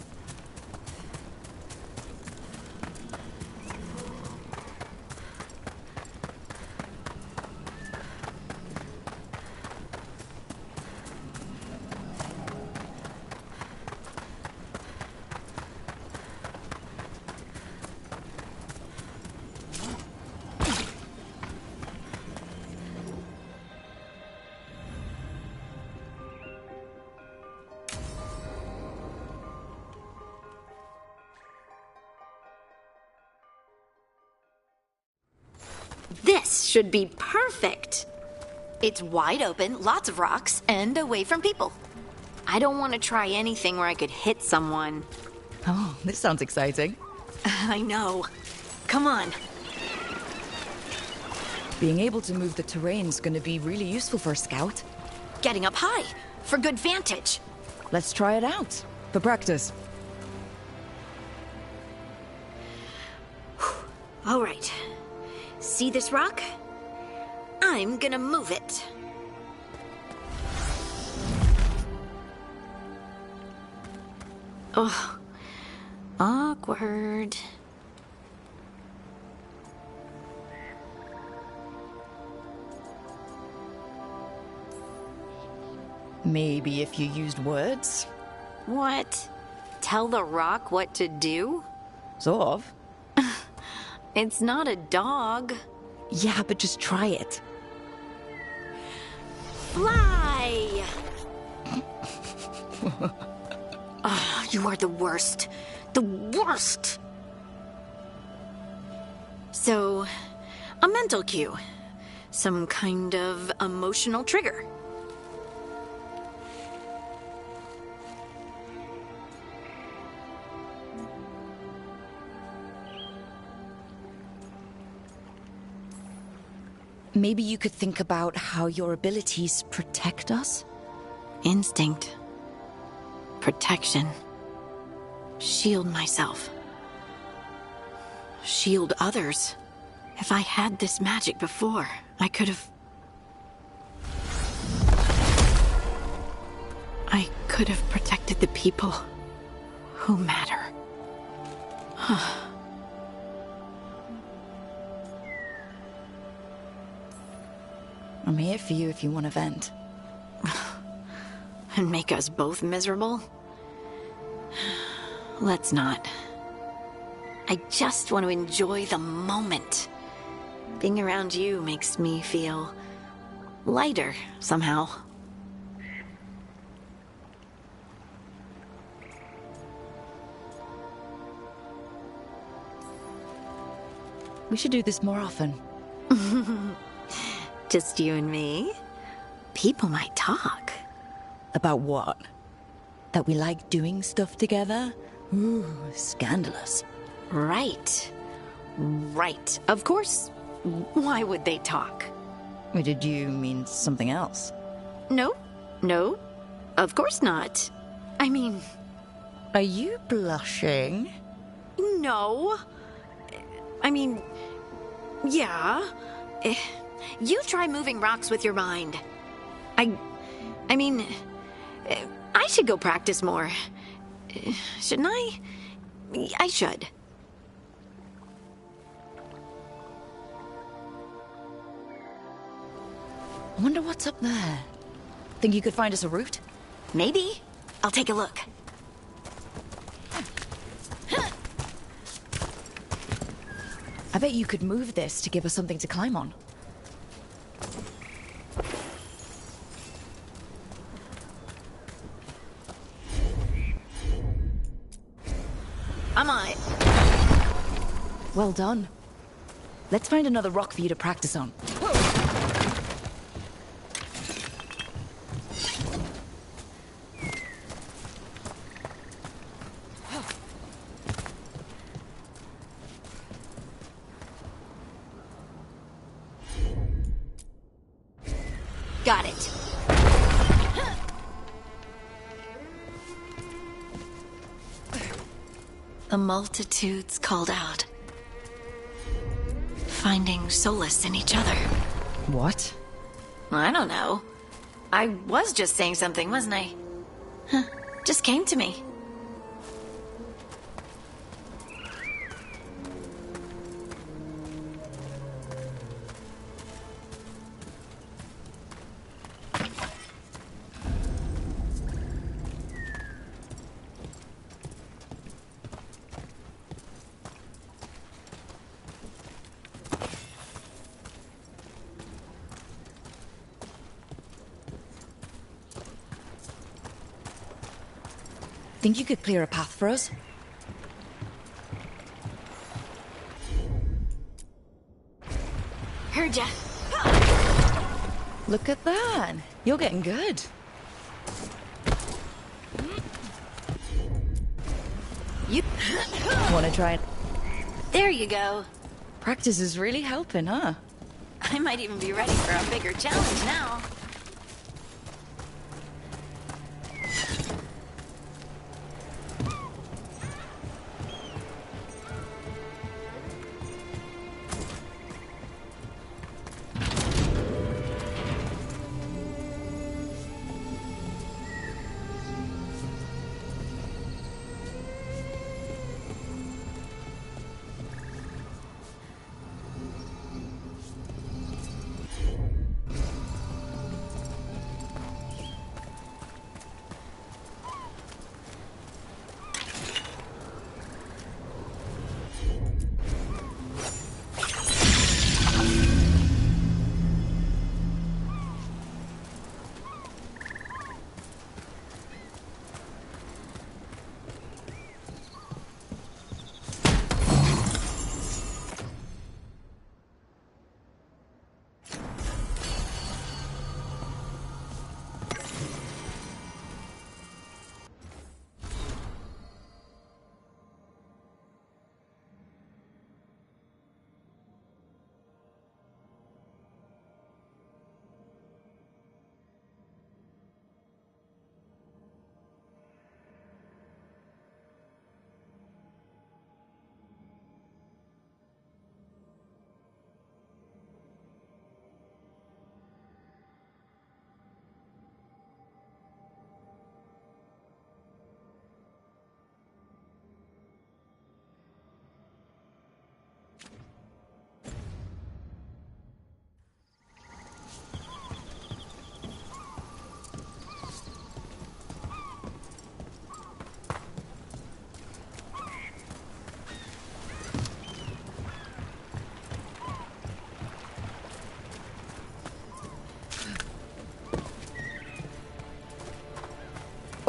This should be perfect. It's wide open, lots of rocks, and away from people. I don't want to try anything where I could hit someone. Oh, this sounds exciting. I know. Come on. Being able to move the terrain's gonna be really useful for a scout. Getting up high, for good vantage. Let's try it out, for practice. All right. See this rock? I'm gonna move it. Oh, awkward. Maybe if you used words? What? Tell the rock what to do? Sort of. It's not a dog. Yeah, but just try it. Fly! Ah, you are the worst. The worst! So, a mental cue. Some kind of emotional trigger. Maybe you could think about how your abilities protect us? Instinct. Protection. Shield myself. Shield others. If I had this magic before, I could have... I could have protected the people who matter. I'm here for you if you want to vent. And make us both miserable? Let's not. I just want to enjoy the moment. Being around you makes me feel lighter somehow. We should do this more often. Just you and me? People might talk. About what? That we like doing stuff together? Ooh, scandalous. Right. Right. Of course. Why would they talk? Or did you mean something else? No. No. Of course not. I mean... Are you blushing? No. I mean... Yeah. You try moving rocks with your mind. I mean... I should go practice more. Shouldn't I? I should. I wonder what's up there. Think you could find us a route? Maybe. I'll take a look. I bet you could move this to give us something to climb on. I'm on it. Well done. Let's find another rock for you to practice on. Got it. The multitudes called out, finding solace in each other. What? I don't know. I was just saying something, wasn't I? Just came to me. Think you could clear a path for us? Heard ya. Look at that. You're getting good. You Want to try it? There you go. Practice is really helping, huh? I might even be ready for a bigger challenge now.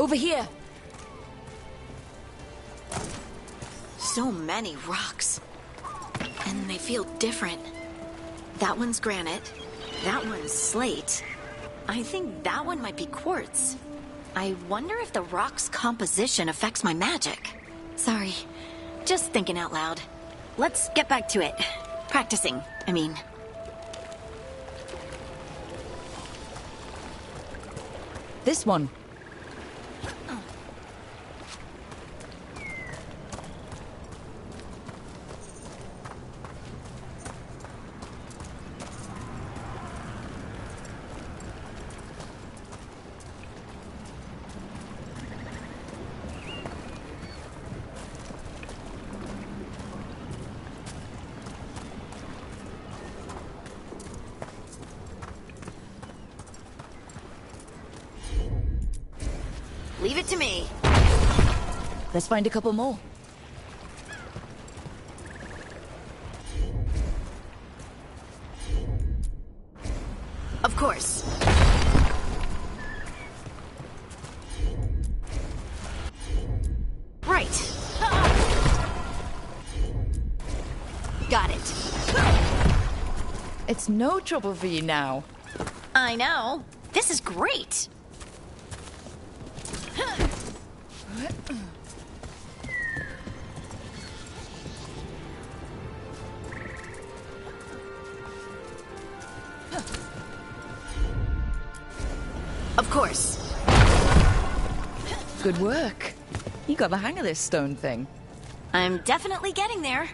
Over here! So many rocks. And they feel different. That one's granite. That one's slate. I think that one might be quartz. I wonder if the rock's composition affects my magic. Sorry. Just thinking out loud. Let's get back to it. Practicing, I mean. This one. Leave it to me. Let's find a couple more. Of course. Right. Got it. It's no trouble for you now. I know. This is great. Of course. Good work. You got the hang of this stone thing. I'm definitely getting there.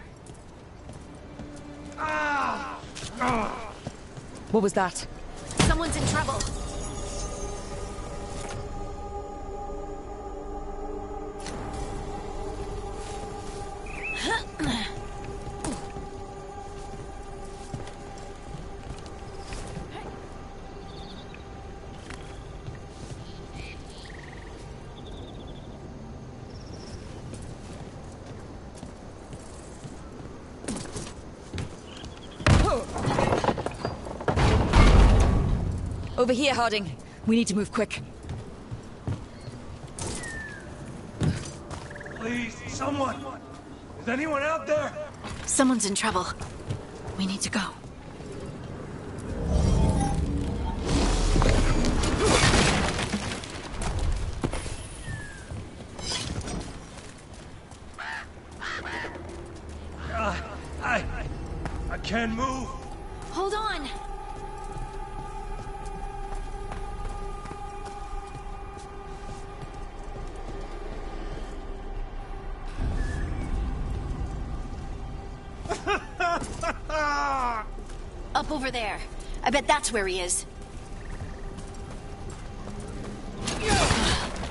What was that? Someone's in trouble. Over here, Harding. We need to move quick. Please, someone! Is anyone out there? Someone's in trouble. We need to go. I can't move. Hold on. Up over there. I bet that's where he is.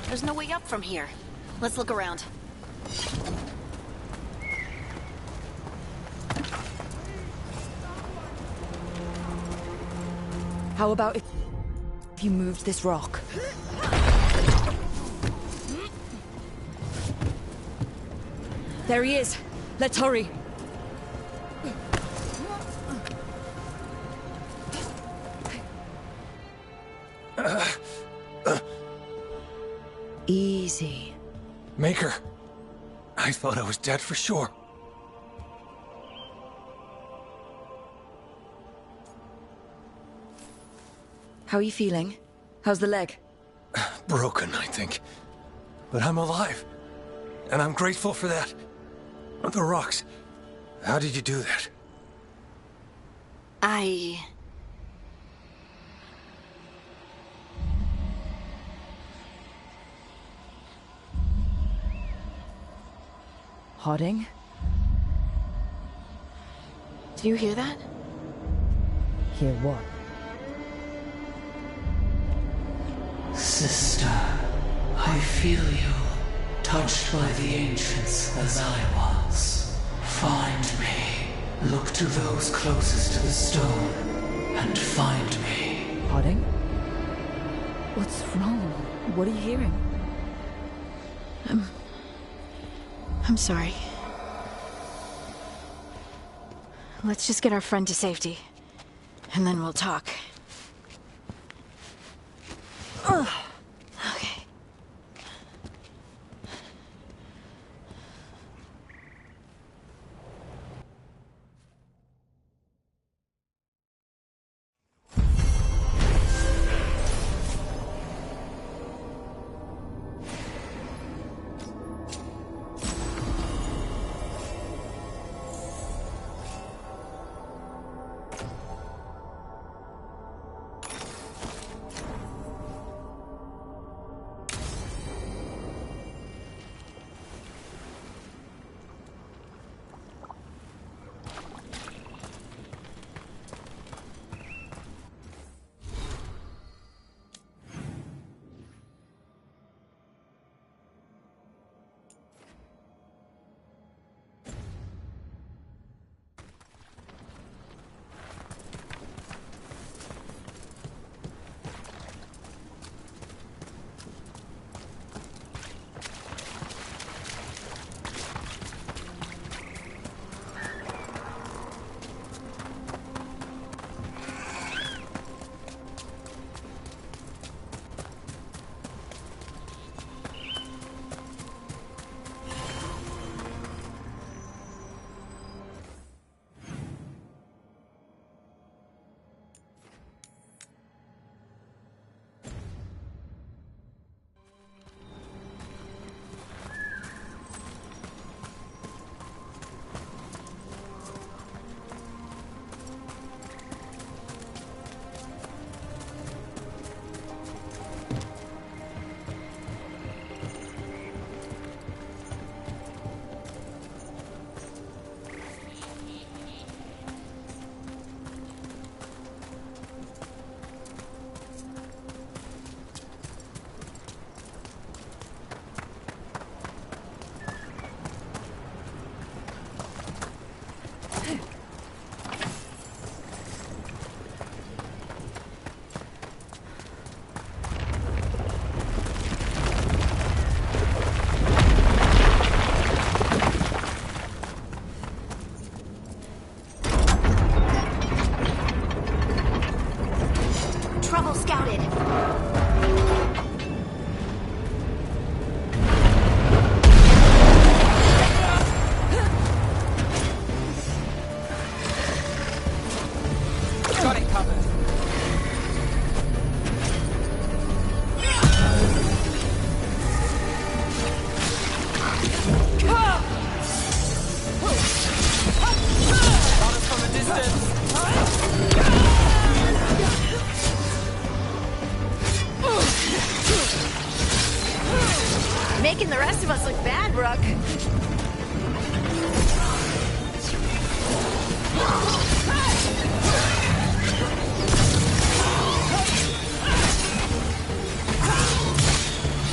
There's no way up from here. Let's look around. How about if you moved this rock? There he is. Let's hurry. Easy. Maker. I thought I was dead for sure. How are you feeling? How's the leg? Broken, I think. But I'm alive. And I'm grateful for that. The rocks. How did you do that? Harding? Do you hear that? Hear what? Sister, I feel you, touched by the ancients as I was. Find me. Look to those closest to the stone, and find me. Harding? What's wrong? What are you hearing? I'm sorry. Let's just get our friend to safety, and then we'll talk. Okay. Making the rest of us look bad, Brooke.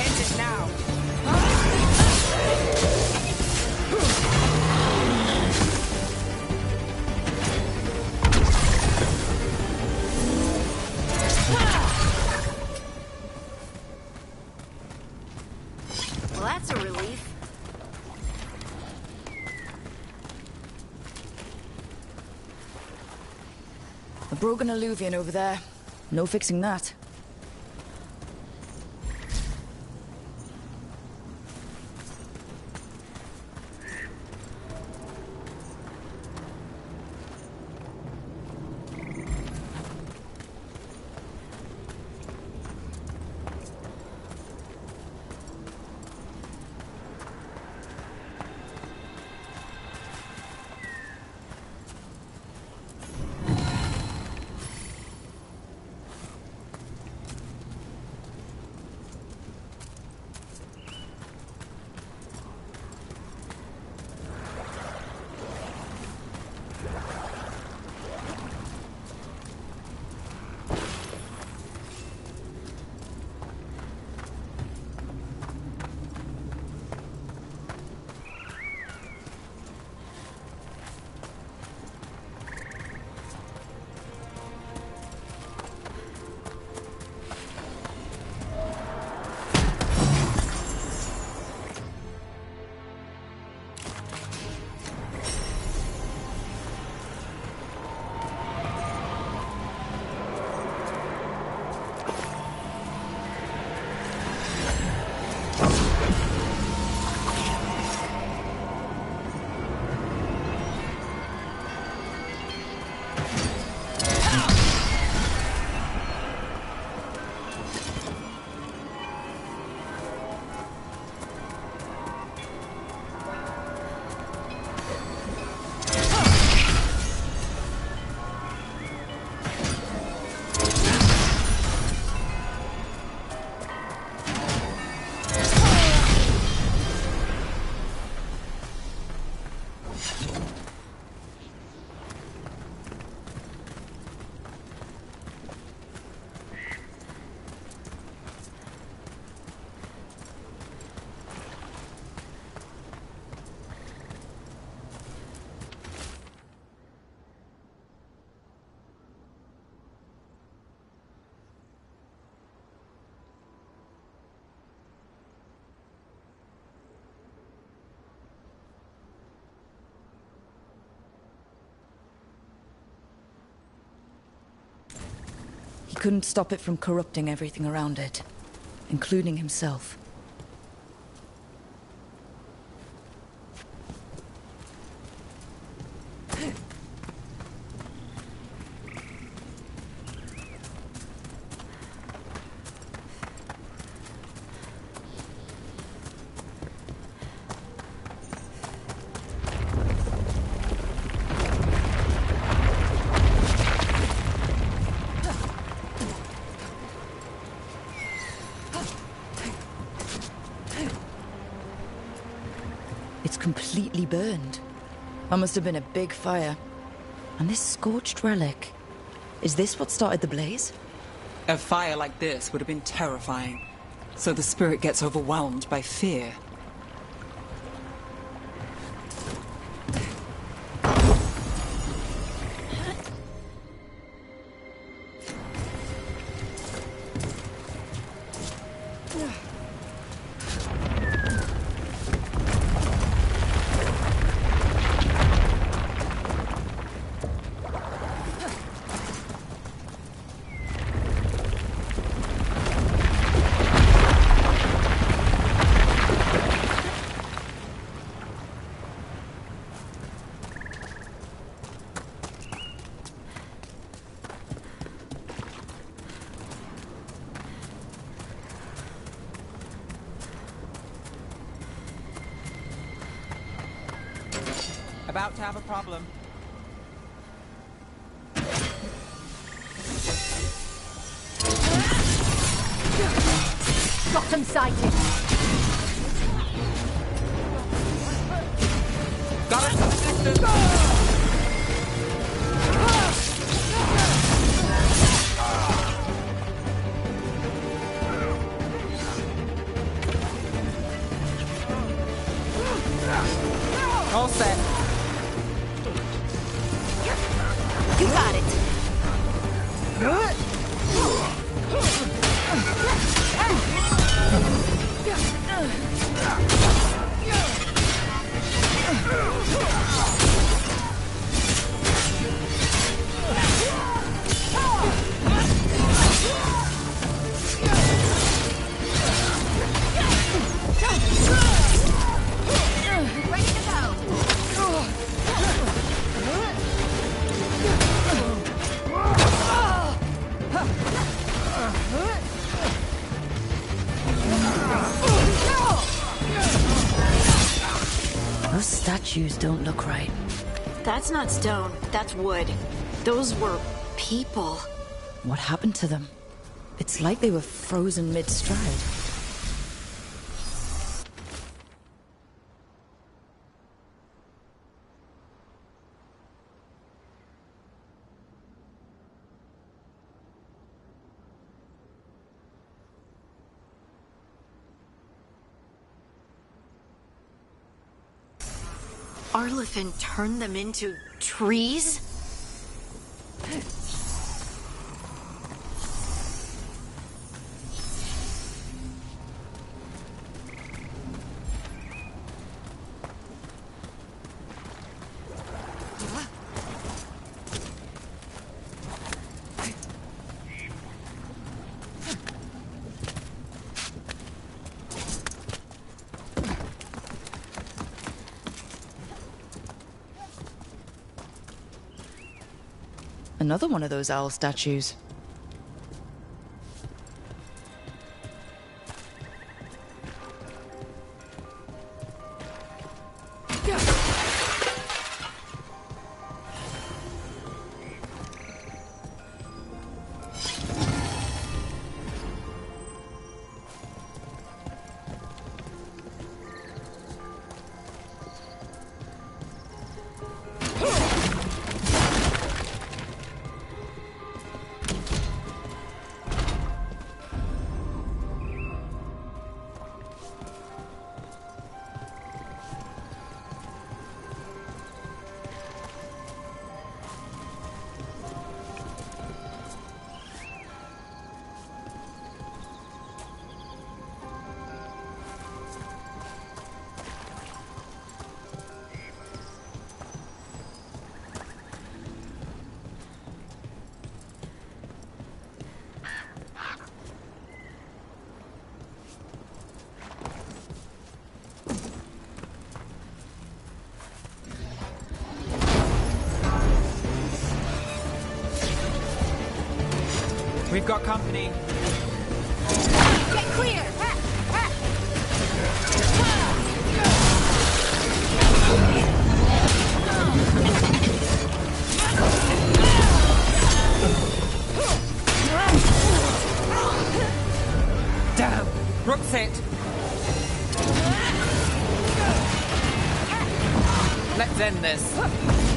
End it now. Well, that's a relief. A broken alluvian over there. No fixing that. He couldn't stop it from corrupting everything around it, including himself. It's completely burned. That must have been a big fire. And this scorched relic, is this what started the blaze? A fire like this would have been terrifying. So the spirit gets overwhelmed by fear. About to have a problem. Got them sighted. Got it! Distance! All set. You got it. Those statues don't look right. That's not stone. That's wood. Those were people. What happened to them? It's like they were frozen mid-stride. Arlithin turned them into trees? Another one of those owl statues. We've got company. Get clear! Damn! Rook's hit. Let's end this.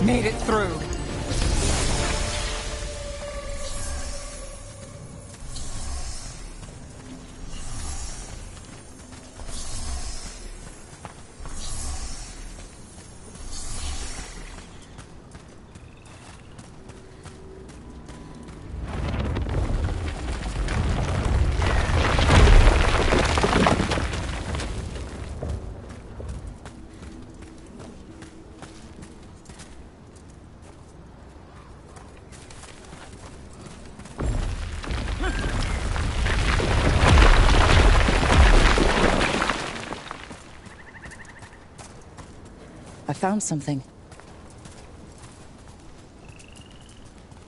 Made it through. I found something.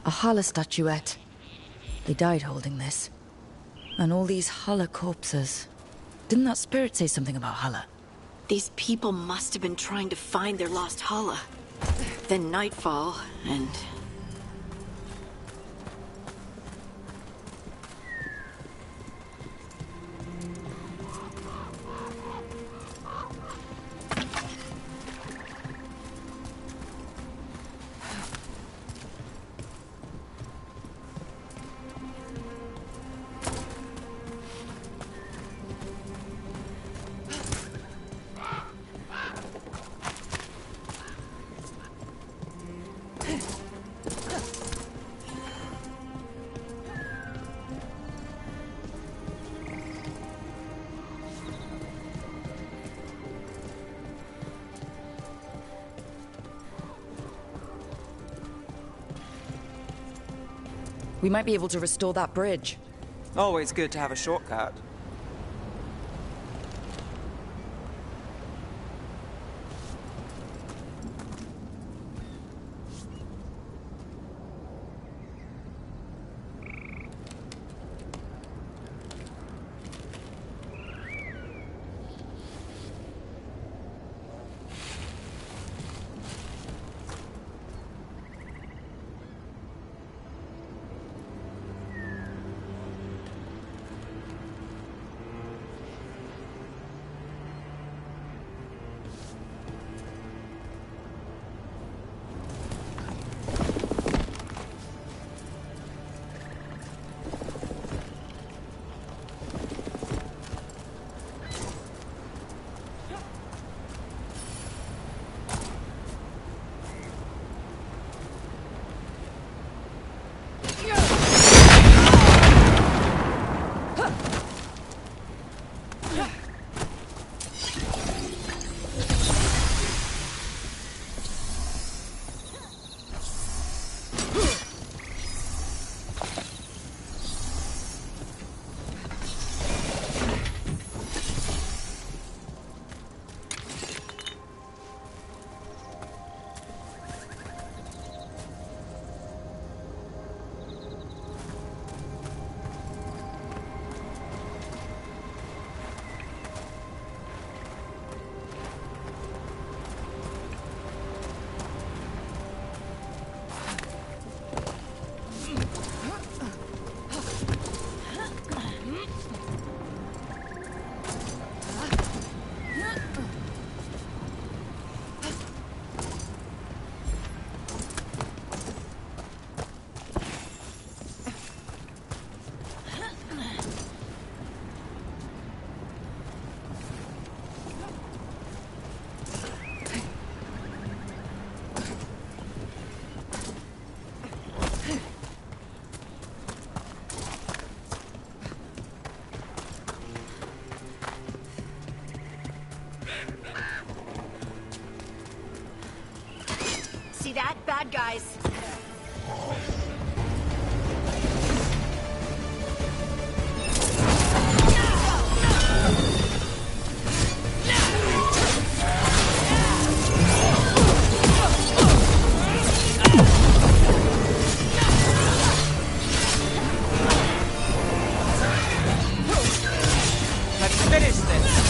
A Hala statuette. They died holding this. And all these Hala corpses. Didn't that spirit say something about Hala? These people must have been trying to find their lost Hala. then nightfall, and... We might be able to restore that bridge. Always good to have a shortcut. See that? Bad guys. Let's finish this!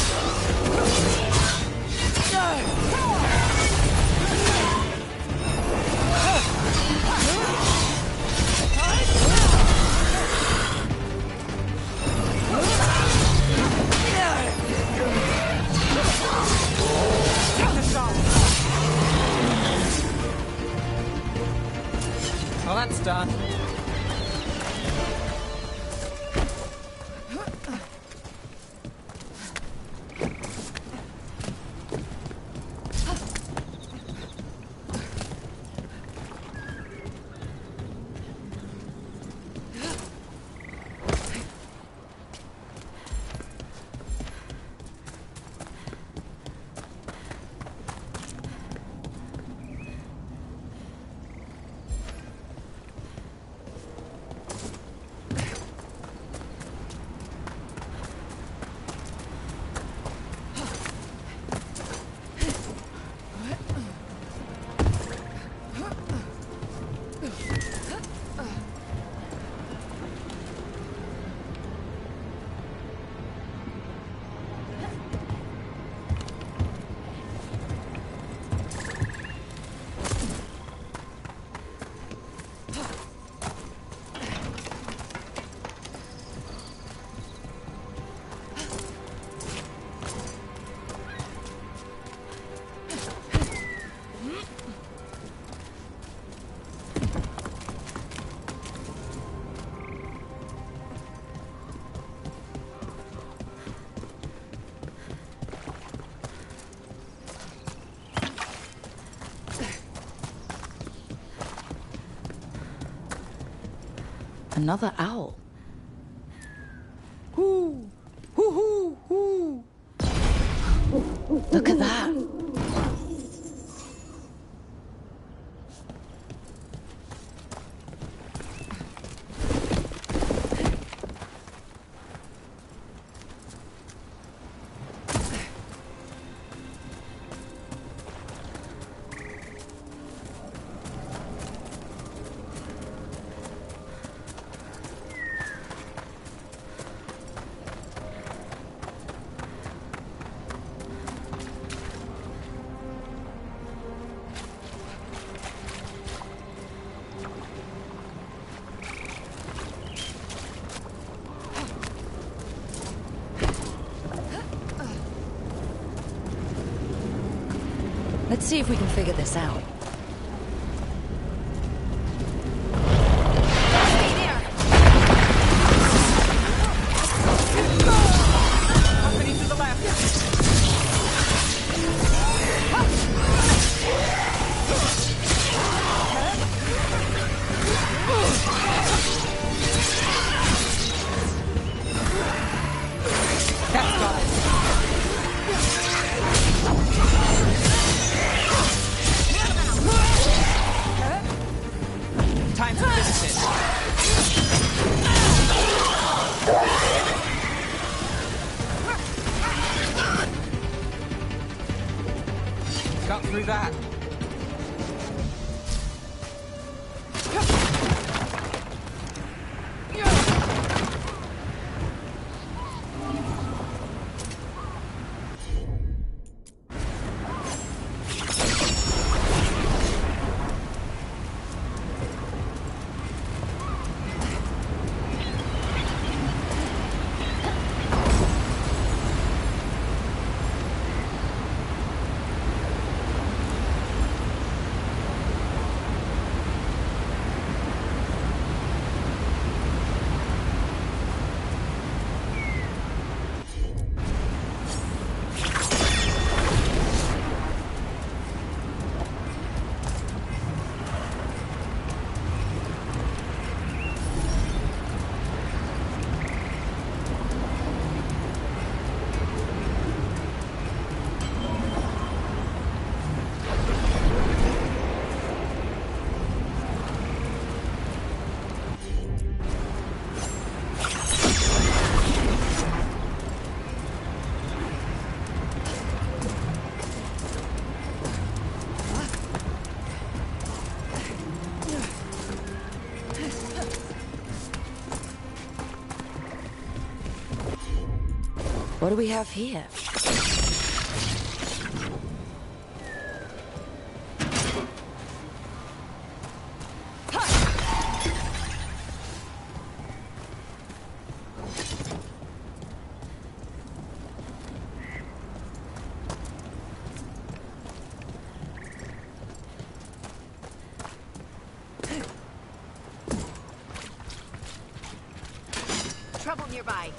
Well, that's done. Another owl. Hoo! Hoo hoo hoo! Look at that. Let's see if we can figure this out. Got through that. What do we have here? Trouble nearby.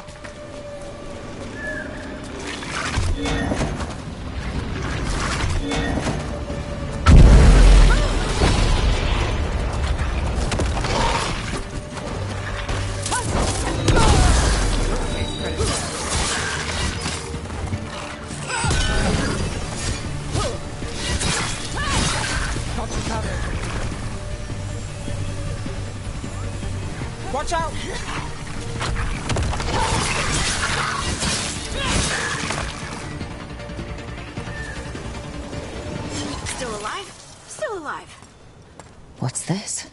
Watch out! Still alive? Still alive. What's this?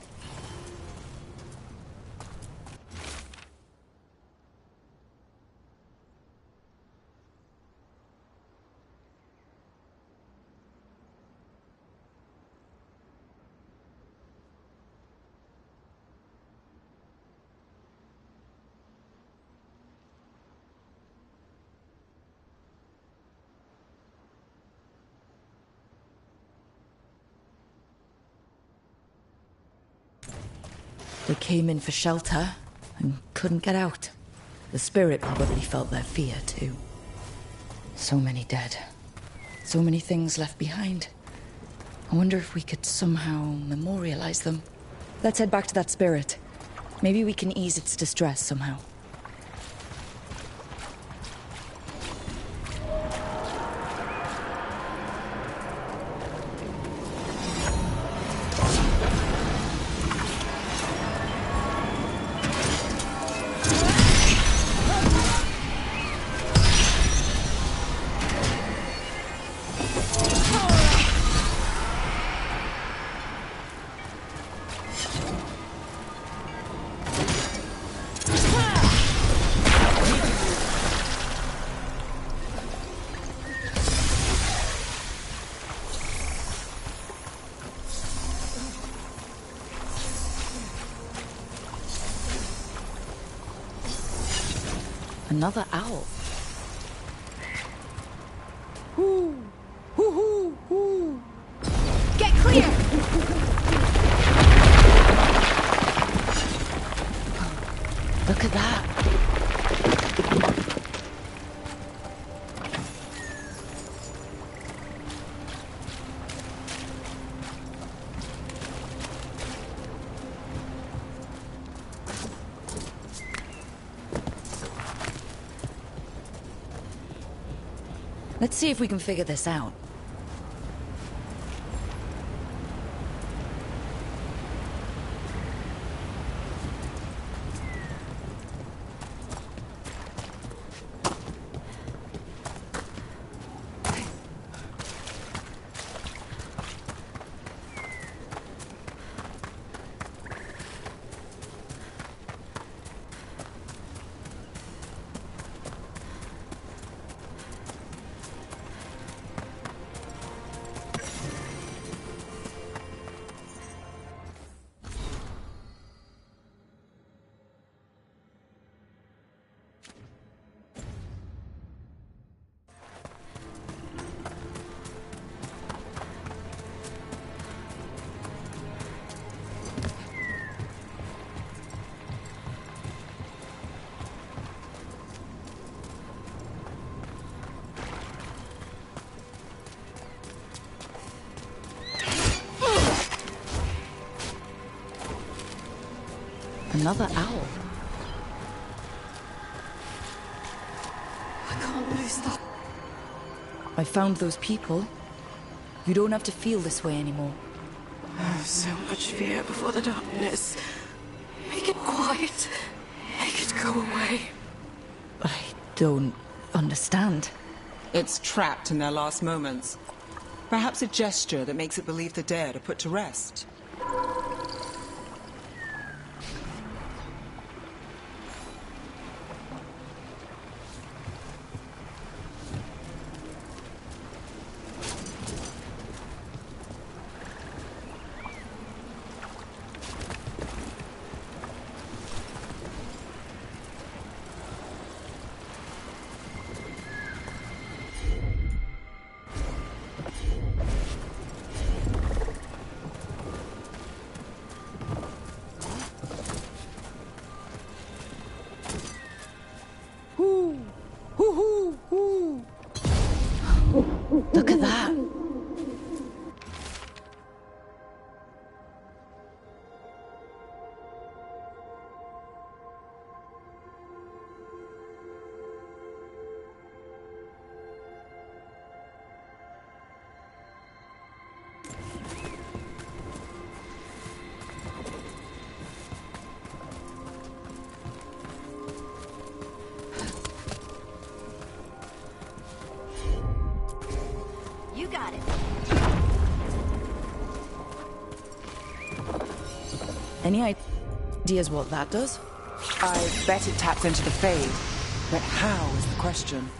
They came in for shelter and couldn't get out. The spirit probably felt their fear too. So many dead. So many things left behind. I wonder if we could somehow memorialize them. Let's head back to that spirit. Maybe we can ease its distress somehow. Another owl. Hoo! Hoo hoo hoo! Get clear! Look at that. Let's see if we can figure this out. Another owl. I can't lose that. I found those people. You don't have to feel this way anymore. So much fear before the darkness. Make it quiet. Make it go away. I don't understand. It's trapped in their last moments. Perhaps a gesture that makes it believe the dead are put to rest. Look at that. You got it. Any ideas what that does? I bet it taps into the Fade. But how is the question?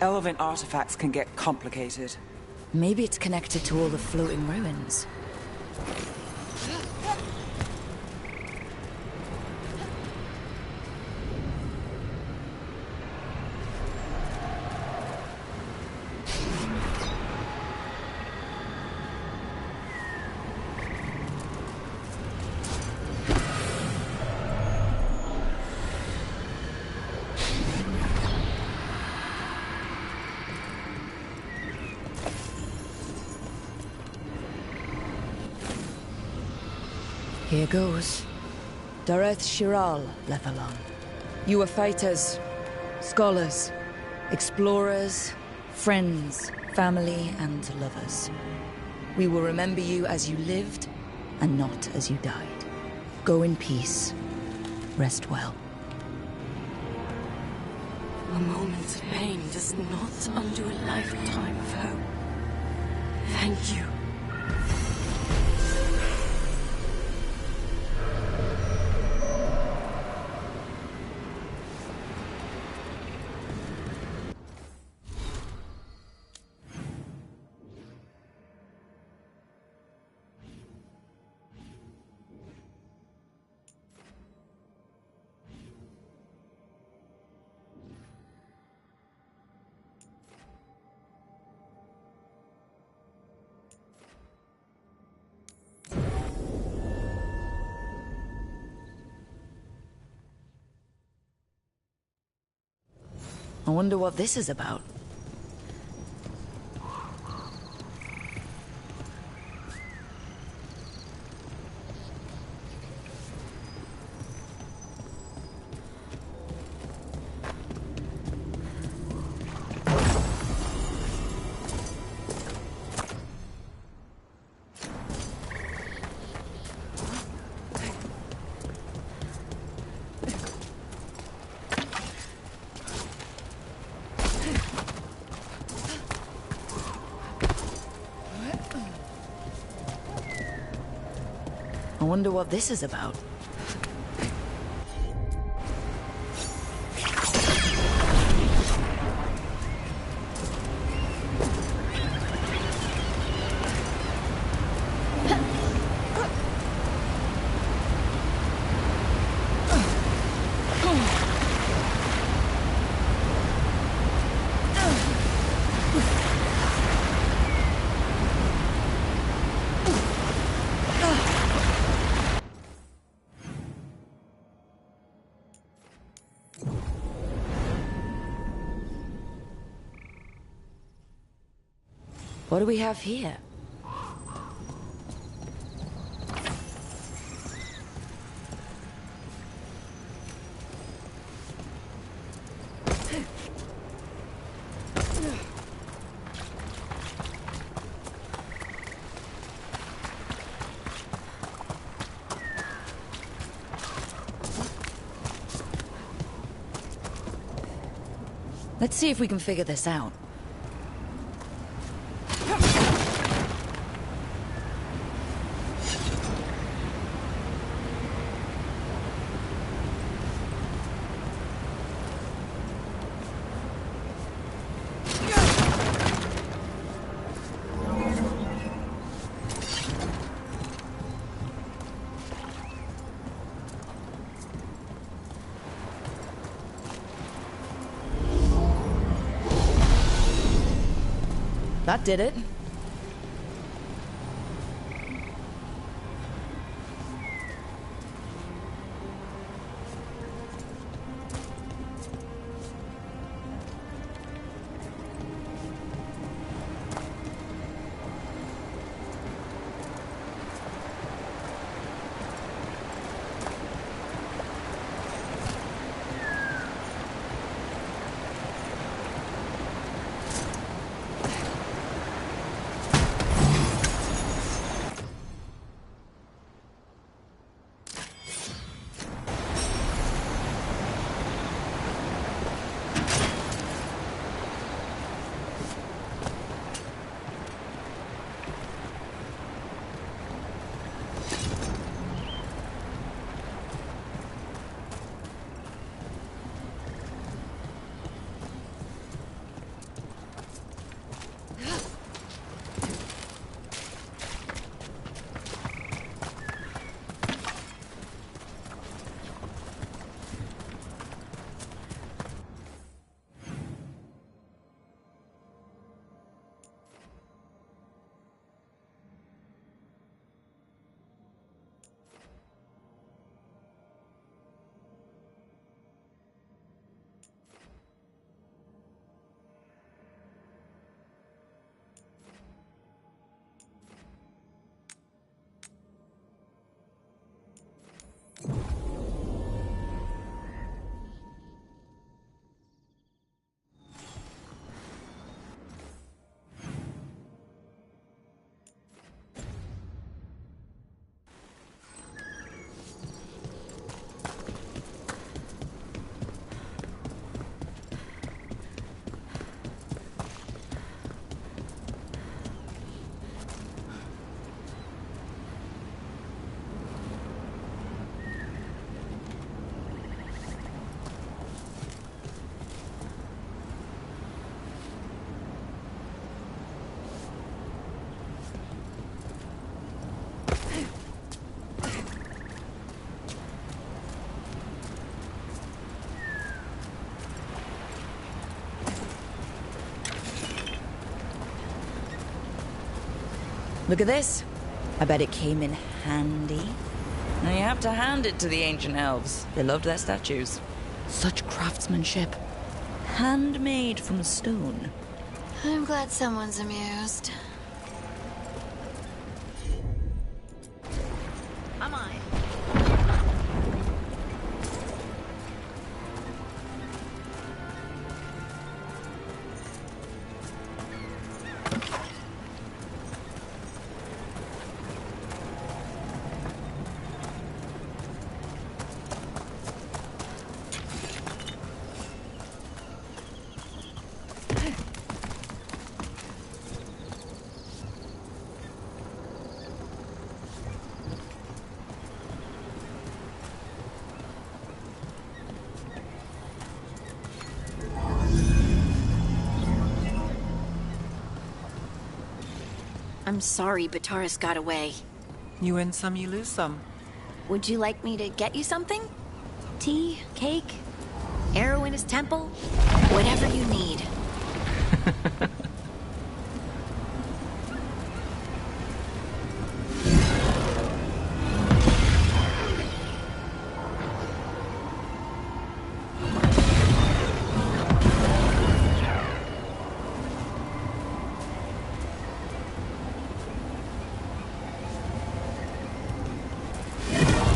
Elven artifacts can get complicated. Maybe it's connected to all the floating ruins. Here goes. Dareth Shiral, Lethalon. You were fighters, scholars, explorers, friends, family, and lovers. We will remember you as you lived, and not as you died. Go in peace. Rest well. A moment's pain does not undo a lifetime of hope. Thank you. I wonder what this is about. I wonder what this is about. What do we have here? Let's see if we can figure this out. That did it. Look at this. I bet it came in handy. Now you have to hand it to the ancient elves. They loved their statues. Such craftsmanship. Handmade from stone. I'm glad someone's amused. Am I? I'm sorry Bataris got away. You win some, you lose some. Would you like me to get you something? Tea? Cake? Arrow in his temple? Whatever you need. Thank you.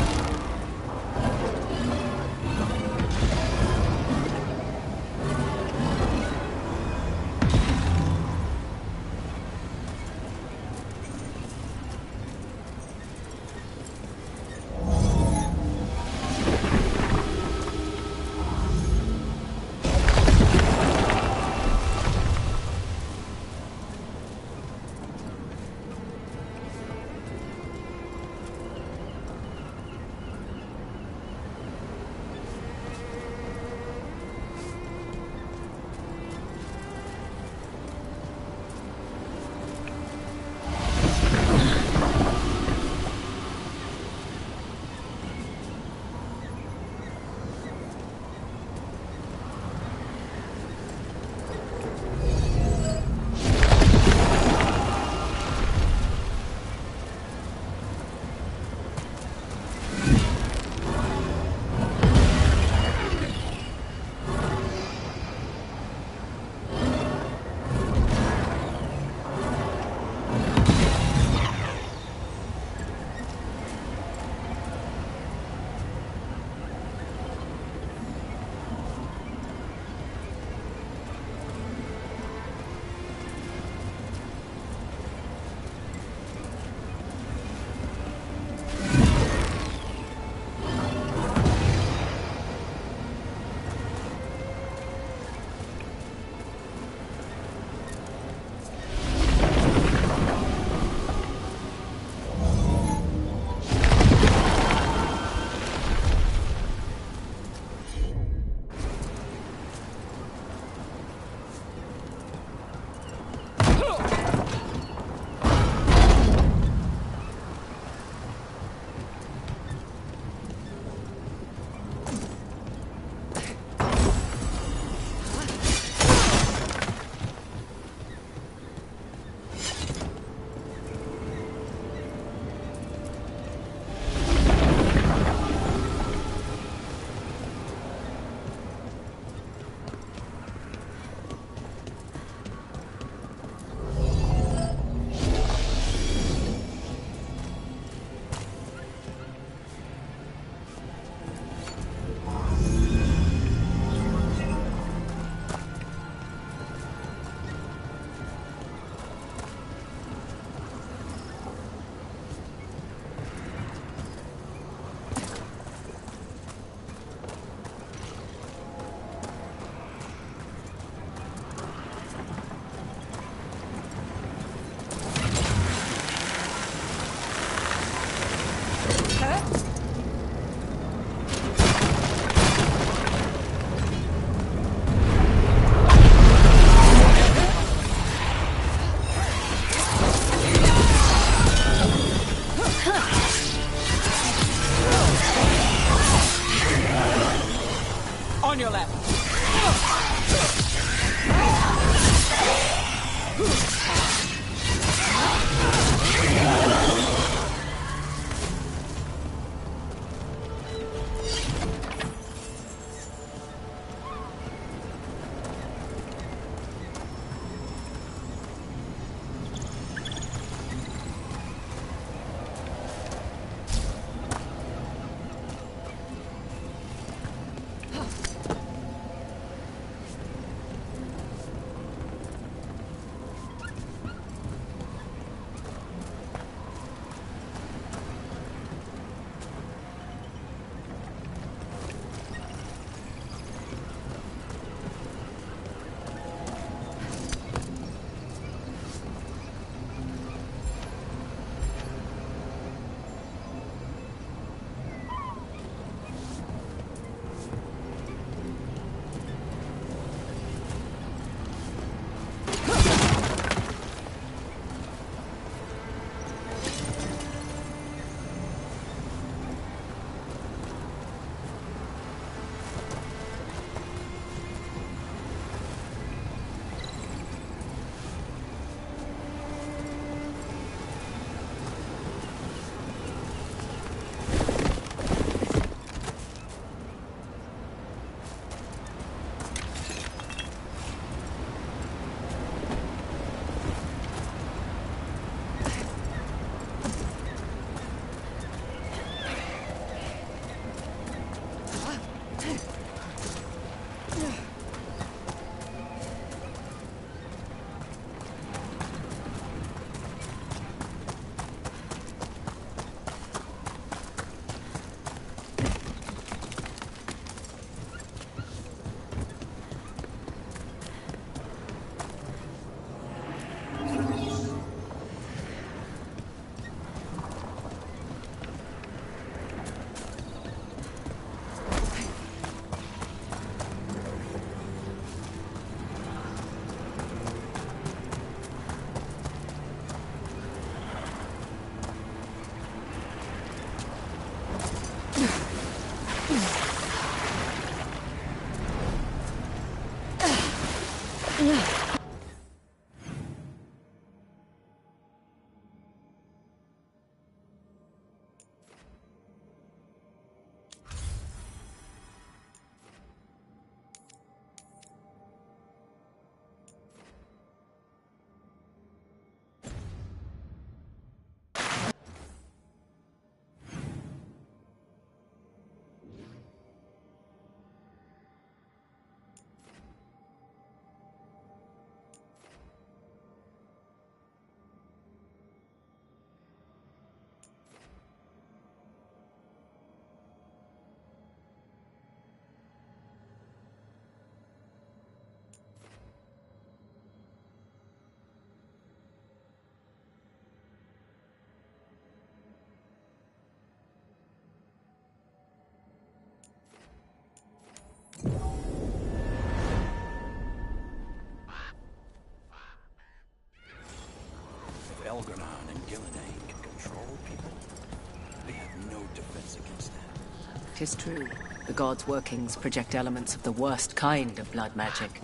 is true. The gods' workings project elements of the worst kind of blood magic.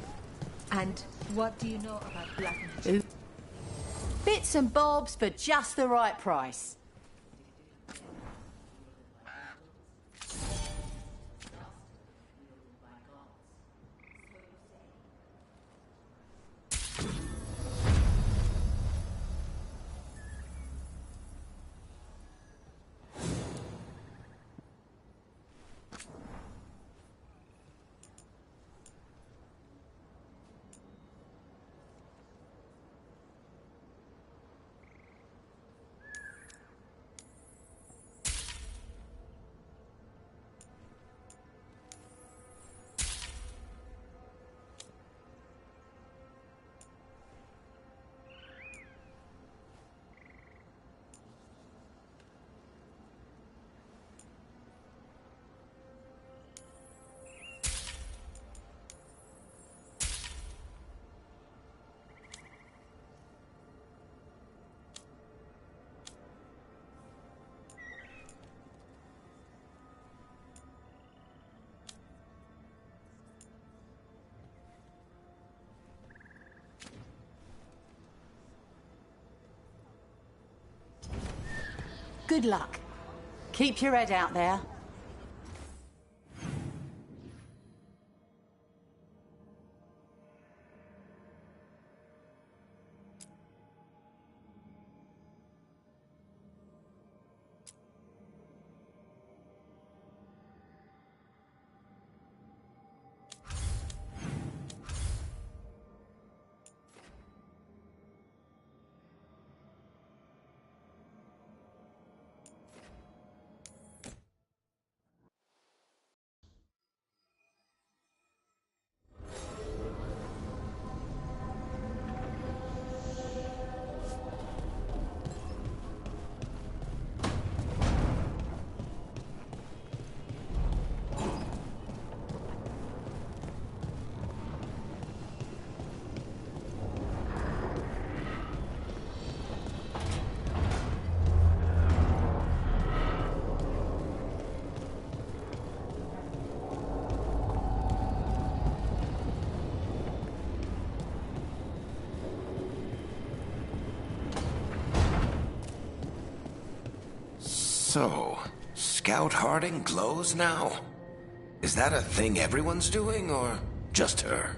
And what do you know about black magic? Bits and bobs for just the right price. Good luck. Keep your head out there. So, Scout Harding glows now? Is that a thing everyone's doing, or just her?